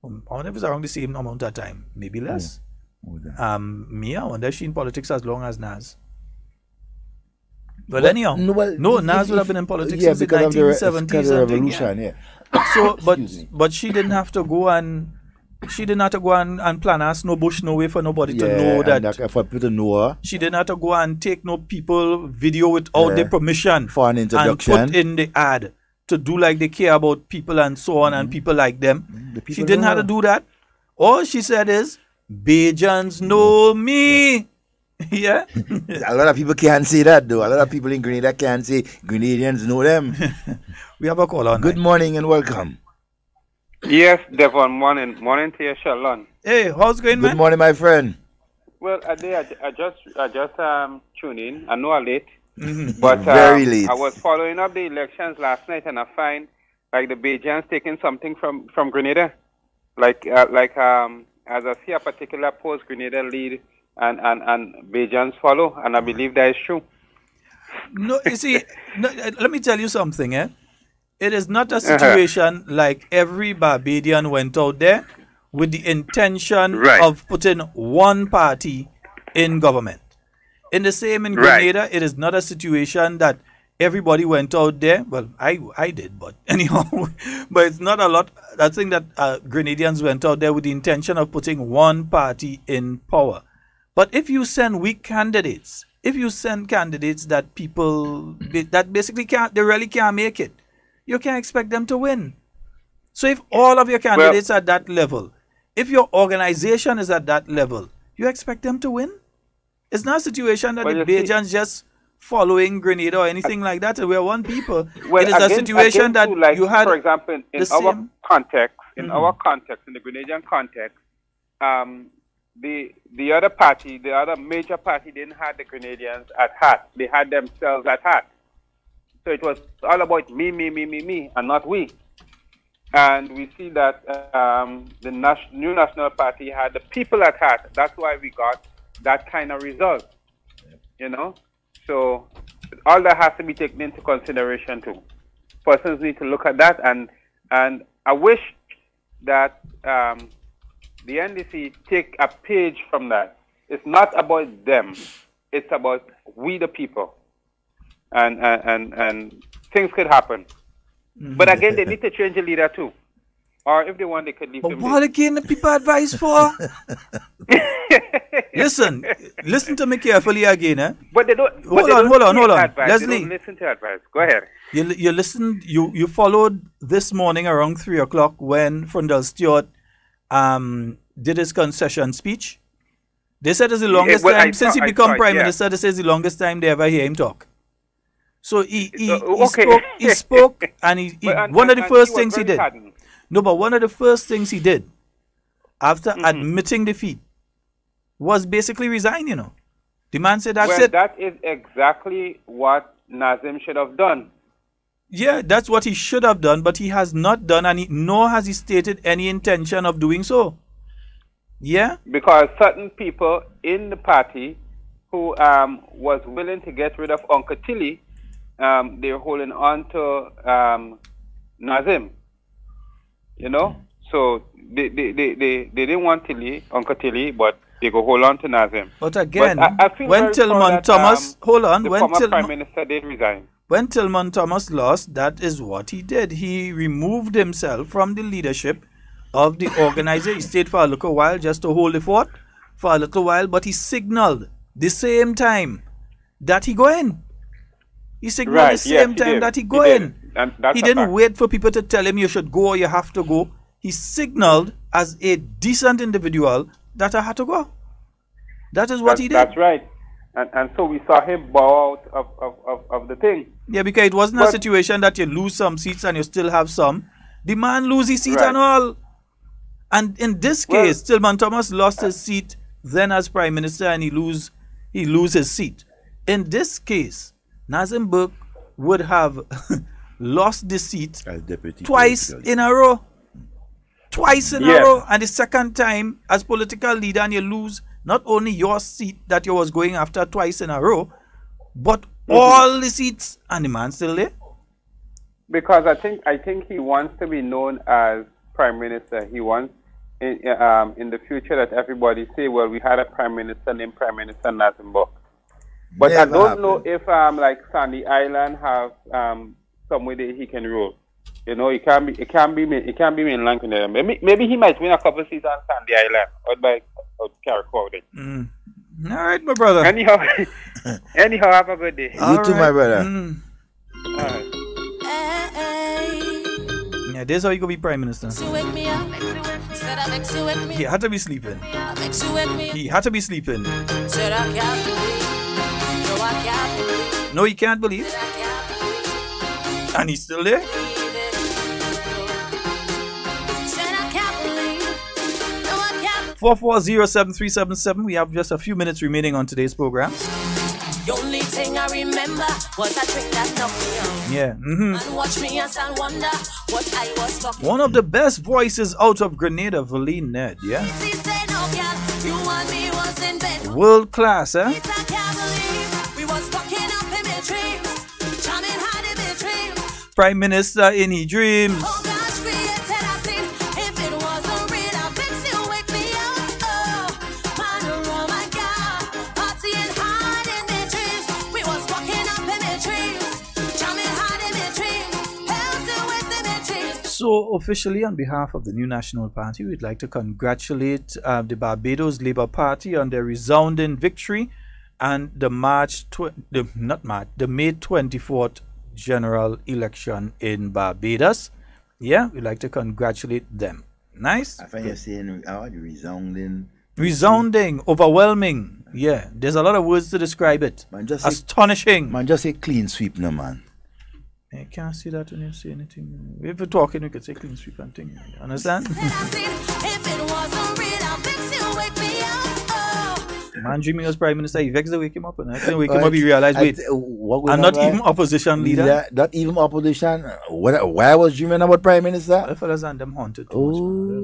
I wonder if it's around the same amount of time. Maybe less. Mia, I wonder if she in politics as long as Naz. Well, anyhow. No, Naz would have been in politics since the 1970s. Because of the revolution, yeah. So, but she didn't have to go and plan us no bush no way for nobody to know that. For people to know her. She didn't have to go and take no people video without their permission for an introduction and put in the ad to do like they care about people and so on and people like them. She didn't have to do that. All she said is, Bajans know me. Yeah. A lot of people can't say that though. A lot of people in Grenada can't say Grenadians know them. We have a call on. Good morning and welcome. Yes, Devon. Morning to you, Sheldon. Hey, how's it going, man? Good morning, my friend. Well, I just tuned in. I know I'm late, but very late. I was following up the elections last night, and I find like the Bajans taking something from Grenada, like as I see a particular post, Grenada lead and Bajans follow, and I believe that is true. No, you see, let me tell you something, eh? It is not a situation like every Barbadian went out there with the intention of putting one party in government. In the same in Grenada, it is not a situation that everybody went out there. Well, I did, but anyhow, but it's not a lot. I think that Grenadians went out there with the intention of putting one party in power. But if you send weak candidates, if you send candidates that people that basically they really can't make it, you can't expect them to win. So if all of your candidates are at that level, if your organization is at that level, you expect them to win? It's not a situation that the Bajans just following Grenada or anything like that. We're one people. Well, it is a situation that like, you had, for example, in our context, in the Grenadian context, the other party, the other major party, didn't have the Grenadians at heart. They had themselves at heart. So it was all about me, and not we. And we see that the new National Party had the people at heart. That's why we got that kind of result. You know? So all that has to be taken into consideration too. persons need to look at that, and I wish that the NDC take a page from that. It's not about them; it's about we the people, and things could happen. But again, they need to change the leader too. Or if they want, they could leave him. What again the people advise for? Listen to me carefully again, eh? But they don't. Hold on. Advice. Leslie, they don't listen to advice. Go ahead. You listened. You followed this morning around 3:00 when Frondell Stewart did his concession speech. They said it's the longest time since he became prime minister. They say it's the longest time they ever hear him talk. So he spoke, and one of the first things he did. No, but one of the first things he did after admitting defeat was basically resign, you know. The man said, that's it. That is exactly what Nazim should have done. Yeah, that's what he should have done, but he has not done, and nor has he stated any intention of doing so. Yeah? Because certain people in the party who was willing to get rid of Uncle Tilly, they're holding on to Nazim. You know, so they didn't want Uncle Tilly, but they go hold on to Nazim. But again, I feel when Tillman Thomas, the prime minister did resign. When Tillman Thomas lost, that is what he did. He removed himself from the leadership of the organizer. He stayed for a little while just to hold the fort for a little while, but he signaled the same time that he go in. He signaled the same time that he go in. He didn't wait for people to tell him you should go or you have to go. He signaled as a decent individual that I had to go. That is what he did. That's right. And so we saw him bow out of the thing. Yeah, because it wasn't a situation that you lose some seats and you still have some. The man lose his seat and all. And in this case, Tillman Thomas lost his seat then as prime minister, and he lose his seat. In this case, Nazim Burke would have lost the seat twice in a row. Twice in a row. And the second time as political leader, and you lose not only your seat that you was going after twice in a row, but all the seats, and the man still there. Because I think he wants to be known as prime minister. He wants in the future that everybody say, well, we had a prime minister named Prime Minister Nazim Burke. But I don't know if like Sandy Island have some way that he can rule. You know, it can be mainland Grenada. Maybe he might win a couple seats on Sandy Island or Carrick. All right, my brother. Anyhow, have a good day. You too, my brother. All right. Yeah, this is how you could be prime minister. He had to be sleeping. He had to be sleeping. No, he can't believe. And he's still there. 4407377. We have just a few minutes remaining on today's program. The only thing I remember was a drink that knocked me out. Yeah. And watch me and wonder what I was talking. One of the best voices out of Grenada, Valine Ned, yeah? World class, eh? Prime Minister in his dreams. So officially, on behalf of the New National Party, we'd like to congratulate the Barbados Labour Party on their resounding victory and the May 24th general election in Barbados. Yeah, we'd like to congratulate them. Nice. I find you're saying resounding. Resounding, overwhelming. Yeah, there's a lot of words to describe it. Man, just astonishing. Man, just say clean sweep, no man. I can't see that when you say anything. If we're talking, we could say clean sweep and thing. Understand? Man dreaming as prime minister, he vexed to wake him up, and I think wake him up, he realized, wait, I'm not even opposition leader. Yeah, not even opposition. Why I was dreaming about prime minister? The fellas and them haunted too much, man.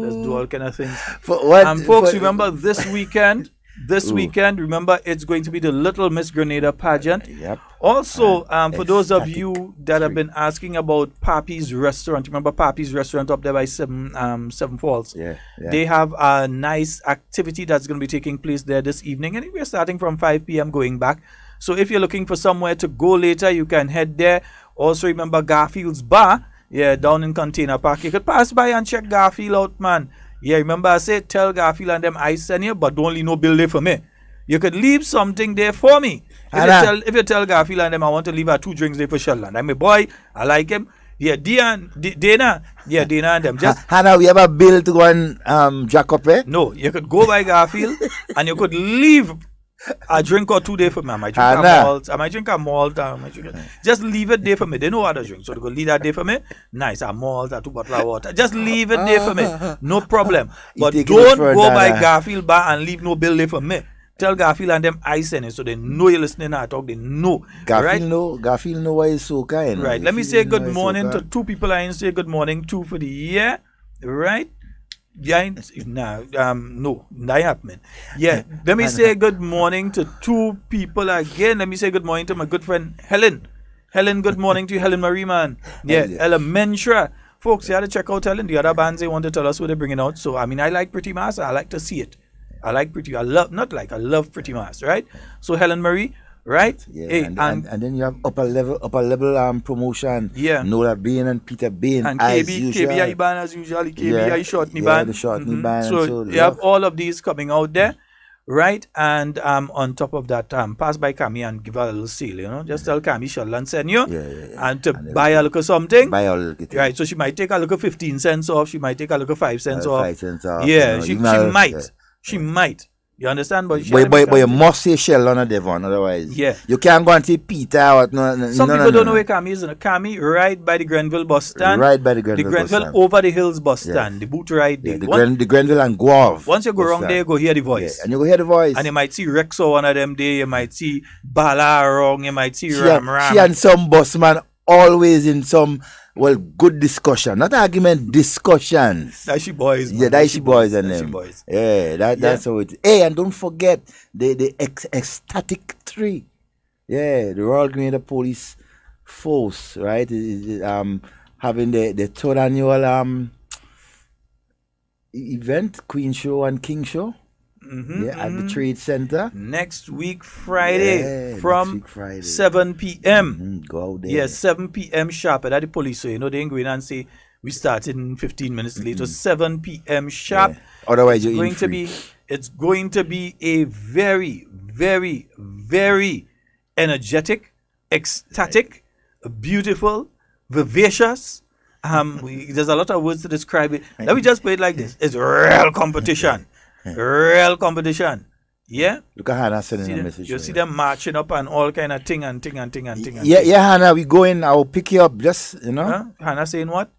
Let's do all kind of things. For what? And folks, remember this weekend, This weekend, remember, it's going to be the Little Miss Grenada pageant. Yep. Also, for those of you that have been asking about Papi's Restaurant, remember Papi's Restaurant up there by Seven Falls? Yeah. They have a nice activity that's going to be taking place there this evening. And we're starting from 5 p.m. going back. So if you're looking for somewhere to go later, you can head there. Also, remember Garfield's Bar, down in Container Park. You could pass by and check Garfield out, man. Yeah, remember I said, tell Garfield and them I send you, but don't leave no bill there for me. You could leave something there for me. If you tell Garfield and them I want to leave 2 drinks there for Sheldon. I'm a boy, I like him. Yeah, Dana and them. Just Hannah, we have a bill to go and jack up, eh? No, you could go by Garfield and you could leave a drink or 2 there for me. I might drink a malt. Just leave it there for me. They know other drinks. So they go leave that there for me. Nice, a malt, 2 bottles of water. Just leave it there for me. No problem. But don't go by Garfield Bar and leave no bill there for me. Tell Garfield and them I send it so they know you're listening I talk. They know. Garfield know why it's so kind. Right. Let me say good morning to 2 people I didn't say good morning to for the year. Right? No, not happening. Yeah, let me say good morning to 2 people again. Let me say good morning to my good friend Helen. Helen, good morning to you, Helen Marie, man. Yeah, Elementra. Folks, you had to check out Helen. The other bands, they want to tell us what they're bringing out. So, I mean, I like Pretty Master. I like to see it. I love Pretty Master, right? So, Helen Marie, right? Yeah, hey, and then you have upper level promotion. Yeah. Nola Bain and Peter Bain. And KBI band as usual. KBI short knee band. The short knee band. So you have all of these coming out there, right? And on top of that, pass by Cami and give her a little seal, Just tell Cami Sheldon send you. And to buy a look of something. Buy a little thing. Right. So she might take a look of 15 cents off. She might take a look of 5 cents off. 5 cents off. Yeah, she might. She might. You understand? But you must say Sheldon or Devon, otherwise. Yeah. You can't go and say Peter or Some people don't know where Cami is. Cami right by the Grenville bus stand. Right by the Grenville bus stand. Over the hills bus stand. The boot ride. Yeah, the Grenville and Guave. Once you go around there, you go hear the voice. Yeah, and you go hear the voice. And you might see Rex or one of them there. You might see Bala wrong. You might see Ram. She and some busman always in some good discussion, not argument, discussions. Dicey boys. Yeah, Dicey boys and them. Boys. Yeah, that's how it is. Hey, and don't forget the ecstatic 3. Yeah, the Royal Grenada Police Force, right? Having the 3rd annual event, Queen Show and King Show. At the Trade Center. Next week, Friday, from 7 p.m. Go out there. Yeah, 7 p.m. sharp. At the police, so they ain't going and say we started in 15 minutes later. 7 p.m. sharp. Yeah. Otherwise, it's going to be a very, very, very energetic, ecstatic, beautiful, vivacious. There's a lot of words to describe it. Let me just put it like this: it's real competition. Real competition. Yeah? Look at Hannah sending a message. You see them marching up and all kind of thing. Yeah, Hannah, we going. I'll pick you up. Just, Hannah saying what?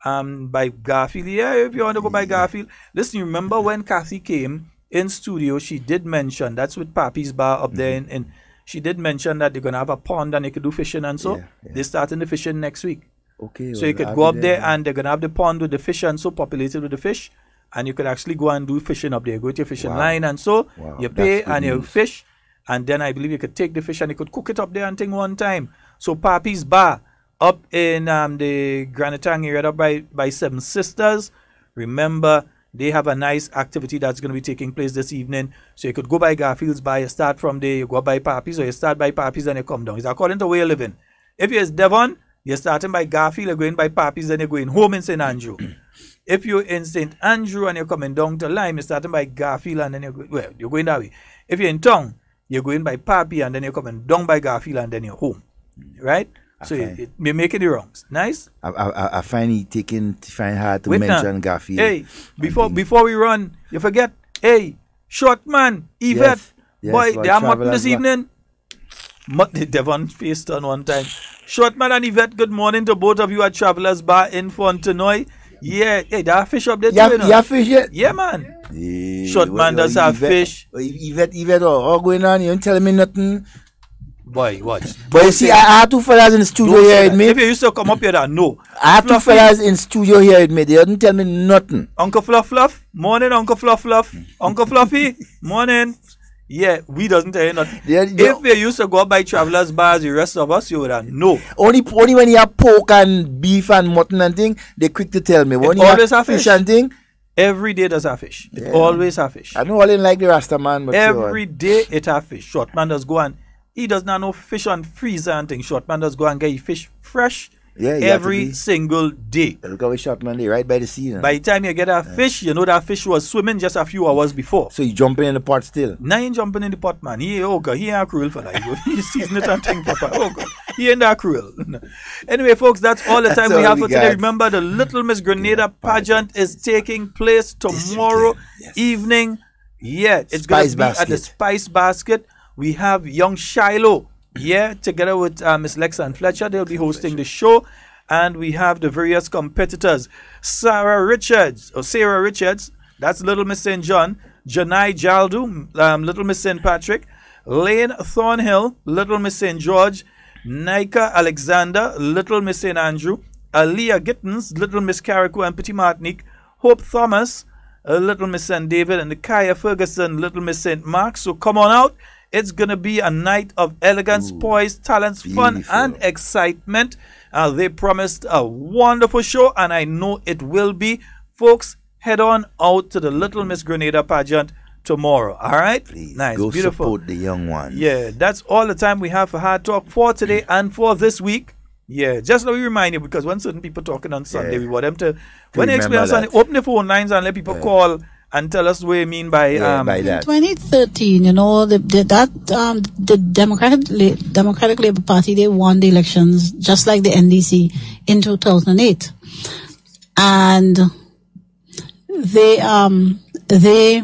By Garfield. Yeah, if you want to go by Garfield. Listen, you remember when Kathy came in studio, she did mention, that's with Papi's Bar up there, and she did mention that they're going to have a pond and they could do fishing and so. They're starting the fishing next week. Okay. So you could go up there and they're going to have the pond with the fish and so populated with the fish. And you could actually go and do fishing up there. Go to your fishing line and so you pay and you fish. And then I believe you could take the fish and you could cook it up there and thing one time. So Papi's Bar up in the Granatang area up by Seven Sisters. Remember, they have a nice activity that's going to be taking place this evening. So you could go by Garfield's Bar. You start from there. You go by Papi's, or you start by Papi's and you come down. It's according to where you're living. If you're Devon, you're starting by Garfield. You're going by Papi's, then you're going home in St. Andrew. If you're in St. Andrew and you're coming down to Lime, you're starting by Garfield and then you're going that way. If you're in town, you're going by Papi and then you're coming down by Garfield and then you're home. Right? So you're making the wrongs. Nice? I find hard to mention Garfield. Hey, before we run, you forget, hey, short man, Yvette, boy, they are mutton this evening. Devon faced on one time. Short man and Yvette, good morning to both of you at Travelers Bar in Fontenoy. Yeah, hey, there are fish up there too, you have fish yet? Yeah, man. Short man does have fish. Yvette, all going on? You ain't telling me nothing? Boy, watch. But you see, I have 2 fellas in the studio here with me. If you used to come up here, no. I have 2 fellas in studio here with me. They didn't tell me nothing. Uncle Fluff. Morning, Uncle Fluff. Uncle Fluffy. Morning. Yeah, we doesn't tell you nothing. If we used to go by travelers bars, the rest of us, you would have no. Only when you have pork and beef and mutton and thing, they quick to tell me. When you always have fish and thing, every day does have fish. It always have fish. I know all in like the Rasta man, but every day it have fish. Short man does go and he does not know fish on freezer and things. Short man does go and get fish fresh. Every single day. Look how we shot man there, right by the sea. By the time you get a fish, you know that fish was swimming just a few hours before. So you jumping in the pot still? Now you jumping in the pot, man. He ain't cruel for that. He season it and thing proper. Oh God, he ain't that cruel. Anyway, folks, that's all the time we have for today. Remember, the Little Miss Grenada pageant is taking place tomorrow evening. Yeah, it's going to be at the Spice Basket. We have young Shiloh. Yeah, together with Miss Lexa and Fletcher, they'll be hosting the show. And we have the various competitors. Sarah Richards, that's Little Miss St. John. Janai Jaldu, Little Miss St. Patrick. Lane Thornhill, Little Miss St. George. Nika Alexander, Little Miss St. Andrew. Aliyah Gittins, Little Miss Carriacou and Petit Martinique. Hope Thomas, Little Miss St. David. And Kaya Ferguson, Little Miss St. Mark. So come on out. It's going to be a night of elegance, poise, talents, fun, and excitement. They promised a wonderful show, and I know it will be. Folks, head on out to the Little Miss Grenada pageant tomorrow. All right? Please, nice, go beautiful. Support the young ones. Yeah, that's all the time we have for Hard Talk for today and for this week. Yeah, just let me remind you, because when certain people talking on Sunday, we want them to, when they explain on Sunday, open the phone lines and let people call and tell us what you mean by that. In 2013, you know, the Democratic Labour Party, they won the elections just like the NDC in 2008, and they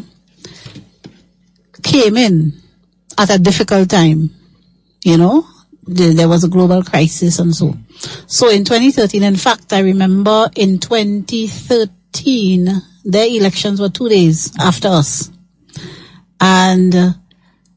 came in at a difficult time. You know, there was a global crisis and so. So in 2013, in fact, I remember in 2013. Their elections were 2 days after us. And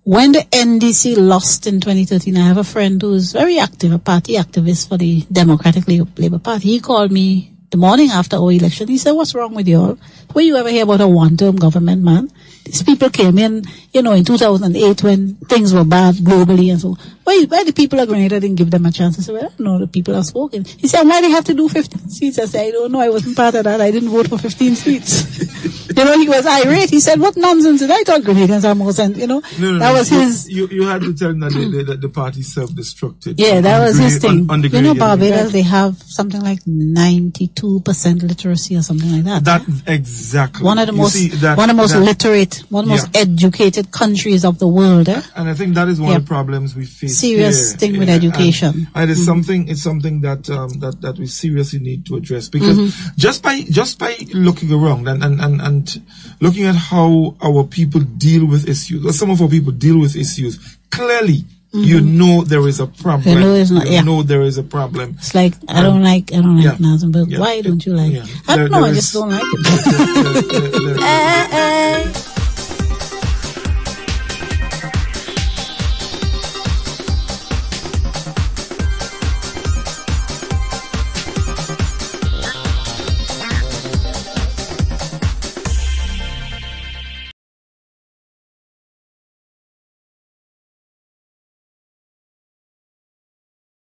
when the NDC lost in 2013, I have a friend who's very active, a party activist for the Democratic Labour Party. He called me the morning after our election. He said, "What's wrong with y'all? Where you ever hear about a one-term government, man? These people came in, you know, in 2008 when things were bad globally and so. Why the people of Grenada didn't give them a chance?" I said, "Well, I don't know, the people have spoken." He said, "Why they have to do 15 seats?" I said, "I don't know, I wasn't part of that. I didn't vote for 15 seats." You know, he was irate. He said, "What nonsense is that? I thought Grenadians are more sense." You know, that was his... You had to tell him that the party self-destructed. Yeah, that was his thing. You know, Barbados, they have something like 92% literacy or something like that. That, exactly. One of the most literate, one of the most educated countries of the world. And I think that is one of the problems we face. Serious thing with education. And it's something that we seriously need to address, because just by looking around and looking at how our people deal with issues, or some of our people deal with issues, clearly you know there is a problem. You know there is a problem. It's like, I don't like Nazim, but why don't you like it? I don't know, I just don't like it.